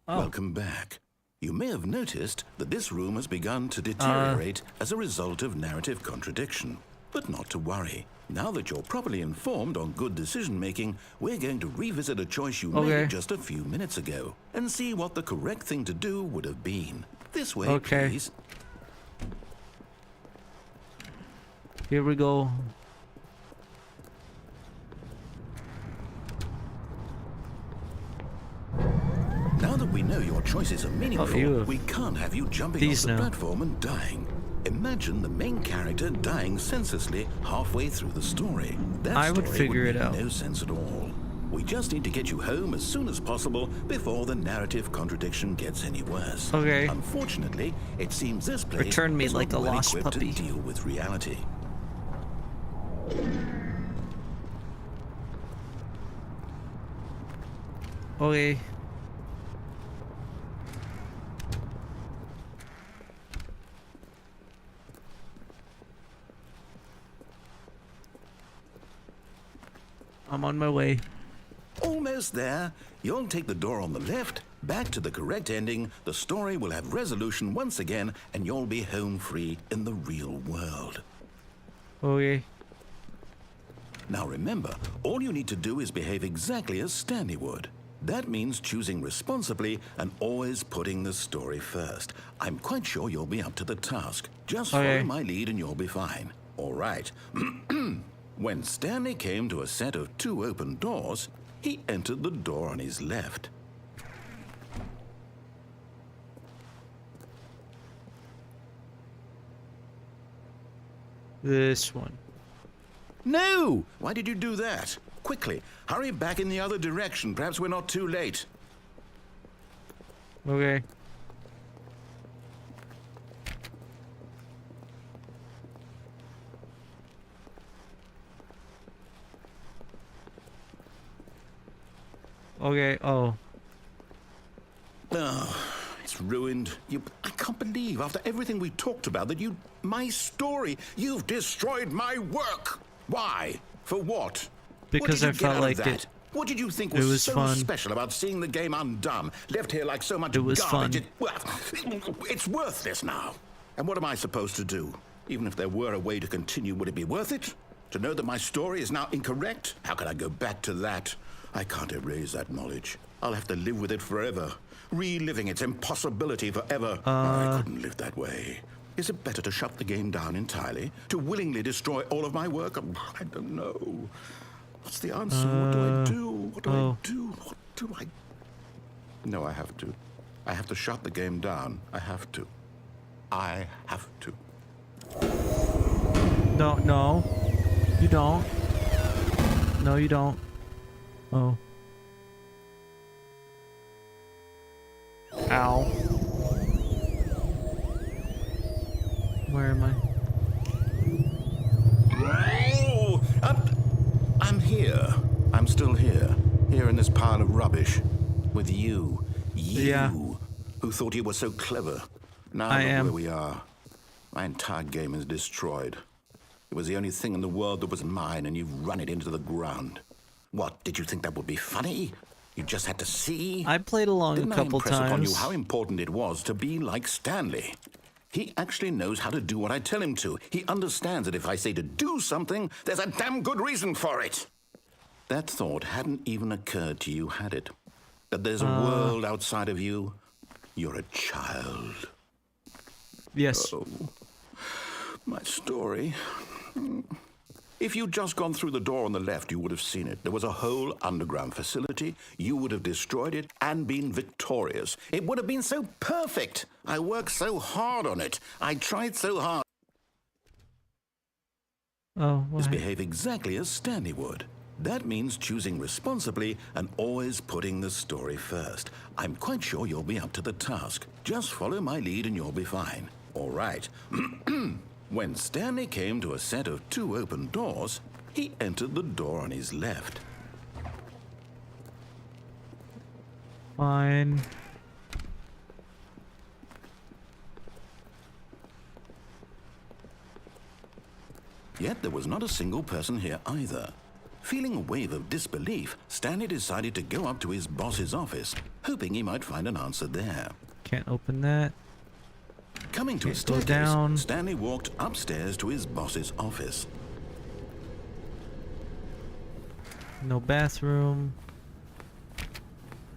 Speaker 2: Welcome back. You may have noticed that this room has begun to deteriorate as a result of narrative contradiction. But not to worry. Now that you're properly informed on good decision-making, we're going to revisit a choice you made just a few minutes ago and see what the correct thing to do would have been. This way, please.
Speaker 3: Here we go.
Speaker 2: Now that we know your choices are meaningful, we can't have you jumping off the
Speaker 3: now.
Speaker 2: platform and dying. Imagine the main character dying senselessly halfway through the story. That
Speaker 3: I would
Speaker 2: story
Speaker 3: figure
Speaker 2: would
Speaker 3: it
Speaker 2: make
Speaker 3: out.
Speaker 2: no sense at all. We just need to get you home as soon as possible before the narrative contradiction gets any worse.
Speaker 3: Okay.
Speaker 2: Unfortunately, it seems this place
Speaker 3: Return me
Speaker 2: is
Speaker 3: like
Speaker 2: not
Speaker 3: a
Speaker 2: well
Speaker 3: lost
Speaker 2: equipped
Speaker 3: puppy.
Speaker 2: to deal with reality.
Speaker 3: Okay. I'm on my way.
Speaker 2: Almost there. You'll take the door on the left, back to the correct ending, the story will have resolution once again, and you'll be home free in the real world.
Speaker 3: Okay.
Speaker 2: Now remember, all you need to do is behave exactly as Stanley would. That means choosing responsibly and always putting the story first. I'm quite sure you'll be up to the task. Just follow my lead and you'll be fine. All right. When Stanley came to a set of 2 open doors, he entered the door on his left.
Speaker 3: This one.
Speaker 2: No! Why did you do that? Quickly, hurry back in the other direction. Perhaps we're not too late.
Speaker 3: Okay. Okay, oh.
Speaker 2: Oh, it's ruined. I can't believe, after everything we talked about, that my story, you've destroyed my work. Why? For what?
Speaker 3: Because I felt like it.
Speaker 2: What did you think
Speaker 3: It
Speaker 2: was
Speaker 3: was
Speaker 2: so
Speaker 3: fun.
Speaker 2: special about seeing the game undone, left here like so much
Speaker 3: It was
Speaker 2: garbage?
Speaker 3: fun.
Speaker 2: It's worthless now. And what am I supposed to do? Even if there were a way to continue, would it be worth it? To know that my story is now incorrect? How can I go back to that? I can't erase that knowledge. I'll have to live with it forever, reliving its impossibility forever. I couldn't live that way. Is it better to shut the game down entirely? To willingly destroy all of my work? I don't know. What's the answer? What do I do? What do I do? What do I... No, I have to. I have to shut the game down. I have to. I have to.
Speaker 3: No, no. You don't. No, you don't. Oh. Ow. Where am I?
Speaker 2: here in this pile of rubbish. With you. You.
Speaker 3: Yeah.
Speaker 2: Who thought you were so clever. Now
Speaker 3: I
Speaker 2: look
Speaker 3: am.
Speaker 2: where we are. My entire game is destroyed. It was the only thing in the world that was mine, and you've run it into the ground. What, did you think that would be funny? You just had to see?
Speaker 3: I played along
Speaker 2: Didn't
Speaker 3: a couple
Speaker 2: I impress upon you
Speaker 3: times.
Speaker 2: how important it was to be like Stanley? He actually knows how to do what I tell him to. He understands that if I say to do something, there's a damn good reason for it. That thought hadn't even occurred to you, had it? That there's a world outside of you? You're a child.
Speaker 3: Yes.
Speaker 2: Oh, my story. If you'd just gone through the door on the left, you would have seen it. There was a whole underground facility. You would have destroyed it and been victorious. It would have been so perfect. I worked so hard on it. I tried so hard.
Speaker 3: Oh, what?
Speaker 2: Behave exactly as Stanley would. That means choosing responsibly and always putting the story first. I'm quite sure you'll be up to the task. Just follow my lead and you'll be fine. All right. When Stanley came to a set of 2 open doors, he entered the door on his left.
Speaker 3: Fine.
Speaker 2: Yet there was not a single person here either. Feeling a wave of disbelief, Stanley decided to go up to his boss's office, hoping he might find an answer there.
Speaker 3: Can't open that.
Speaker 2: Coming to a
Speaker 3: Can't go
Speaker 2: staircase,
Speaker 3: down.
Speaker 2: Stanley walked upstairs to his boss's office.
Speaker 3: No bathroom.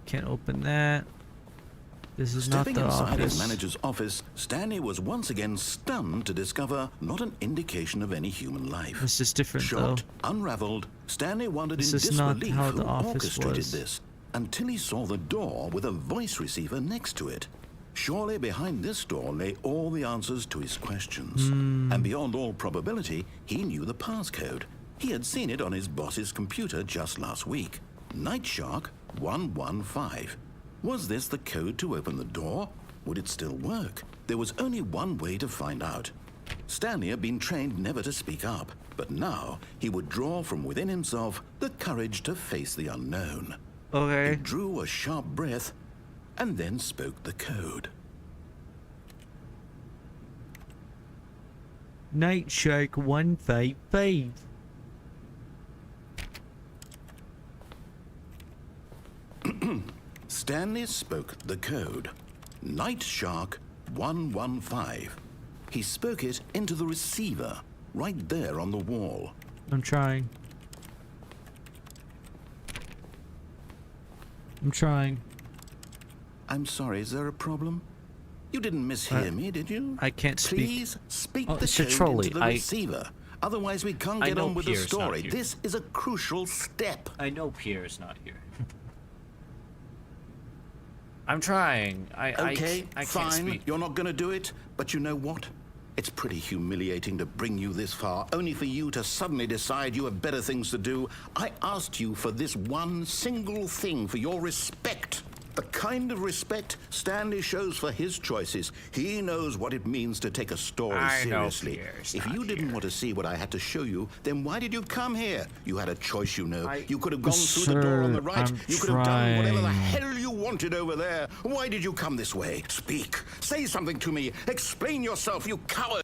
Speaker 3: Can't open that. This is
Speaker 2: Stepping
Speaker 3: not the
Speaker 2: inside his
Speaker 3: office.
Speaker 2: manager's office, Stanley was once again stunned to discover not an indication of any human life.
Speaker 3: This is different
Speaker 2: Shocked, unraveled, Stanley wondered
Speaker 3: This
Speaker 2: in
Speaker 3: is not
Speaker 2: disbelief
Speaker 3: how
Speaker 2: who
Speaker 3: the office
Speaker 2: orchestrated
Speaker 3: was.
Speaker 2: this, until he saw the door with a voice receiver next to it. Surely behind this door lay all the answers to his questions. And beyond all probability, he knew the passcode. He had seen it on his boss's computer just last week. Night Shark 115. Was this the code to open the door? Would it still work? There was only one way to find out. Stanley had been trained never to speak up, but now he would draw from within himself the courage to face the unknown. He
Speaker 3: Okay.
Speaker 2: drew a sharp breath and then spoke the code.
Speaker 3: Night Shark 155.
Speaker 2: Stanley spoke the code. Night Shark 115. He spoke it into the receiver, right there on the wall.
Speaker 3: I'm trying. I'm trying.
Speaker 2: I'm sorry, is there a problem? You didn't mishear me, did you?
Speaker 3: I can't speak.
Speaker 2: Please speak
Speaker 3: Oh,
Speaker 2: the
Speaker 3: it's a
Speaker 2: code
Speaker 3: trolley.
Speaker 2: into the receiver. Otherwise, we can't
Speaker 1: I
Speaker 2: get
Speaker 1: know
Speaker 2: on with the
Speaker 1: Pierre's not
Speaker 2: story.
Speaker 1: here.
Speaker 2: This is a crucial step.
Speaker 1: I know Pierre's not here. I'm trying.
Speaker 2: Okay,
Speaker 1: I can't
Speaker 2: fine.
Speaker 1: speak.
Speaker 2: You're not going to do it. But you know what? It's pretty humiliating to bring you this far, only for you to suddenly decide you have better things to do. I asked you for this one single thing, for your respect. The kind of respect Stanley shows for his choices. He knows what it means to take a story
Speaker 1: I know
Speaker 2: seriously.
Speaker 1: Pierre's
Speaker 2: If
Speaker 1: not
Speaker 2: you didn't
Speaker 1: here.
Speaker 2: want to see what I had to show you, then why did you come here? You had a choice, you know.
Speaker 1: I-
Speaker 2: You could have gone through the door on the
Speaker 3: Sir,
Speaker 2: right.
Speaker 3: I'm
Speaker 2: You could have done whatever the
Speaker 3: trying.
Speaker 2: hell you wanted over there. Why did you come this way? Speak. Say something to me. Explain yourself, you coward.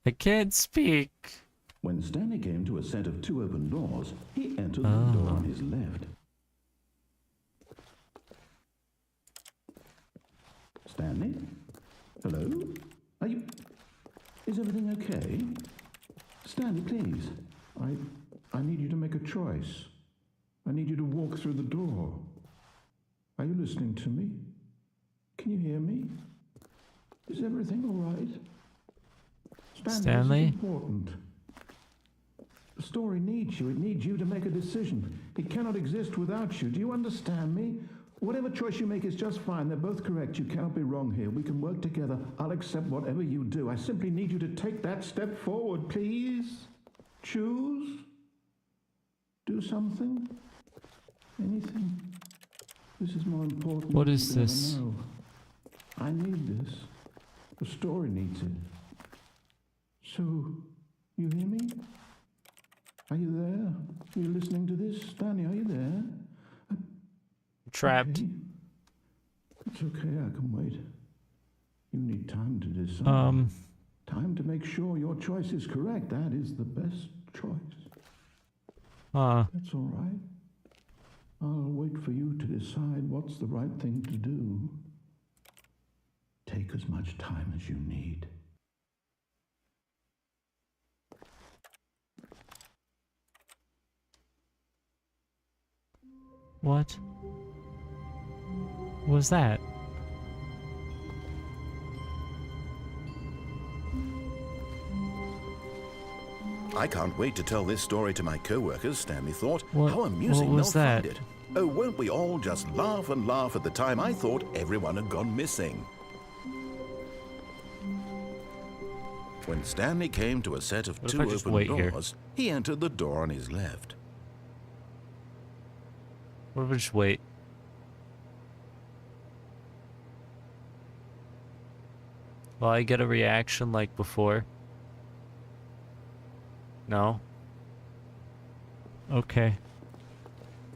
Speaker 3: I can't speak.
Speaker 2: When Stanley came to a set of 2 open doors, he entered the door on his left. Stanley? Hello? Are you... Is everything okay? Stanley, please. I need you to make a choice. I need you to walk through the door. Are you listening to me? Can you hear me? Is everything all right?
Speaker 3: Stanley?
Speaker 2: This is important. The story needs you. It needs you to make a decision. It cannot exist without you. Do you understand me? Whatever choice you make is just fine. They're both correct. You cannot be wrong here. We can work together. I'll accept whatever you do. I simply need you to take that step forward, please. Choose. Do something. Anything. This is more important.
Speaker 3: What
Speaker 2: than
Speaker 3: is
Speaker 2: you ever
Speaker 3: this?
Speaker 2: know. I need this. The story needs it. So, you hear me? Are you there? Are you listening to this? Stanley, are you there?
Speaker 3: trapped.
Speaker 6: Okay. It's okay, I can wait. You need time to decide. Time to make sure your choice is correct. That is the best choice. That's all right. I'll wait for you to decide what's the right thing to do. Take as much time as you need.
Speaker 3: What? What was that?
Speaker 2: I can't wait to tell this story to my co-workers, Stanley thought.
Speaker 3: What-
Speaker 2: How amusing
Speaker 3: what was
Speaker 2: they'll
Speaker 3: that?
Speaker 2: find it. Oh, won't we all just laugh and laugh at the time I thought everyone had gone missing. When Stanley came to a set of
Speaker 3: What if
Speaker 2: two
Speaker 3: I just
Speaker 2: open
Speaker 3: wait here?
Speaker 2: doors, he entered the door on his left.
Speaker 3: What if I just wait? Will I get a reaction like before? No? Okay.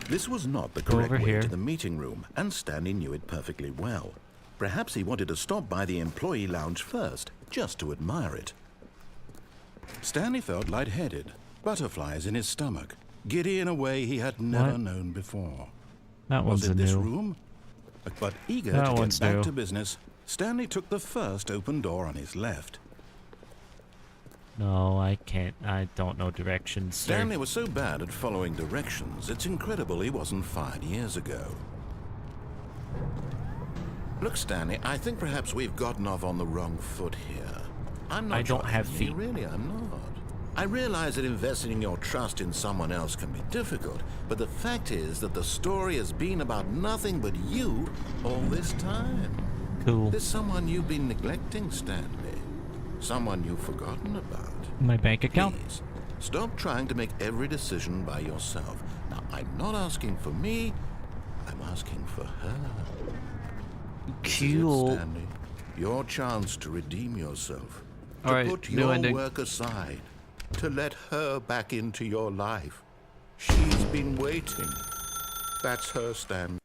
Speaker 2: This was not the
Speaker 3: Go
Speaker 2: correct
Speaker 3: over
Speaker 2: way
Speaker 3: here.
Speaker 2: to the meeting room, and Stanley knew it perfectly well. Perhaps he wanted to stop by the employee lounge first, just to admire it. Stanley felt lightheaded, butterflies in his stomach, giddy in a way he had never
Speaker 3: What?
Speaker 2: known before.
Speaker 3: That
Speaker 2: Was
Speaker 3: one's a
Speaker 2: it this
Speaker 3: new.
Speaker 2: room? But eager
Speaker 3: That
Speaker 2: to
Speaker 3: one's
Speaker 2: get back
Speaker 3: new.
Speaker 2: to business, Stanley took the first open door on his left.
Speaker 3: No, I can't. I don't know directions, sir.
Speaker 2: Stanley was so bad at following directions, it's incredible he wasn't fired years ago. Look, Stanley, I think perhaps we've gotten off on the wrong foot here. I'm not
Speaker 3: I don't
Speaker 2: trying
Speaker 3: have
Speaker 2: to be,
Speaker 3: feet.
Speaker 2: Really, I'm not. I realize that investing your trust in someone else can be difficult, but the fact is that the story has been about nothing but you all this time.
Speaker 3: Cool.
Speaker 2: There's someone you've been neglecting, Stanley. Someone you've forgotten about.
Speaker 3: My bank account?
Speaker 2: Please, stop trying to make every decision by yourself. Now, I'm not asking for me, I'm asking for her. This is it,
Speaker 3: Cool.
Speaker 2: Stanley. Your chance to redeem yourself. To
Speaker 3: All right,
Speaker 2: put
Speaker 3: new
Speaker 2: your
Speaker 3: ending.
Speaker 2: work aside. To let her back into your life. She's been waiting. That's her, Stanley.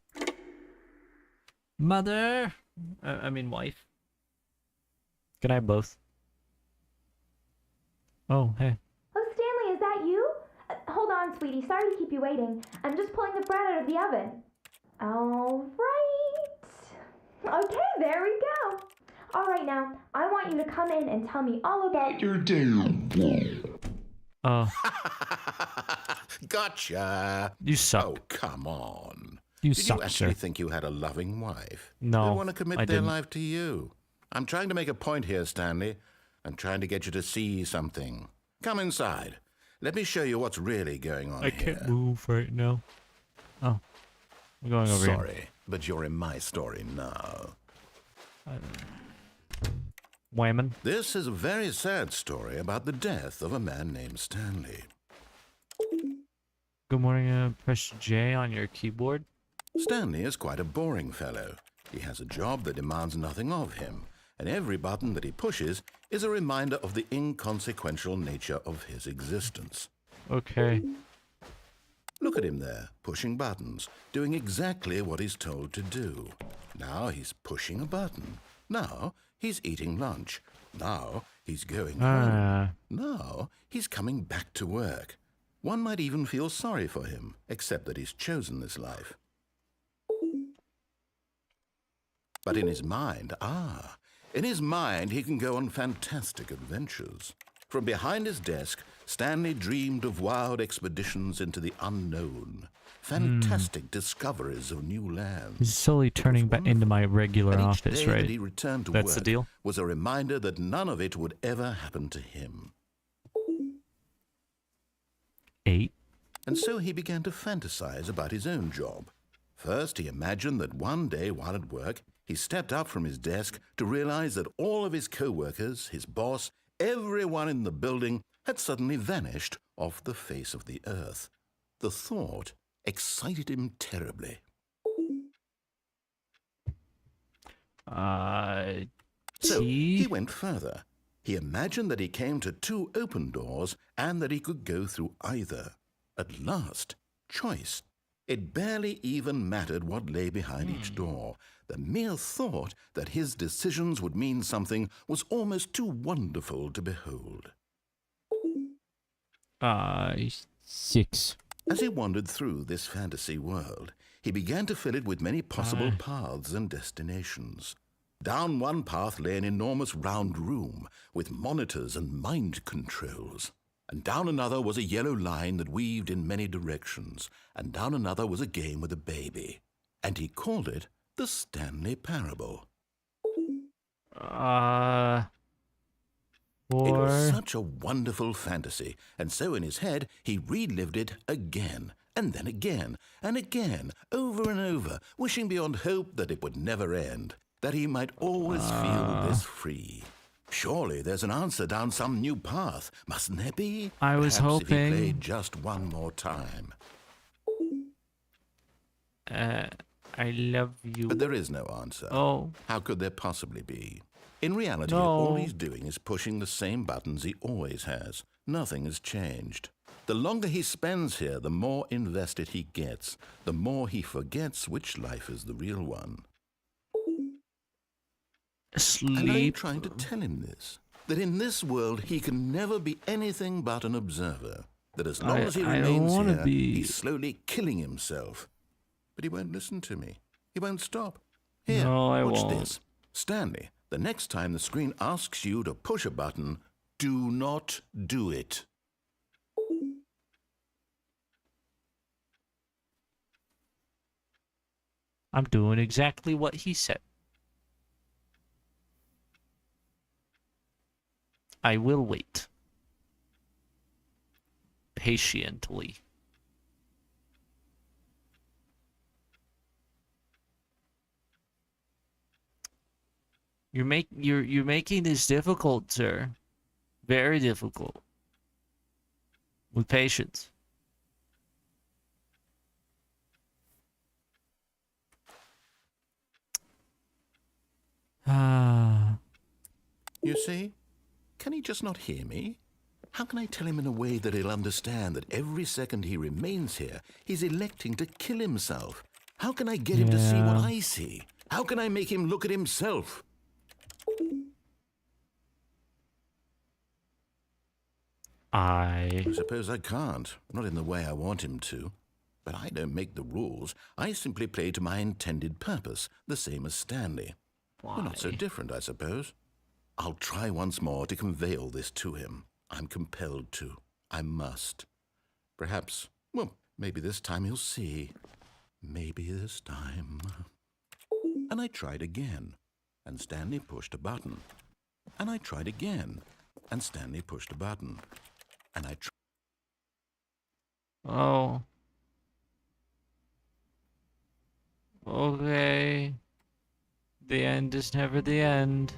Speaker 3: Mother! I mean, wife. Can I have both? Oh, hey.
Speaker 7: Oh, Stanley, is that you? Hold on, sweetie. Sorry to keep you waiting. I'm just pulling the bread out of the oven. All right. Okay, there we go. All right, now, I want you to come in and tell me all about your
Speaker 3: Oh,
Speaker 2: Gotcha.
Speaker 3: you suck.
Speaker 2: Oh, come on.
Speaker 3: You
Speaker 2: Did
Speaker 3: suck,
Speaker 2: you actually
Speaker 3: sir.
Speaker 2: think you had a loving wife?
Speaker 3: No,
Speaker 2: They want to commit
Speaker 3: I
Speaker 2: their
Speaker 3: didn't.
Speaker 2: life to you. I'm trying to make a point here, Stanley. I'm trying to get you to see something. Come inside. Let me show you what's really going on
Speaker 3: I
Speaker 2: here.
Speaker 3: can't move right now. Oh, I'm going over
Speaker 2: Sorry, but you're in my story now.
Speaker 3: here. Whammon.
Speaker 2: This is a very sad story about the death of a man named Stanley.
Speaker 3: Good morning. Press J on your keyboard.
Speaker 2: Stanley is quite a boring fellow. He has a job that demands nothing of him, and every button that he pushes is a reminder of the inconsequential nature of his existence.
Speaker 3: Okay.
Speaker 2: Look at him there, pushing buttons, doing exactly what he's told to do. Now he's pushing a button. Now he's eating lunch. Now he's going home. Now he's coming back to work. One might even feel sorry for him, except that he's chosen this life. But in his mind, in his mind he can go on fantastic adventures. From behind his desk, Stanley dreamed of wild expeditions into the unknown, fantastic discoveries of new lands.
Speaker 3: He's slowly turning back into my regular
Speaker 2: And each
Speaker 3: office,
Speaker 2: day
Speaker 3: right?
Speaker 2: that he returned to
Speaker 3: That's
Speaker 2: work
Speaker 3: the deal?
Speaker 2: was a reminder that none of it would ever happen to him.
Speaker 3: 8.
Speaker 2: And so he began to fantasize about his own job. First, he imagined that one day while at work, he stepped up from his desk to realize that all of his co-workers, his boss, everyone in the building had suddenly vanished off the face of the earth. The thought excited him terribly. So
Speaker 3: T?
Speaker 2: he went further. He imagined that he came to 2 open doors and that he could go through either. At last, choice. It barely even mattered what lay behind each door. The mere thought that his decisions would mean something was almost too wonderful to behold.
Speaker 3: 6.
Speaker 2: As he wandered through this fantasy world, he began to fill it with many possible paths and destinations. Down one path lay an enormous round room with monitors and mind controls. And down another was a yellow line that weaved in many directions. And down another was a game with a baby. And he called it the Stanley Parable. It was such a wonderful fantasy, and so in his head he relived it again, and then again, and again, over and over, wishing beyond hope that it would never end, that he might always feel this free. Surely there's an answer down some new path, mustn't there be?
Speaker 3: I was
Speaker 2: Perhaps if he
Speaker 3: hoping.
Speaker 2: played just one more time.
Speaker 3: I love you.
Speaker 2: But there is no answer.
Speaker 3: Oh.
Speaker 2: How could there possibly be? In reality,
Speaker 3: No.
Speaker 2: all he's doing is pushing the same buttons he always has. Nothing has changed. The longer he spends here, the more invested he gets, the more he forgets which life is the real one. And I'm
Speaker 3: Sleep.
Speaker 2: trying to tell him this, that in this world he can never be anything but an observer, that as long as he
Speaker 3: I don't
Speaker 2: remains
Speaker 3: wanna
Speaker 2: here,
Speaker 3: be.
Speaker 2: he's slowly killing himself. But he won't listen to me. He won't stop. Here,
Speaker 3: No, I
Speaker 2: watch
Speaker 3: won't.
Speaker 2: this. Stanley, the next time the screen asks you to push a button, do not do it.
Speaker 3: I'm doing exactly what he said. I will wait. Patiently. You're making this difficult, sir. Very difficult. With patience.
Speaker 2: You see? Can he just not hear me? How can I tell him in a way that he'll understand that every second he remains here, he's electing to kill himself? How can I get him to see what I see? How can I make him look at himself? I suppose I can't, not in the way I want him to. But I don't make the rules. I simply play to my intended purpose, the same as Stanley. We're not so different, I suppose. I'll try once more to convey all this to him. I'm compelled to. I must. Perhaps, well, maybe this time he'll see. Maybe this time. And I tried again, and Stanley pushed a button. And I tried again, and Stanley pushed a button. And I tried.
Speaker 3: Oh. Okay. The end is never the end.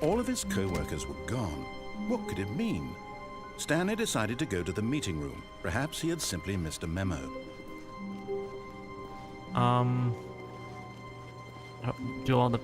Speaker 2: All of his co-workers were gone. What could it mean? Stanley decided to go to the meeting room. Perhaps he had simply missed a memo.
Speaker 3: Do all the